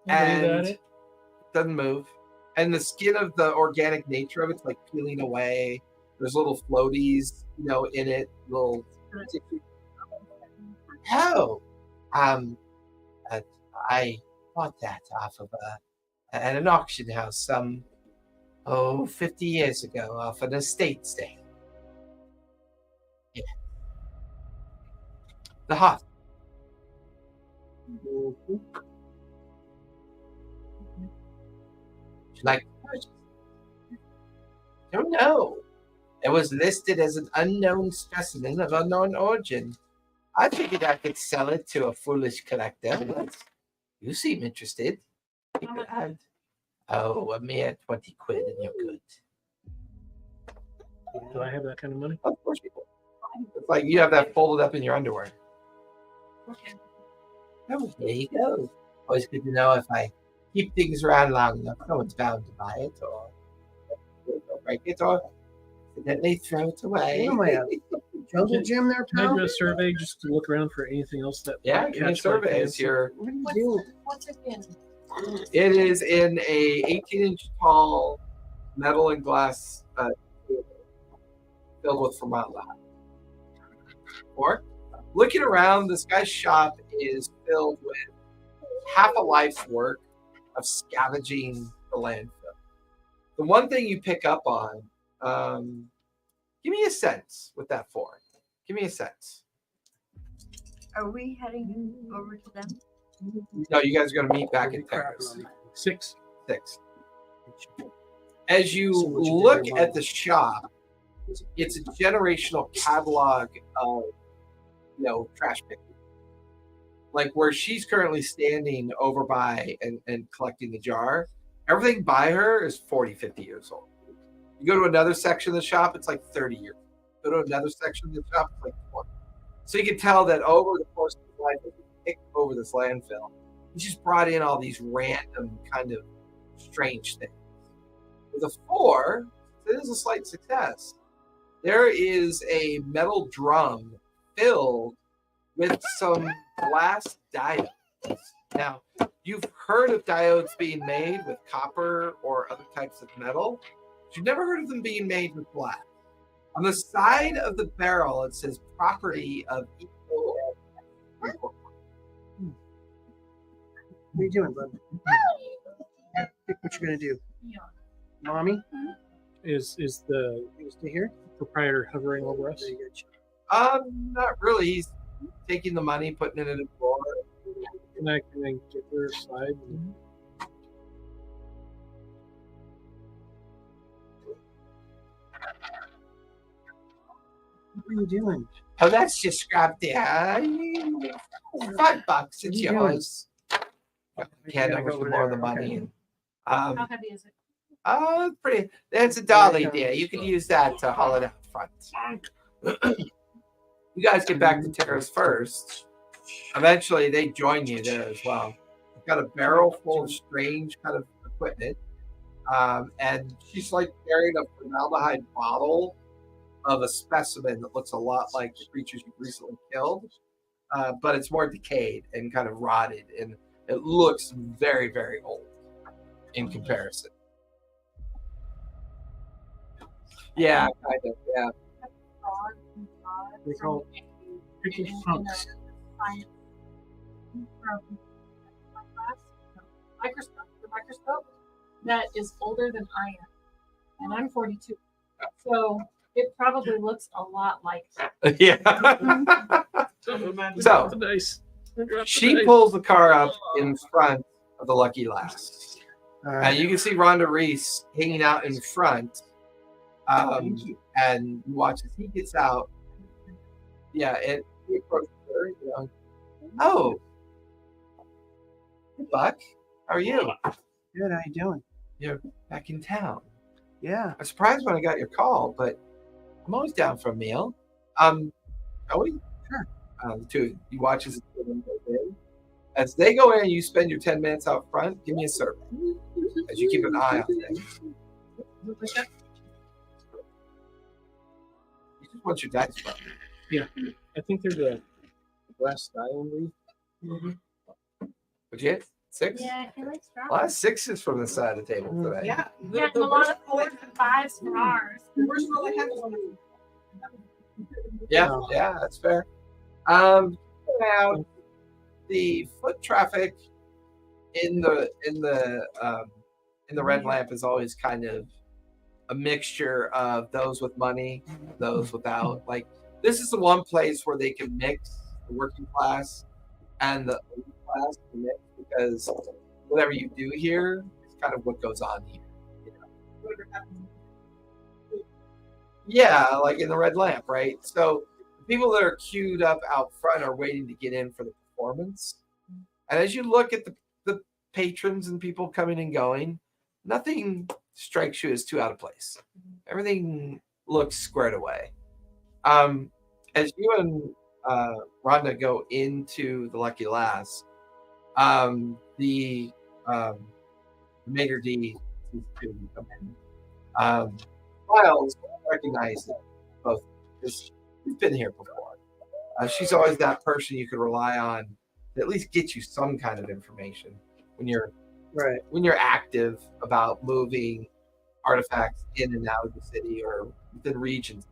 and it. doesn't move. And the skin of the organic nature of it's like peeling away. There's little floaties, you know, in it. Little. Oh, I bought that off of at an auction house some 50 years ago off an estate sale. Yeah. The hot. Like, don't know. It was listed as an unknown specimen of unknown origin. I figured I could sell it to a foolish collector. But you seem interested. Oh, a mere 20 quid and you're good. Do I have that kind of money? Of course you do. It's like you have that folded up in your underwear. Okay. Oh, there you go. Always good to know if I keep things around long enough, no one's bound to buy it or break it or accidentally throw it away. What am I at? Jungle gym there, Can I pal? do a survey just to look around for anything else that Yeah, might give me a catch my survey. It's fancy? your. What are you doing? What's it in? It is in a 18-inch tall metal and glass filled with formaldehyde. Or looking around, this guy's shop is filled with half a life's work of scavenging the landfill. The one thing you pick up on, give me a sense with that for. Give me a sense. Are we heading over to them? No, you guys are going to meet back in Paris. 6. 6. As you look at the shop, it's a generational catalog of, you know, trash picking. Like where she's currently standing over by and collecting the jar, everything by her is 40, 50 years old. You go to another section of the shop, it's like 30 years. Go to another section of the shop, it's like 20. So you can tell that over the course of his life, as he picked over this landfill, he just brought in all these random kind of strange things. With a 4, it is a slight success. There is a metal drum filled with some glass diodes. Now, you've heard of diodes being made with copper or other types of metal, but you've never heard of them being made with glass. On the side of the barrel, it says property of equal. What are you doing, bud? Pick what you're gonna do. Yeah. Mommy, Is the you stay here. proprietor hovering over us? There you go. Not really. He's taking the money, putting it in a drawer. Can I get her aside? What are you doing? Oh, that's just scrap there. $5. It's What are you yours. Can't gotta go wish for over more of there. the money. Okay. And, How heavy is it? pretty. That's a dolly There you go. there. You can use that to haul it out front. You guys get back to Terrace first. Eventually, they join you there as well. You've got a barrel full of strange kind of equipment. And she's like carrying a formaldehyde bottle of a specimen that looks a lot like the creatures you've recently killed. But it's more decayed and kind of rotted. And it looks very, very old in comparison. Yeah, kind of. Yeah. They call pickle funks. Microscope that is older than I am, and I'm 42. So it probably looks a lot like that. Yeah. So The dice. Drop the she dice. pulls the car up in front of the Lucky Lass. All And right. you can see Rhonda Reese hanging out in front. And you watch as he gets out. Yeah, and he approaches her, you know. Oh. Hey, Buck. How are you? Good. How you doing? You're back in town. Yeah. I'm surprised when I got your call, but I'm always down for a meal. Are we? Sure. The two, you watch as the two of them go in. As they go in, you spend your 10 minutes out front. Give me a survey as you keep an eye on things. You just want your dice back. I think they're the West Island. Would you hit 6? Yeah, I feel like strong. A lot of 6s from the side of the table today. Yeah. Yeah, and a lot of 4s and 5s from ours. The worst roll I had was one of them. Yeah, that's fair. Now the foot traffic in the red lamp is always kind of a mixture of those with money, those without. Like, this is the one place where they can mix the working class and the elite class to mix, because whatever you do here is kind of what goes on here. You know? Whatever happens. Yeah, like in the red lamp, right? So the people that are queued up out front are waiting to get in for the performance. And as you look at the patrons and people coming and going, nothing strikes you as too out of place. Everything looks squared away. As you and Rhonda go into the Lucky Lass, the Mater D sees two of you come in. Miles recognizes both, because you've been here before. She's always that person you could rely on to at least get you some kind of information when you're Right. when you're active about moving artifacts in and out of the city or within regions.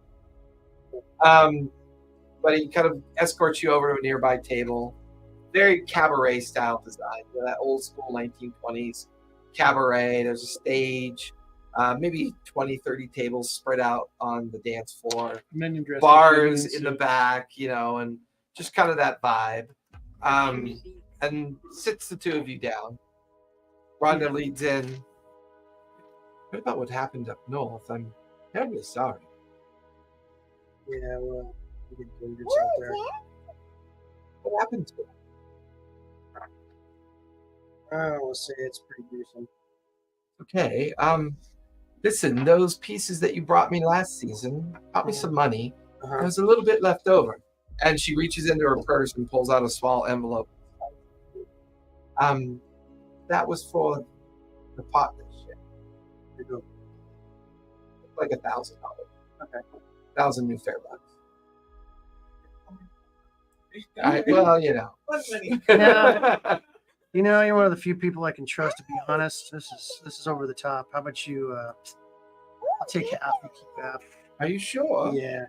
But he kind of escorts you over to a nearby table. Very cabaret style design, you know, that old school 1920s cabaret. There's a stage, maybe 20, 30 tables spread out on the dance floor. Men in dresses, Bars women in the suits. back, you know, and just kind of that vibe. And sits the two of you down. Rhonda leads in. What about what happened up north? I'm terribly sorry. Yeah. Well, you can do yourself there. What happened to him? I will say it's pretty gruesome. Okay. Listen, those pieces that you brought me last season brought me some money. Uh-huh. There's a little bit left over. And she reaches into her purse and pulls out a small envelope. That was for the pot this year. Like $1,000. Okay. 1,000 Newfaire bucks. Well, you know. What money? Yeah. You know, you're one of the few people I can trust. To be honest, this is over the top. How about you? I'll take half. You keep half. Are you sure? Yeah.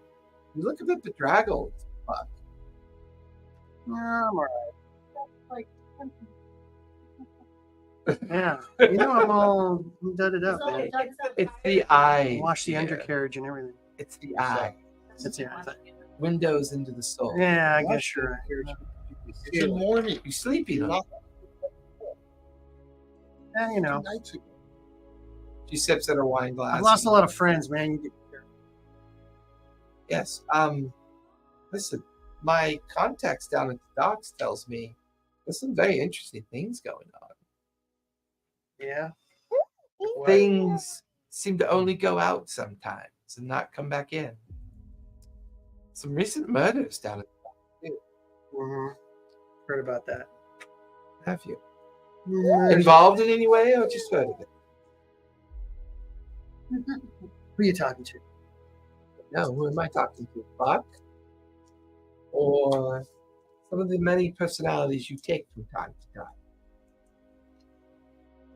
You look a bit bedraggled, Buck. I'm all right. Like, Yeah. You know, I'm all dudded up, man. It's the eye. Wash the dear. undercarriage and everything. It's the eye. That's it. Windows into the soul. Yeah, I guess you're right. It's in the morning. You sleepy though. Yeah, you know, Nights ago. She sips at her wine glass. I've lost a lot of friends, man. You get Yes. Listen, my contacts down at the docks tells me there's some very interesting things going on. yeah. Things seem to only go out sometimes and not come back in. Some recent murders down at the dock. Mm-hmm. Heard about that. Have you? Mm-hmm. Involved in any way or just heard of it? Who are you talking to? No, who am I talking to? Buck? Or some of the many personalities you take from time to time?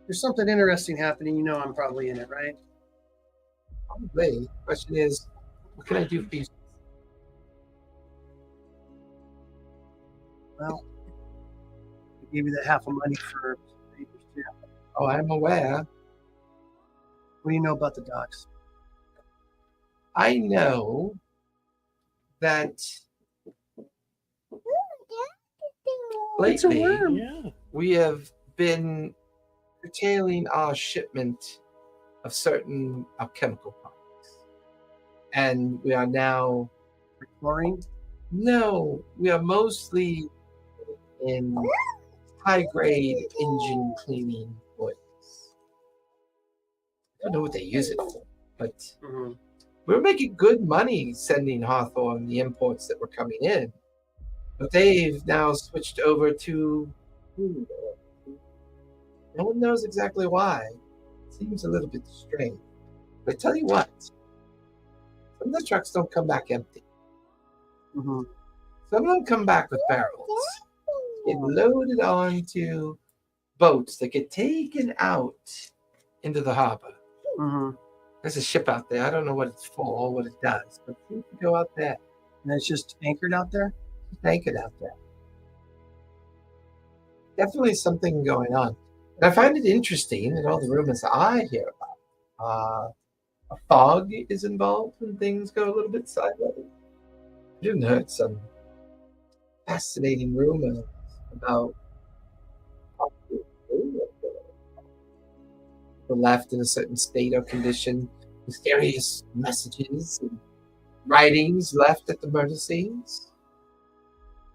There's something interesting happening. You know, I'm probably in it, right? Probably. The question is, what can I do for you? Well, I gave you that half of money for papers too. Oh, I'm aware. What do you know about the docks? I know that It's a lately worm. Yeah. we have been curtailing our shipment of certain alchemical products. And we are now, Chlorine? no, we are mostly in high grade engine cleaning oils. I don't know what they use it for, but Mm-hmm. we were making good money sending Hawthorne the imports that were coming in. But they've now switched over to food oil. No one knows exactly why. It seems a little bit strange. But I tell you what, some of the trucks don't come back empty. Mm-hmm. Some of them come back with barrels. Get loaded onto boats that get taken out into the harbor. Mm-hmm. There's a ship out there. I don't know what it's for or what it does, but it seems to go out there. And it's just anchored out there? It's anchored out there. Definitely something going on. And I find it interesting that all the rumors I hear about, a fog is involved when things go a little bit sideways. I even heard some fascinating rumors about people left in a certain state or condition, mysterious messages and writings left at the murder scenes.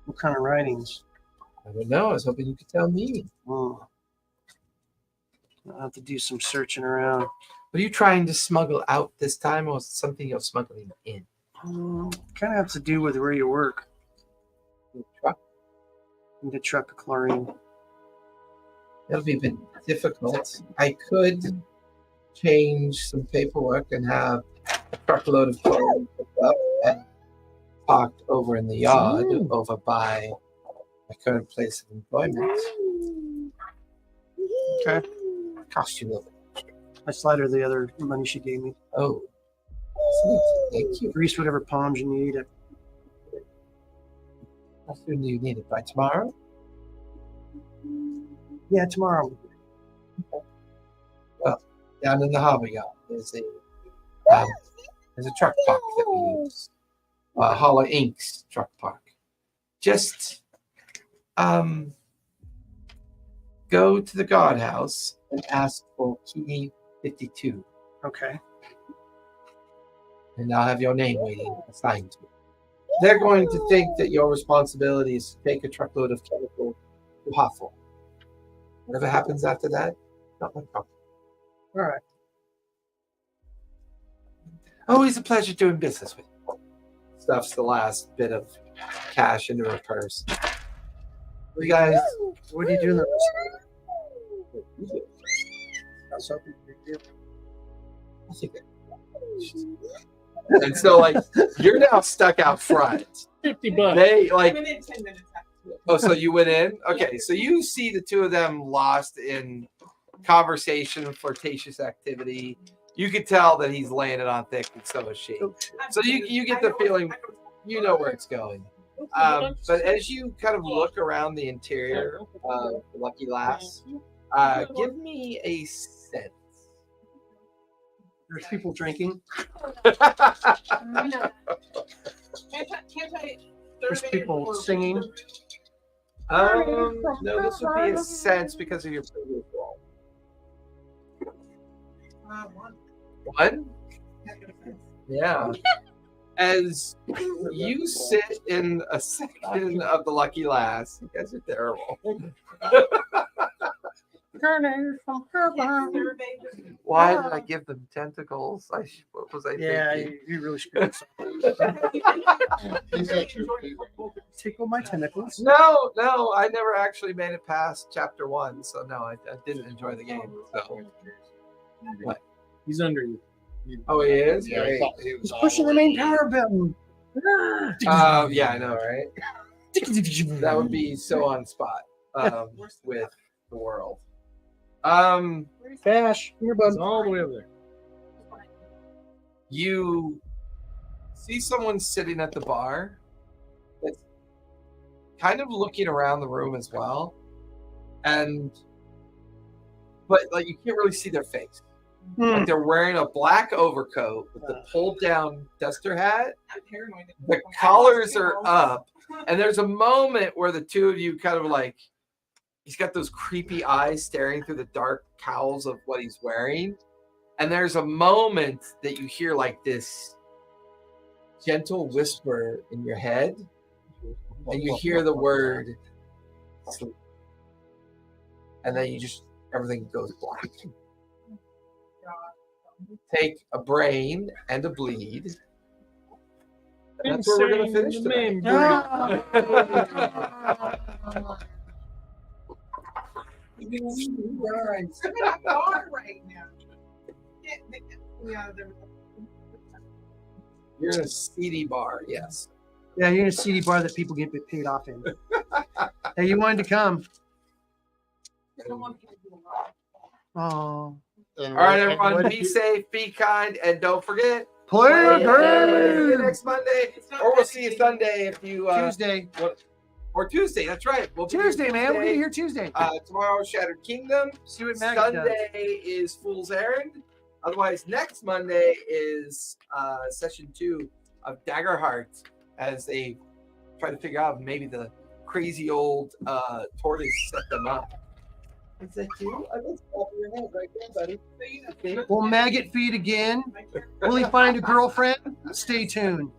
What kind of writings? I don't know. I was hoping you could tell me. Oh. I'll have to do some searching around. What are you trying to smuggle out this time, or is it something you're smuggling in? Kind of have to do with where you work. The truck? The truck of chlorine. That'll be a bit difficult. I could change some paperwork and have a truckload of chlorine picked up and parked over in the yard over by my current place of employment. Okay. Cost you a little bit. I slide her the other money she gave me. Oh, sweet. Thank you. Grease whatever palms you need. How soon do you need it? By tomorrow? Yeah, tomorrow. Well, down in the harbor yard, there's a truck park that we use. Holler Inc.'s truck park. Just go to the guardhouse and ask for key 52, Okay. and I'll have your name waiting assigned to it. They're going to think that your responsibility is to take a truckload of chemical to Hawthorne. Whatever happens after that, not my problem. All right. Always a pleasure doing business with you. Stuffs the last bit of cash into her purse. You guys, What are you doing the rest of the day? I was hoping you did. I think that- and so, like, you're now stuck out front. $50. They like, Within 10 minutes. oh, so you went in? Okay, so you see the two of them lost in conversation, flirtatious activity. You could tell that he's laying it on thick, and so is she. So you get the feeling you know where it's going. But as you kind of look around the interior of Lucky Lass, Give me a sense. There's people drinking. Can't I There's survey people or- singing. No, this would be a sense because of your previous role. One. One? Yeah. As you sit in a section of the Lucky Lass, you guys are terrible. Why did I give them tentacles? What was I Yeah, thinking? you really screwed us up. Tickle my tentacles. No, I never actually made it past chapter 1, so no, I didn't enjoy the game. So what? He's under you. Oh, he is. Yeah, I Great. thought he was He's all pushing the the way main power button. Yeah, I know, right? That would be so on spot with the world. Cash. Here, He's bud. all the way over there. You see someone sitting at the bar that's kind of looking around the room as well, but like you can't really see their face. Like they're wearing a black overcoat with the pulled down duster hat. I'm paranoid. The collars are up, and there's a moment where the two of you kind of like, he's got those creepy eyes staring through the dark cowls of what he's wearing. And there's a moment that you hear like this gentle whisper in your head, and you hear the word sleep. And then everything goes black. Take a brain and a bleed. And that's where we're going to finish tonight. I'm in a bar right now. Yeah, You're in a seedy bar, yes. Yeah, you're in a CD bar that people get paid off in. Hey, you wanted to come. Oh. All right, everyone, be safe, be kind, and don't forget. Play See you again. next Monday, or we'll see you Sunday if you Tuesday. or Tuesday. That's right. We'll be here Tuesday, man. We'll be Tuesday. here Tuesday. Tomorrow, Shattered Kingdom. See what Maggie does. Sunday is Fool's Errand. Otherwise, next Monday is session 2 of Daggerheart as they try to figure out maybe the crazy old tortoise set them up. Is that you? I was popping your head right there, buddy. Will Maggot feed again? Will he find a girlfriend? Stay tuned.